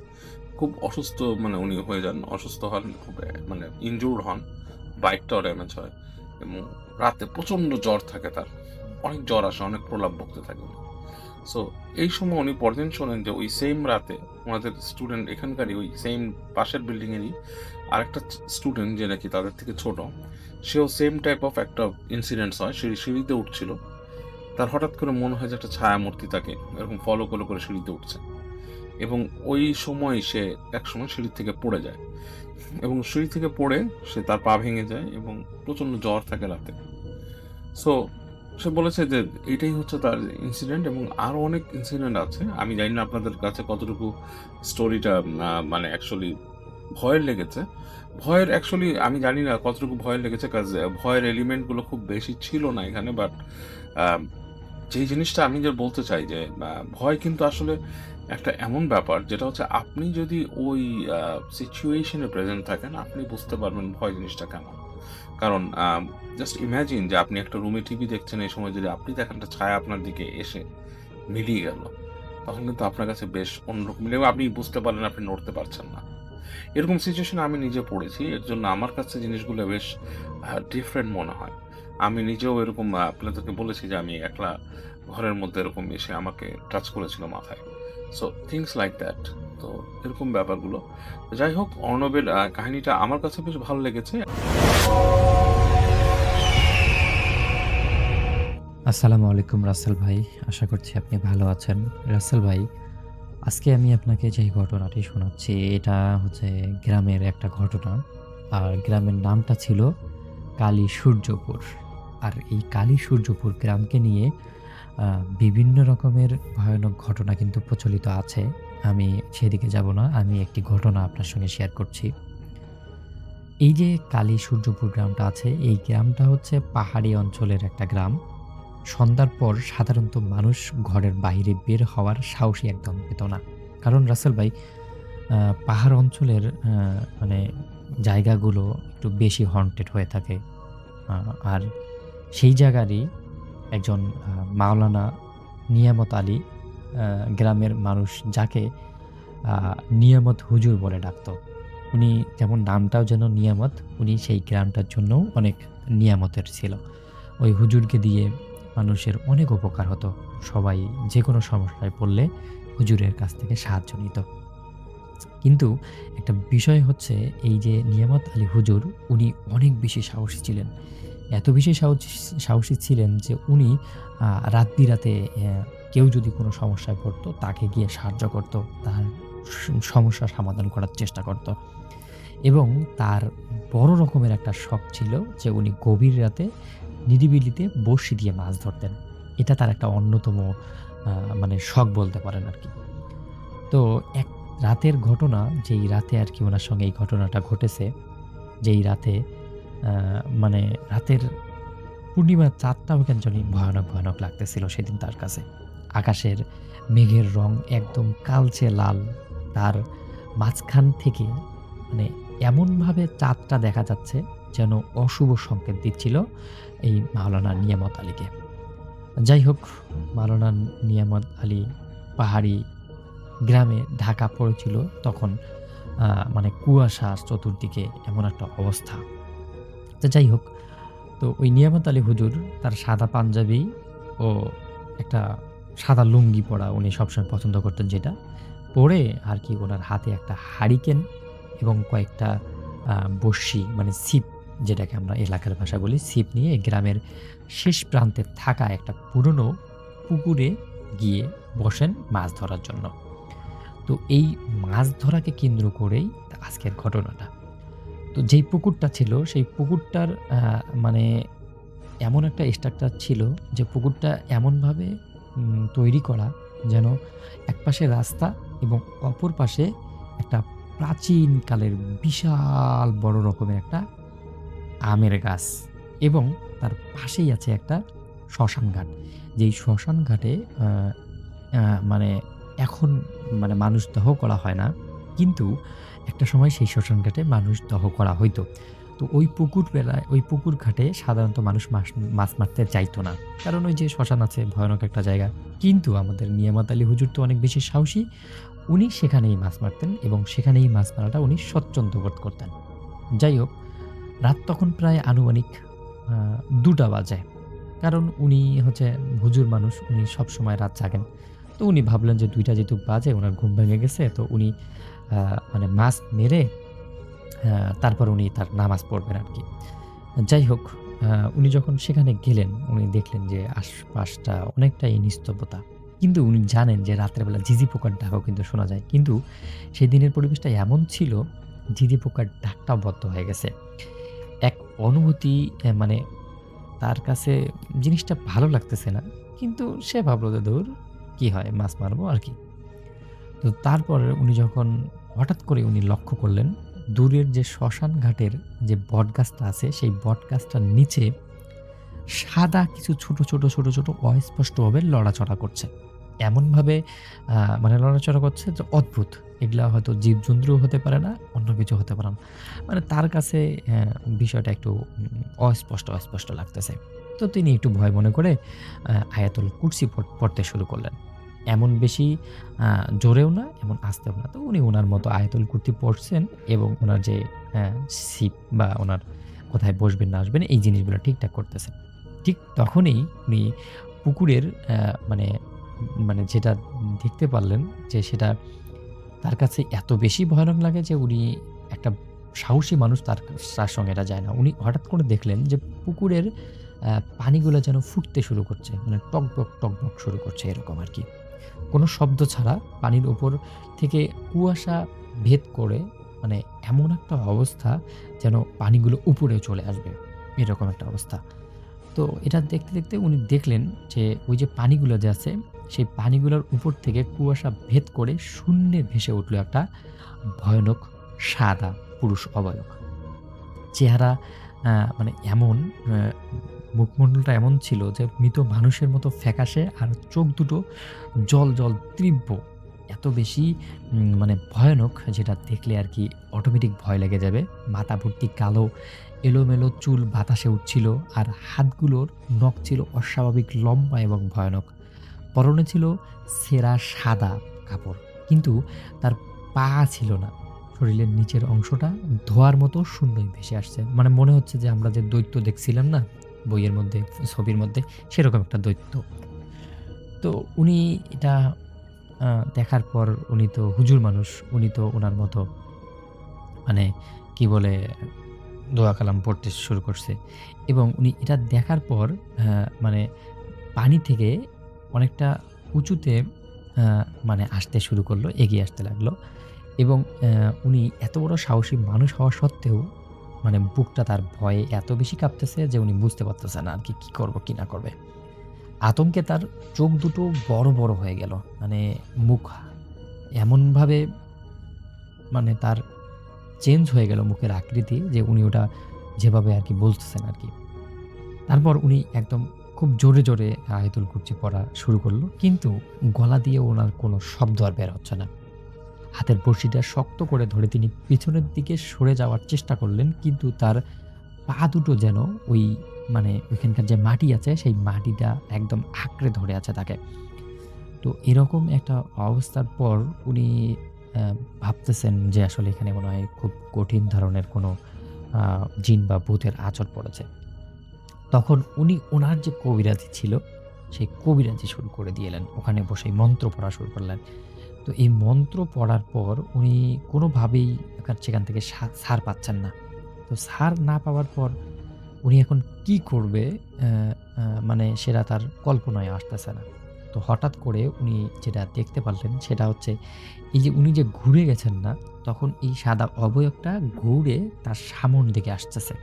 E: খুব অসুস্থ মানে উনি হয়ে যান, অসুস্থ হন, খুব মানে ইনজুর্ড হন, বাইকটাও ড্যামেজ হয় এবং রাতে প্রচণ্ড জ্বর থাকে তার, অনেক জ্বর আসে, অনেক প্রলাপ বকতে থাকে। সো এই সময় উনি পরদিন শোনেন যে ওই সেম রাতে ওনাদের স্টুডেন্ট এখানকারই ওই সেম পাশের বিল্ডিংয়েরই আরেকটা স্টুডেন্ট যে নাকি তাদের থেকে ছোট, সেও সেম টাইপ অফ একটা ইনসিডেন্টস হয়, সিঁড়িতে উঠছিল, তার হঠাৎ করে মনে হয় যে একটা ছায়া মূর্তি তাকে এরকম ফলো করে সিঁড়িতে উঠছে এবং ওই সময় সে একসময় সিঁড়ি থেকে পড়ে যায় এবং সিঁড়ি থেকে পড়ে সে তার পা ভেঙে যায় এবং প্রচণ্ড জ্বর থাকে রাতে। সো সে বলেছে যে এটাই হচ্ছে তার ইনসিডেন্ট এবং আরও অনেক ইনসিডেন্ট আছে। আমি জানি না আপনাদের কাছে কতটুকু স্টোরিটা মানে অ্যাকচুয়ালি ভয়ের লেগেছে। ভয়ের অ্যাকচুয়ালি আমি জানি না কতটুকু ভয়ের লেগেছে, কাজ ভয়ের এলিমেন্টগুলো খুব বেশি ছিল না এখানে। বাট যেই জিনিসটা আমি যে বলতে চাই যে ভয় কিন্তু আসলে একটা এমন ব্যাপার যেটা হচ্ছে আপনি যদি ওই সিচুয়েশনে প্রেজেন্ট থাকেন, আপনি বুঝতে পারবেন ভয় জিনিসটা কেমন। কারণ জাস্ট ইম্যাজিন যে আপনি একটা রুমে টিভি দেখছেন, এই সময় যদি আপনি দেখেন একটা ছায়া আপনার দিকে এসে মিলিয়ে গেল, তখন কিন্তু আপনার কাছে বেশ অন্যরকম, আপনি বুঝতে পারলেন আপনি নড়তে পারছেন না। এরকম সিচুয়েশনে আমি নিজে পড়েছি, এর জন্য আমার কাছে জিনিসগুলো বেশ ডিফারেন্ট মনে হয়। আমি নিজেও এরকম আপনাদেরকে বলেছি যে আমি একলা ঘরের মধ্যে এরকম এসে আমাকে টাচ করেছিল মাথায়। So things like that. তো এরকম ব্যাপারগুলো, যাই হোক, অর্ণবের কাহিনীটা আমার কাছে বেশ ভালো লেগেছে।
C: আসসালামু আলাইকুম রাসেল ভাই। আশা করছি আপনি ভালো আছেন। রাসেল ভাই, আজকে আমি আপনাকে যেই ঘটনাটি শোনাচ্ছি এটা হচ্ছে গ্রামের একটা ঘটনা। আর গ্রামের নামটা ছিল কালী সূর্যপুর। আর এই কালী সূর্যপুর গ্রামকে নিয়ে বিভিন্ন রকমের ভয়ানক ঘটনা কিন্তু প্রচলিত আছে। আমি সেদিকে যাব না। আমি একটি ঘটনা আপনার সঙ্গে শেয়ার করছি। এই যে কালী সূর্যপুর গ্রামটা আছে, এই গ্রামটা হচ্ছে পাহাড়ি অঞ্চলের একটা গ্রাম। সন্ধ্যার পর সাধারণত মানুষ ঘরের বাইরে বের হওয়ার সাহসই একদম পেত না। কারণ রাসেল ভাই, আ পাহাড় অঞ্চলের মানে জায়গাগুলো একটু বেশি হন্টেড হয়ে থাকে। আ আর সেই জায়গারই একজন মাওলানা নিয়ামত আলী, আ গ্রামের মানুষ যাকে আ নিয়ামত হুজুর বলে ডাকত। উনি যেমন নামটাও যেন নিয়ামত, উনি সেই গ্রামটার জন্যও অনেক নিয়ামতের ছিল। ওই হুজুরকে দিয়ে মানুষের অনেক উপকার হতো। সবাই যেকোনো সমস্যায় পড়লে হুজুরের কাছ থেকে সাহায্য নিত। কিন্তু একটা বিষয় হচ্ছে, এই যে নিয়ামত আলী হুজুর, উনি অনেক বেশি সাহসী ছিলেন। এত বেশি সাহসী ছিলেন যে উনি রাত-বিরাতে কেউ যদি কোনো সমস্যায় পড়তো তাকে গিয়ে সাহায্য করত। তার সমস্যার সমাধান করার চেষ্টা করত। এবং তার বড় রকমের একটা শখ ছিল যে উনি গভীর রাতে নিরিবিলিতে বড়শি দিয়ে মাছ ধরতেন। এটা তার একটা অন্যতম মানে শখ বলতে পারেন আরকি। তো এক রাতের ঘটনা, যেই রাতে আরকি উনার সঙ্গে এই ঘটনাটা ঘটেছে, যেই রাতে আ মানে রাতের পূর্ণিমার চাঁদটাও কেন জানি ভয়ানক, ভয়ানক লাগতেছিল সেদিন তার কাছে। আকাশের মেঘের রং একদম কালচে লাল। তার মাঝখান থেকে মানে এমনভাবে চাঁদটা দেখা যাচ্ছে যেন অশুভ সংকেত দিচ্ছিল এই মাওলানা নিয়ামত আলীকে। যাই হোক, মাওলানা নিয়ামত আলী পাহাড়ি গ্রামে ঢাকা পড়েছিল তখন মানে কুয়াশা চতুর্দিকে, এমন একটা অবস্থা। তো যাই হোক, তো ওই নিয়ামত আলী হুজুর তার সাদা পাঞ্জাবি ও একটা সাদা লুঙ্গি পরা উনি সবসময় পছন্দ করতেন, যেটা পরে আর কি ওনার হাতে একটা হারিকেন এবং কয়েকটা বড়শি মানে ছিপ, যেটাকে আমরা এলাকার ভাষায় বলি, ছিপ নিয়ে গ্রামের শেষ প্রান্তে থাকা একটা পুরনো পুকুরে গিয়ে বসেন মাছ ধরার জন্য। তো এই মাছ ধরাকে কেন্দ্র করেই আজকের ঘটনাটা। তো যেই পুকুরটা ছিল সেই পুকুরটার মানে এমন একটা স্ট্রাকচার ছিল যে পুকুরটা এমনভাবে তৈরি করা যেন একপাশে রাস্তা এবং অপর পাশে একটা প্রাচীনকালের বিশাল বড় রকমের একটা আমের গাছ, এবং তার পাশেই আছে একটা শ্মশান ঘাট। যেই শ্মশান ঘাটে আ আ মানে এখন মানে মানুষ দাহ করা হয় না। কিন্তু একটা সময় সেই শ্মশান ঘাটে মানুষ দাহ করা হইতো। তো ওই পুকুর ঘাটে সাধারণত মানুষ মাছ মারতে যাইতো না। কারণ ওই যে শ্মশান আছে, ভয়ানক একটা জায়গা। কিন্তু আমাদের নিয়ামত আলী হুজুর তো অনেক বেশি সাহসী। উনি সেখানেই মাছ মারতেন এবং সেখানেই মাছ মারাটা উনি স্বচ্ছন্দ্য বোধ করতেন। যাই হোক, রাত তখন প্রায় আনুমানিক ২টা বাজে। কারণ উনি হচ্ছে হুজুর মানুষ, উনি সবসময় রাত জাগেন। তো উনি ভাবলেন যে ২টা যেহেতু বাজে, উনার ঘুম ভেঙে গেছে। তো উনি মানে মাছ মেরে তারপর উনি তার নামাজ পড়বেন আরকি। যাই হোক, উনি যখন সেখানে গেলেন, উনি দেখলেন যে আশপাশটা অনেকটাই নিস্তব্ধতা। কিন্তু উনি জানেন যে রাতের বেলা ঝিঁঝি পোকার ডাকও কিন্তু শোনা যায়। কিন্তু সেদিনের পরিবেশটা এমন ছিল, ঝিঁঝি পোকার ডাকটাও বন্ধ হয়ে গেছে। এক অনুভূতি মানে তার কাছে জিনিসটা ভালো লাগতেছে না। কিন্তু সে ভাবল যে, "ধুর, কি হয়? মাছ মারবো আরকি।" তো তারপরে উনি যখন হঠাৎ করে উনি লক্ষ্য করলেন, দূরের যে শ্মশান ঘাটের যে বটগাছটা আছে, সেই বটগাছটার নিচে সাদা কিছু ছোট অস্পষ্টভাবে লড়াচড়া করছে। এমনভাবে মানে লড়াচড়া করছে যে অদ্ভুত। এগুলা হয়তো জীবজন্তুও হতে পারে না, অন্য কিছু হতে পারে না। মানে তার কাছে বিষয়টা একটু অস্পষ্ট লাগতেছে। তো তিনি একটু ভয় মনে করে আয়াতুল কুরসি পড়তে শুরু করলেন। এমন বেশি আ জোরেও না, এমন আস্তেও না। তো উনি উনার মতো আয়াতুল কুরসি পড়ছেন এবং উনার যে সিপ বা উনার কোথায় বসবেন না আসবেন এই জিনিসগুলো ঠিকঠাক করতেছেন। ঠিক তখনই উনি পুকুরের মানে মানে যেটা দেখতে পারলেন যে সেটা তার কাছে এত বেশি ভয়ানক লাগে যে উনি একটা সাহসী মানুষ, তার সঙ্গে এটা যায় না। উনি হঠাৎ করে দেখলেন যে পুকুরের পানিগুলো যেন ফুটতে শুরু করছে, মানে টগবগ, টগবগ শুরু করছে এরকম আরকি। কোনো শব্দ ছাড়া পানির উপর থেকে কুয়াশা ভেদ করে মানে এমন একটা অবস্থা যেন পানিগুলো উপরে চলে আসবে, এরকম একটা অবস্থা। তো এটা দেখতে, দেখতে উনি দেখলেন যে ওই যে পানিগুলো যে আছে, সেই পানিগুলোর উপর থেকে কুয়াশা ভেদ করে শূন্যে ভেসে উঠল একটা ভয়ানক সাদা পুরুষ অবয়ব। চেহারা মানে এমন মুখমণ্ডলটা এমন ছিল যে মৃত মানুষের মতো ফ্যাকাশে, আর চোখ দুটো জ্বল তীব্র। এত বেশি মানে ভয়ানক, যেটা দেখলে আরকি অটোমেটিক ভয় লেগে যাবে। মাথা ভর্তি কালো এলোমেলো চুল বাতাসে উড়ছিল, আর হাতগুলোর নখ ছিল অস্বাভাবিক লম্বা এবং ভয়ানক। পরনে ছিল ছেঁড়া সাদা কাপড়, কিন্তু তার পা ছিল না। শরীরের নিচের অংশটা ধোঁয়ার মতো শূন্যই ভেসে আসছে। মানে মনে হচ্ছে যে আমরা যে দৈত্য দেখছিলাম না বইয়ের মধ্যে, ছবির মধ্যে, সেরকম একটা দৈত্য। তো উনি এটা আ দেখার পর, উনি তো হুজুর মানুষ, উনি তো উনার মতো মানে কি বলে দোয়া কালাম পড়তে শুরু করছে, এবং উনি এটা দেখার পর মানে পানি থেকে অনেকটা উঁচুতে আ মানে আসতে শুরু করলো, এগিয়ে আসতে লাগলো, এবং উনি এত বড় সাহসী মানুষ হওয়া সত্ত্বেও মানে বুকটা তার ভয়ে এত বেশি কাঁপতেছে যে উনি বুঝতে পারতেছে না আরকি কি করব কি না করবে। আতঙ্কে তার চোখ দুটো বড় হয়ে গেল। মানে মুখ এমনভাবে মানে তার চেঞ্জ হয়ে গেল মুখের আকৃতি, যে উনি ওটা যেভাবে আরকি বলতেছেন আরকি। তারপর উনি একদম খুব জোরে আয়াতুল কুরসি পড়া শুরু করল। কিন্তু গলা দিয়ে উনার কোনো শব্দ আর বের হচ্ছে না। হাতের বড়শিটা শক্ত করে ধরে তিনি পিছনের দিকে সরে যাওয়ার চেষ্টা করলেন। কিন্তু তার পা দুটো যেন ওই মানে ওইখানকার যে মাটি আছে, সেই মাটিটা একদম আঁকড়ে ধরে আছে তাকে। তো এরকম একটা অবস্থার পর উনি ভাবতেছেন যে আসলে এখানে মনে হয় খুব কঠিন ধরনের কোনো আ জিন বা ভূতের আঁচড় পড়েছে। তখন উনি উনার যে কবিরাজি ছিল, সেই কবিরাজি শুরু করে দিলেন। ওখানে বসেই মন্ত্র পড়া শুরু করলেন। তো এই মন্ত্র পড়ার পর উনি কোনোভাবেই সেখান থেকে ছাড় পাচ্ছেন না। তো ছাড় না পাওয়ার পর উনি এখন কি করবে অ্যা আ মানে সেটা তার কল্পনায় আসতেছে না। তো হঠাৎ করে উনি যেটা দেখতে পারলেন সেটা হচ্ছে, এই যে উনি যে ঘুরে গেছেন না, তখন এই সাদা অবয়বটা ঘুরে তার সামন দিকে আসতেছে,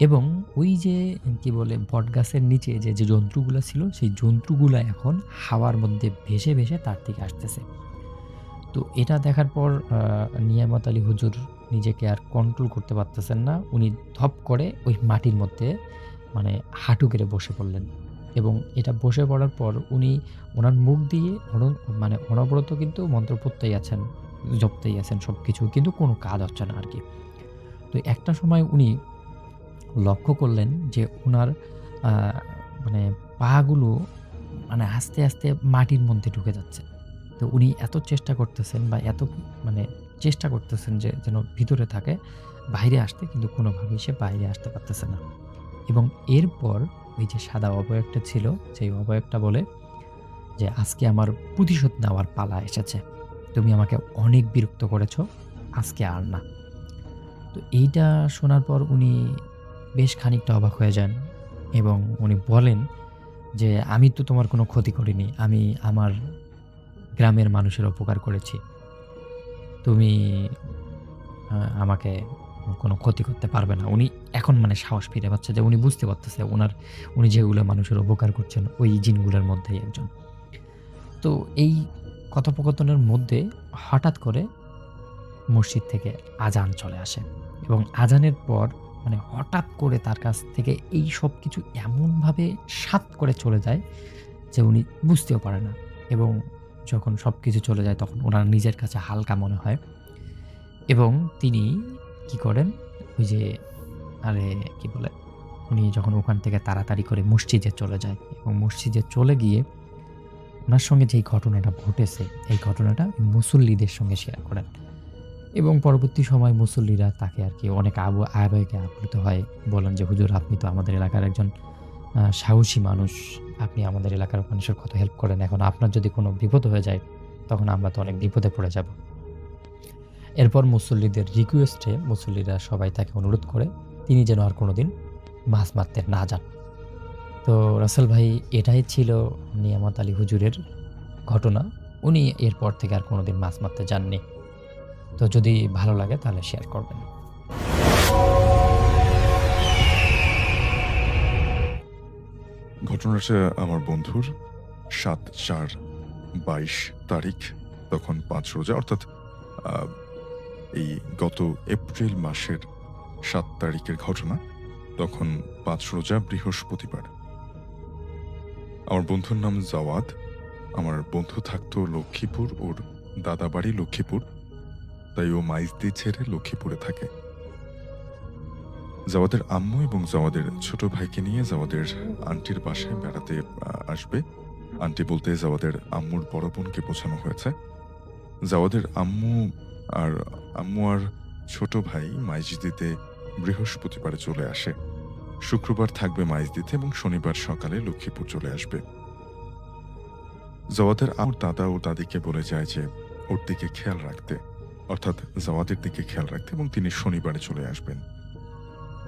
C: এবং ওই যে কি বলে বটগাছের নিচে যে জন্তুগুলা ছিল, সেই জন্তুগুলা এখন হাওয়ার মধ্যে ভেসে তার দিকে আসতেছে। তো এটা দেখার পর নিয়ামত আলী হুজুর নিজেকে আর কন্ট্রোল করতে পারতেছেন না। উনি ধপ করে ওই মাটির মধ্যে মানে হাঁটু গেড়ে বসে পড়লেন, এবং এটা বসে পড়ার পর উনি উনার মুখ দিয়ে মানে অনবরত কিন্তু মন্ত্র পড়তেই আছেন, জপতেই আছেন সবকিছু, কিন্তু কোনো কাজ হচ্ছে না আরকি। তো একটা সময় উনি লক্ষ্য করলেন যে উনার আ মানে পাগুলো মানে আস্তে মাটির মধ্যে ঢুকে যাচ্ছে। তো উনি এত চেষ্টা করতেছেন, বা এত মানে চেষ্টা করতেছেন যে যেন ভিতরে থাকে, বাইরে আসতে, কিন্তু কোনোভাবেই সে বাইরে আসতে পারতেছে না। এবং এরপর ওই যে সাদা অবয়বটা ছিল, সেই অবয়বটা বলে যে, "আজকে আমার প্রতিশোধ নেওয়ার পালা এসেছে। তুমি আমাকে অনেক বিরক্ত করেছ, আজকে আর না।" তো এইটা শোনার পর উনি বেশ খানিকটা অবাক হয়ে যান, এবং উনি বলেন যে, "আমি তো তোমার কোনো ক্ষতি করিনি। আমি আমার গ্রামের মানুষের উপকার করেছি। তুমি আমাকে কোনো ক্ষতি করতে পারবে না।" উনি এখন মানে সাহস ফিরে পাচ্ছে, যে উনি বুঝতে পারতেছে উনি যেগুলো মানুষের উপকার করছেন, ওই জিনগুলোর মধ্যেই একজন। তো এই কথোপকথনের মধ্যে হঠাৎ করে মসজিদ থেকে আজান চলে আসে, এবং আজানের পর মানে হঠাৎ করে তার কাছ থেকে এই সবকিছু এমনভাবে সাৎ করে চলে যায় যে উনি বুঝতেও পারে না, এবং যখন সবকিছু চলে যায় তখন উনার নিজের কাছে হালকা মনে হয়, এবং তিনি কি করেন, ওই যে কি বলে, উনি যখন ওখান থেকে তাড়াতাড়ি করে মসজিদে চলে যায়, এবং মসজিদে চলে গিয়ে উনার সঙ্গে যেই ঘটনাটা ঘটেছে, এই ঘটনাটা মুসল্লিদের সঙ্গে শেয়ার করেন, এবং পরবর্তী সময় মুসল্লিরা তাকে আরকি অনেক আবেগে আপ্লুত হয়। বলেন যে, "হুজুর, আপনি তো আমাদের এলাকার একজন সাহসী মানুষ। আপনি আমাদের এলাকার মানুষের কত হেল্প করেন। এখন আপনার যদি কোনো বিপদ হয়ে যায়, তখন আমরা তো অনেক বিপদে পড়ে যাব।" এরপর মুসল্লিদের রিকোয়েস্টে মুসল্লিরা সবাই তাকে অনুরোধ করে তিনি যেন আর কোনোদিন মাছ মারতে না যান। তো রাসেল ভাই এটাই ছিল নিয়ামত আলী হুজুরের ঘটনা। উনি এরপর থেকে আর কোনোদিন মাছ মারতে যাননি। তো যদি ভালো লাগে তাহলে শেয়ার করবেন।
A: ঘটনাটা আমার বন্ধুর ৭/৪/২২ তারিখ, তখন ৫ রোজা, অর্থাৎ আহ, এই গত এপ্রিল মাসের ৭ তারিখের ঘটনা। তখন ৫ রোজা, বৃহস্পতিবার। আমার বন্ধুর নাম জাওয়াদ। আমার বন্ধু থাকতো লক্ষ্মীপুর, ওর দাদা বাড়ি লক্ষ্মীপুর, তাই ও মাইজদি ছেড়ে লক্ষ্মীপুরে থাকে। জাওয়াদের আম্মু এবং জাওয়াদের ছোট ভাইকে নিয়ে জাওয়াদের আন্টির বাসায় বেড়াতে আসবে। আন্টি বলতে জাওয়াদের আম্মুর বড় বোনকে বোঝানো হয়েছে। জাওয়াদের আম্মু আর ছোট ভাই মাইজদিতে বৃহস্পতিবারে চলে আসে। শুক্রবার থাকবে মাইজদিতে এবং শনিবার সকালে লক্ষ্মীপুর চলে আসবে। জাওয়াদের আম্মুর দাদা ও দাদিকে বলে যায় যে ওর দিকে খেয়াল রাখতে, অর্থাৎ জাওয়াদের দিকে খেয়াল রাখতে, এবং তিনি শনিবারে চলে আসবেন।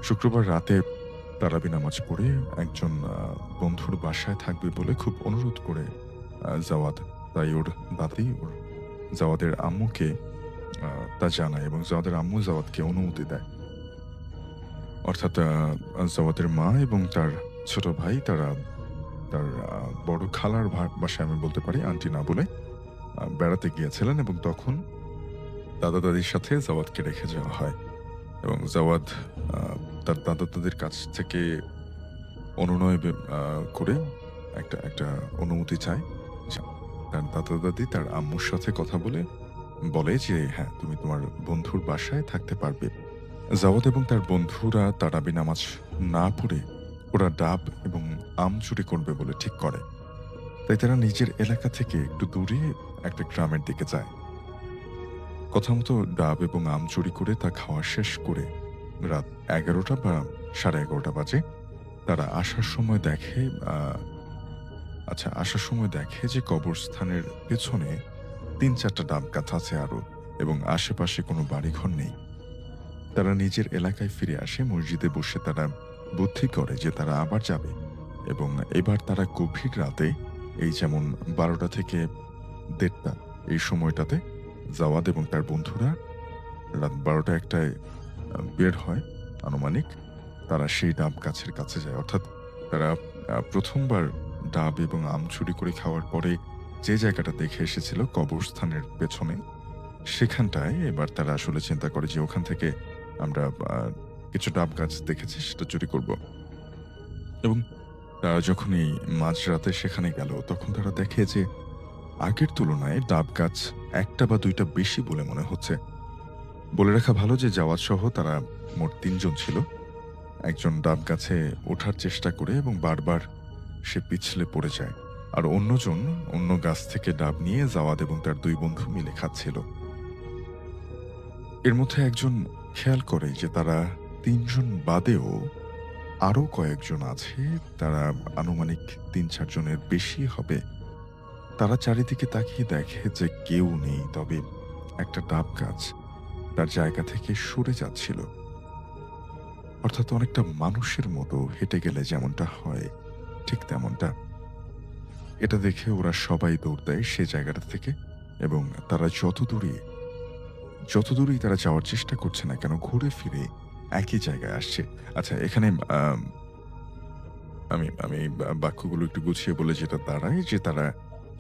A: শুক্রবার রাতে তারাবি নামাজ পড়ে একজন বন্ধুর বাসায় থাকবে বলে খুব অনুরোধ করে জাওয়াদ, তাই ওর দাদি ওর জাওয়াদের আম্মুকে তা জানায় এবং জাওয়াদের আম্মু জাওয়াদকে অনুমতি দেয়। অর্থাৎ জাওয়াদের মা এবং তার ছোট ভাই তার বড় খালার বাসায়, আমি বলতে পারি আন্টি না বলে, বেড়াতে গিয়েছিলেন এবং তখন দাদা দাদির সাথে জাওয়াদকে রেখে যাওয়া হয় এবং জাওয়াদ তার দাদা দাদির কাছ থেকে অনুনয় করে একটা অনুমতি চায়। তার দাদা দাদি তার আম্মুর সাথে কথা বলে যে হ্যাঁ, তুমি তোমার বন্ধুর বাসায় থাকতে পারবে। জাওয়াদ এবং তার বন্ধুরা তারাবি নামাজ না পড়ে ওরা ডাব এবং আম চুরি করবে বলে ঠিক করে। তাই তারা নিজের এলাকা থেকে একটু দূরে একটা গ্রামের দিকে যায়। কথা মতো ডাব এবং আম চুরি করে তা খাওয়া শেষ করে রাত 11টা বা 11:30 বাজে। তারা আসার সময় দেখে যে কবরস্থানের পেছনে ৩-৪টা ডাব গাছ আছে আরো, এবং আশেপাশে কোনো বাড়িঘর নেই। তারা নিজের এলাকায় ফিরে আসে। মসজিদে বসে তারা বুদ্ধি করে যে তারা আবার যাবে, এবং এবার তারা গভীর রাতে, এই যেমন 12টা থেকে 1:30 এই সময়টাতে জাওয়াদ এবং তার বন্ধুরা রাত 12টা-1টায় বের হয় আনুমানিক। তারা সেই ডাব গাছের কাছে যায়, অর্থাৎ তারা প্রথমবার ডাব এবং আম চুরি করে খাওয়ার পরে যে জায়গাটা দেখে এসেছিল কবরস্থানের পেছনে, সেখানটায় এবার তারা আসলে চিন্তা করে যে ওখান থেকে আমরা কিছু ডাব গাছ দেখেছি, সেটা চুরি করব। এবং তারা যখনই মাঝরাতে সেখানে গেল, তখন তারা দেখে যে আগের তুলনায় ডাব গাছ 1টা বা 2টা বেশি বলে মনে হচ্ছে। বলে রাখা ভালো যে জাওয়াদ সহ তারা মোট 3 জন ছিল। একজন ডাব গাছে ওঠার চেষ্টা করে এবং বারবার সে পিছলে পড়ে যায়, আর অন্যজন অন্য গাছ থেকে ডাব নিয়ে জাওয়াদ এবং তার 2 বন্ধু মিলে খাচ্ছিল। এর মধ্যে একজন খেয়াল করে যে তারা 3 জন বাদেও আরো কয়েকজন আছে, তারা আনুমানিক 3-4 জনের বেশি হবে। তারা চারিদিকে তাকিয়ে দেখে যে কেউ নেই, তবে একটা ডাব গাছ তার জায়গা থেকে সরে যাচ্ছিল, অর্থাৎ অনেকটা মানুষের মতো হেঁটে গেলে যেমনটা হয় ঠিক তেমনটা। এটা দেখে ওরা সবাই দৌড় দেয় সে জায়গাটা থেকে, এবং তারা যত দূরেই তারা যাওয়ার চেষ্টা করছে না কেন, ঘুরে ফিরে একই জায়গায় আসছে। আচ্ছা, এখানে আমি বাক্যগুলো একটু গুছিয়ে বলে যেটা দাঁড়ায় যে তারা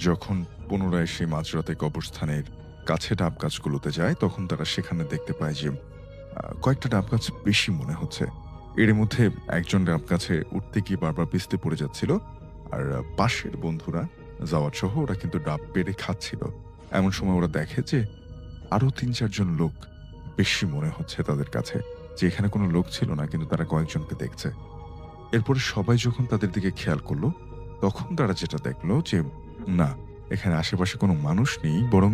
A: যখন পুনরায় সেই মাঝরাতে কবরস্থানের কাছে ডাব গাছগুলোতে যায়, তখন তারা সেখানে দেখতে পায় যে কয়েকটা ডাব গাছ বেশি মনে হচ্ছে। এর মধ্যে একজন ডাব গাছে উঠতে গিয়ে বারবার পিছতে পড়ে যাচ্ছিল, আর পাশের বন্ধুরা যাওয়ার সহ ওরা কিন্তু ডাব পেড়ে খাচ্ছিল। এমন সময় ওরা দেখে যে আরো 3-4 জন লোক বেশি মনে হচ্ছে তাদের কাছে, যে এখানে কোনো লোক ছিল না, কিন্তু তারা কয়েকজনকে দেখছে। এরপরে সবাই যখন তাদের দিকে খেয়াল করলো, তখন তারা যেটা দেখলো যে না, এখানে আশেপাশে কোনো মানুষ নেই, বরং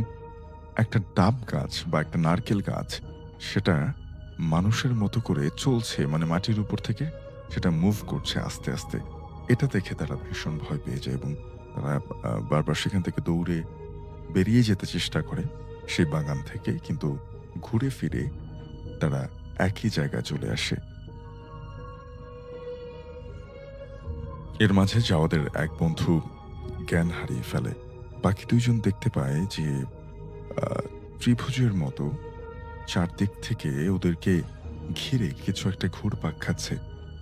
A: একটা ডাব গাছ বা একটা নারকেল গাছ সেটা মানুষের মতো করে চলছে, মানে মাটির উপর থেকে সেটা মুভ করছে আস্তে আস্তে। এটা দেখে তারা ভীষণ ভয় পেয়ে যায় এবং তারা বারবার সেখান থেকে দৌড়ে বেরিয়ে যেতে চেষ্টা করে সেই বাগান থেকে, কিন্তু ঘুরে ফিরে তারা একই জায়গায় চলে আসে। এর মাঝে জাওয়াদের এক বন্ধু জ্ঞান হারিয়ে ফেলে। বাকি দুইজন দেখতে পায় যে ত্রিভুজের মতো চারদিক থেকে ওদেরকে ঘিরে কিছু একটা ঘুরপাক খাচ্ছে।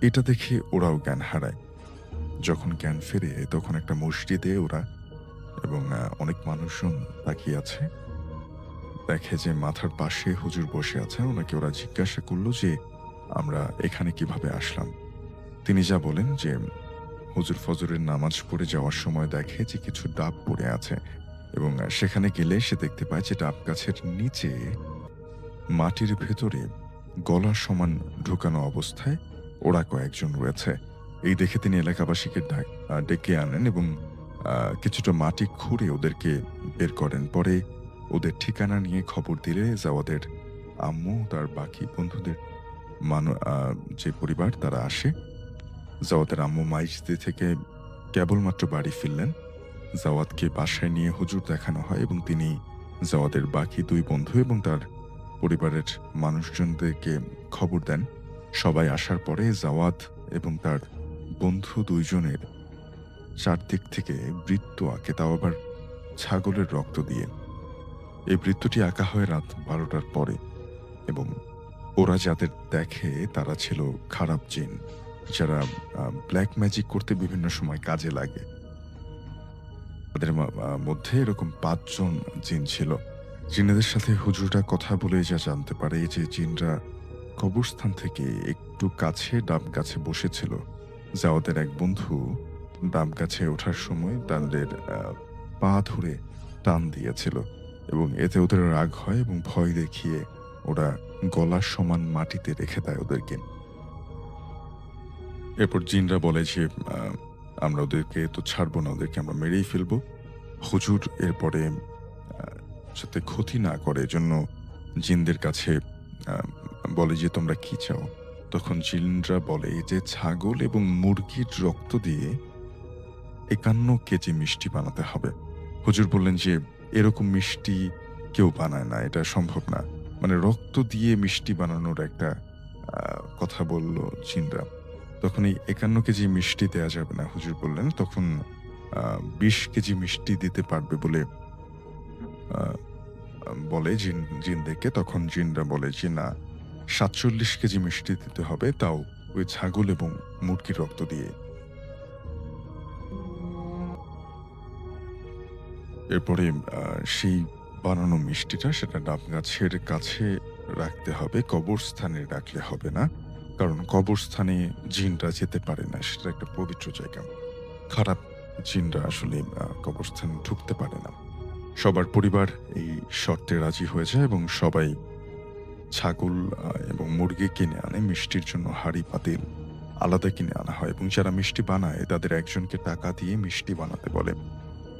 A: এটা দেখে ওরাও জ্ঞান হারায়। যখন জ্ঞান ফেরে তখন একটা মসজিদে ওরা এবং অনেক মানুষজন তাকিয়ে আছে। দেখে যে মাথার পাশে হুজুর বসে আছেন। ওনাকে ওরা জিজ্ঞাসা করলো যে আমরা এখানে কিভাবে আসলাম। তিনি যা বলেন যে হুজুর ফজরের নামাজ পড়ে যাওয়ার সময় দেখে যে কিছু ডাব পড়ে আছে এবং সেখানে গেলে সে দেখতে পায় যে ডাব গাছের নিচে মাটির ভেতরে গলা সমান ঢুকানো অবস্থায় ওরা কয়েকজন রয়েছে। এই দেখে তিনি এলাকাবাসীকে ডেকে আনেন এবং কিছুটা মাটি খুঁড়ে ওদেরকে বের করেন। পরে ওদের ঠিকানা নিয়ে খবর দিলে জাওয়াদের আম্মু তার বাকি বন্ধুদের যে পরিবার তারা আসে। জাওয়াদের আম্মু মাইজদি থেকে কেবলমাত্র বাড়ি ফিরলেন। জাওয়াদকে বাসায় নিয়ে হুজুর দেখানো হয় এবং তিনি জাওয়াদের বাকি দুই বন্ধু এবং তার পরিবারের মানুষজনদেরকে খবর দেন। সবাই আসার পরে জাওয়াদ এবং তার বন্ধু দুইজনের চারদিক থেকে বৃত্ত আঁকে, তাও আবার ছাগলের রক্ত দিয়ে। এই বৃত্তটি আঁকা হয় রাত 12টার পরে এবং ওরা যাদের দেখে তারা ছিল খারাপ জিন, যারা ব্ল্যাক ম্যাজিক করতে বিভিন্ন সময় কাজে লাগে। তাদের মধ্যে এরকম 5 জন জিন ছিল। জিনেদের সাথে হুজুরটা কথা বলে যা জানতে পারে যে জিনরা কবরস্থান থেকে একটু কাছে ডাব গাছে বসেছিল। জাওয়াদের এক বন্ধু ডাব গাছে ওঠার সময় তাদের পা ধরে টান দিয়েছিল এবং এতে ওদের রাগ হয় এবং ভয় দেখিয়ে ওরা গলার সমান মাটিতে রেখে দেয় ওদেরকে। এরপর জিনরা বলে যে আমরা ওদেরকে তো ছাড়বো না, ওদেরকে আমরা মেরেই ফেলবো। হুজুর এরপরে যাতে ক্ষতি না করে জন্য জিনদের কাছে বলে যে তোমরা কি চাও। তখন জিনরা বলে যে ছাগল এবং মুরগির রক্ত দিয়ে 51 কেজি মিষ্টি বানাতে হবে। হুজুর বললেন যে এরকম মিষ্টি কেউ বানায় না, এটা সম্ভব না। মানে রক্ত দিয়ে মিষ্টি বানানোর একটা কথা বলল জিনরা। তখন এই 51 কেজি মিষ্টি দেওয়া যাবে না, হুজুর বললেন। তখন 20 কেজি মিষ্টি দিতে পারবে বলে বলে জিনদেরকে। তখন জিনরা বলে যে না, 47 কেজি মিষ্টি দিতে হবে, তাও ওই ছাগল এবং মুরগির রক্ত দিয়ে। এরপরে সেই বানানো মিষ্টিটা সেটা ডাব গাছের কাছে রাখতে হবে, কবরস্থানে রাখলে হবে না, কারণ কবরস্থানে জিনরা যেতে পারে না, সেটা একটা পবিত্র জায়গা। খারাপ জিনরা আসলে কবরস্থানে ঢুকতে পারে না। সবার পরিবার এই শর্তে রাজি হয়ে যায় এবং সবাই ছাগল এবং মুরগি কিনে আনে। মিষ্টির জন্য হাঁড়ি পাতিল আলাদা কিনে আনা হয় এবং যারা মিষ্টি বানায় তাদের একজনকে টাকা দিয়ে মিষ্টি বানাতে বলে।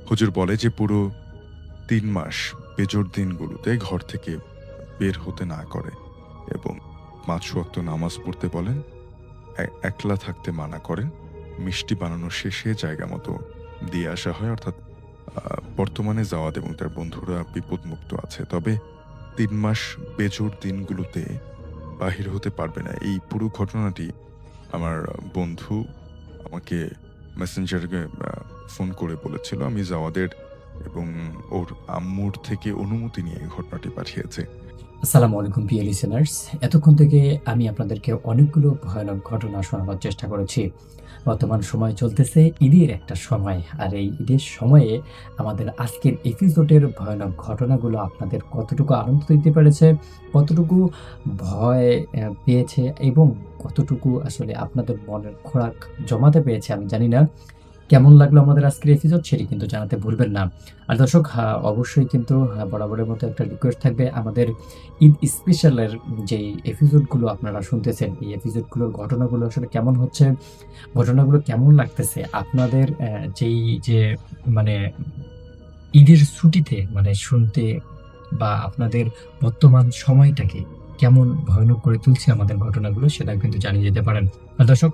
A: হুজুর বলে যে পুরো 3 মাস বেজোর দিনগুলোতে ঘর থেকে বের হতে না করে এবং 5 ওয়াক্ত নামাজ পড়তে বলেন, একলা থাকতে মানা করেন। মিষ্টি বানানো শেষে জায়গা মতো দিয়ে আসা হয়। অর্থাৎ বর্তমানে জাওয়াদ এবং তার বন্ধুরা বিপদমুক্ত আছে, তবে 3 মাস বেজোর দিনগুলোতে বাহির হতে পারবে না। এই পুরো ঘটনাটি আমার বন্ধু আমাকে মেসেঞ্জারে ফোন করে বলেছিল। আমি জাওয়াদের এবং ওর আম্মুর থেকে অনুমতি নিয়ে এই ঘটনাটি পাঠিয়েছে।
F: আসসালামু আলাইকুম প্রিয় লিসেনার্স, এতক্ষণ থেকে আমি আপনাদেরকে অনেকগুলো ভয়ানক ঘটনা শোনাবার চেষ্টা করেছি। বর্তমান সময় চলতেছে ঈদের একটা সময়, আর এই ঈদের সময়ে আমাদের আজকের এপিসোডের ভয়ানক ঘটনাগুলো আপনাদের কতটুকু আনন্দ দিতে পেরেছে, কতটুকু ভয় পেয়েছে এবং কতটুকু আসলে আপনাদের মনের খোরাক জমাতে পেরেছে আমি জানি না। কেমন লাগলো আমাদের আজকের এপিসোড সেটি কিন্তু জানাতে ভুলবেন না। আর দর্শক, অবশ্যই কিন্তু বরাবরের মতো একটা রিকোয়েস্ট থাকবে, আমাদের ঈদ স্পেশালের যেই এপিসোডগুলো আপনারা শুনতেছেন, এই এপিসোডগুলোর ঘটনাগুলো আসলে কেমন হচ্ছে, ঘটনাগুলো কেমন লাগতেছে, আপনাদের যে মানে ঈদের ছুটিতে মানে শুনতে বা আপনাদের বর্তমান সময়টাকে কেমন ভয়ানক করে তুলছে আমাদের ঘটনাগুলো, সেটা কিন্তু জানিয়ে যেতে পারেন। আর দর্শক,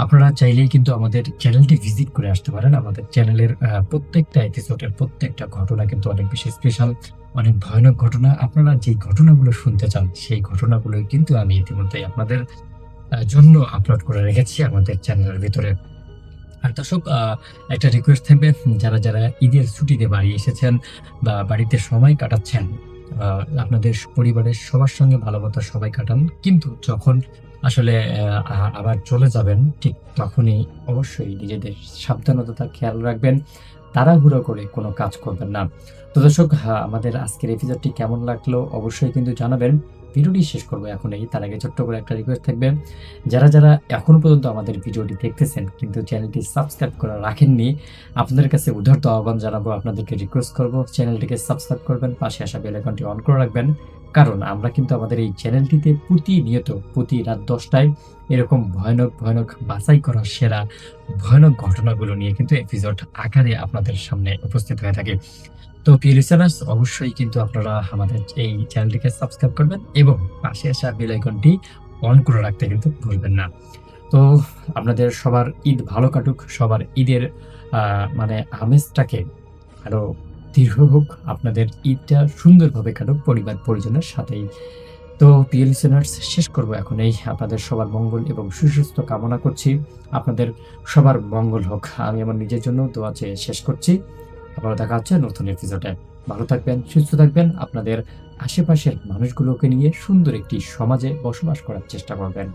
F: আপনারা চাইলেই কিন্তু আমাদের চ্যানেলটি ভিজিট করে আসতে পারেন। আমাদের চ্যানেলের প্রত্যেকটা এপিসোডের প্রত্যেকটা ঘটনা কিন্তু অনেক বেশি স্পেশাল, অনেক ভয়ানক ঘটনা। আপনারা যেই ঘটনাগুলো শুনতে চান সেই ঘটনাগুলো কিন্তু আমি ইতিমধ্যে আপনাদের জন্য আপলোড করে রেখেছি আমাদের চ্যানেলের ভিতরে। আর দর্শক, একটা রিকোয়েস্ট থাকবে, যারা যারা ঈদের ছুটিতে বাড়ি এসেছেন বা বাড়িতে সময় কাটাচ্ছেন, আপনাদের পরিবারের সবার সঙ্গে ভালোবাসা সবাই কাটান, কিন্তু যখন আসলে আবার চলে যাবেন ঠিক তখনই অবশ্যই নিজেদের সাবধানতা খেয়াল রাখবেন, তাড়াহুড়ো করে কোনো কাজ করবেন না। তো দর্শক, আমাদের আজকের এপিসোডটি কেমন লাগলো অবশ্যই কিন্তু জানাবেন। ভিডিওটি শেষ করবো এখনই, তার আগে ছোট্ট করে একটা রিকোয়েস্ট থাকবে, যারা যারা এখনো পর্যন্ত আমাদের ভিডিওটি দেখতেছেন কিন্তু চ্যানেলটি সাবস্ক্রাইব করে রাখেননি, আপনাদের কাছে উদারত আহ্বান জানাবো, আপনাদেরকে রিকোয়েস্ট করব চ্যানেলটিকে সাবস্ক্রাইব করবেন, পাশে আসা বেল আইকনটি অন করে রাখবেন, কারণ আমরা কিন্তু আমাদের এই চ্যানেলটিতে প্রতিনিয়ত প্রতি রাত 10টায় এরকম ভয়ানক ভয়ানক বাছাই করা সেরা ভয়ানক ঘটনাগুলো নিয়ে কিন্তু এপিসোড আকারে আপনাদের সামনে উপস্থিত হয়ে থাকে। তো প্রিয় লিসেনার্স, অবশ্যই কিন্তু আপনারা আমাদের এই চ্যানেলটিকে সাবস্ক্রাইব করবেন এবং পাশে আসা বেল আইকনটি অন করে রাখতে কিন্তু ভুলবেন না। তো আপনাদের সবার ঈদ ভালো কাটুক, সবার ঈদের মানে আমেজটাকে আরো দীর্ঘ হোক, আপনাদের ঈদটা সুন্দরভাবে কাটুক পরিবার পরিজনের সাথেই। তো প্রিয় লিসেনার্স, শেষ করব এখন এই, আপনাদের সবার মঙ্গল এবং সুস্বাস্থ্য কামনা করছি, আপনাদের সবার মঙ্গল হোক। আমি আমার নিজের জন্য দোয়া চেয়ে শেষ করছি। আবার দেখা হচ্ছে নতুন এপিসোডে। ভালো থাকবেন, সুস্থ থাকবেন, আপনাদের আশেপাশের মানুষগুলোকে নিয়ে সুন্দর একটি সমাজে বসবাস করার চেষ্টা করবেন।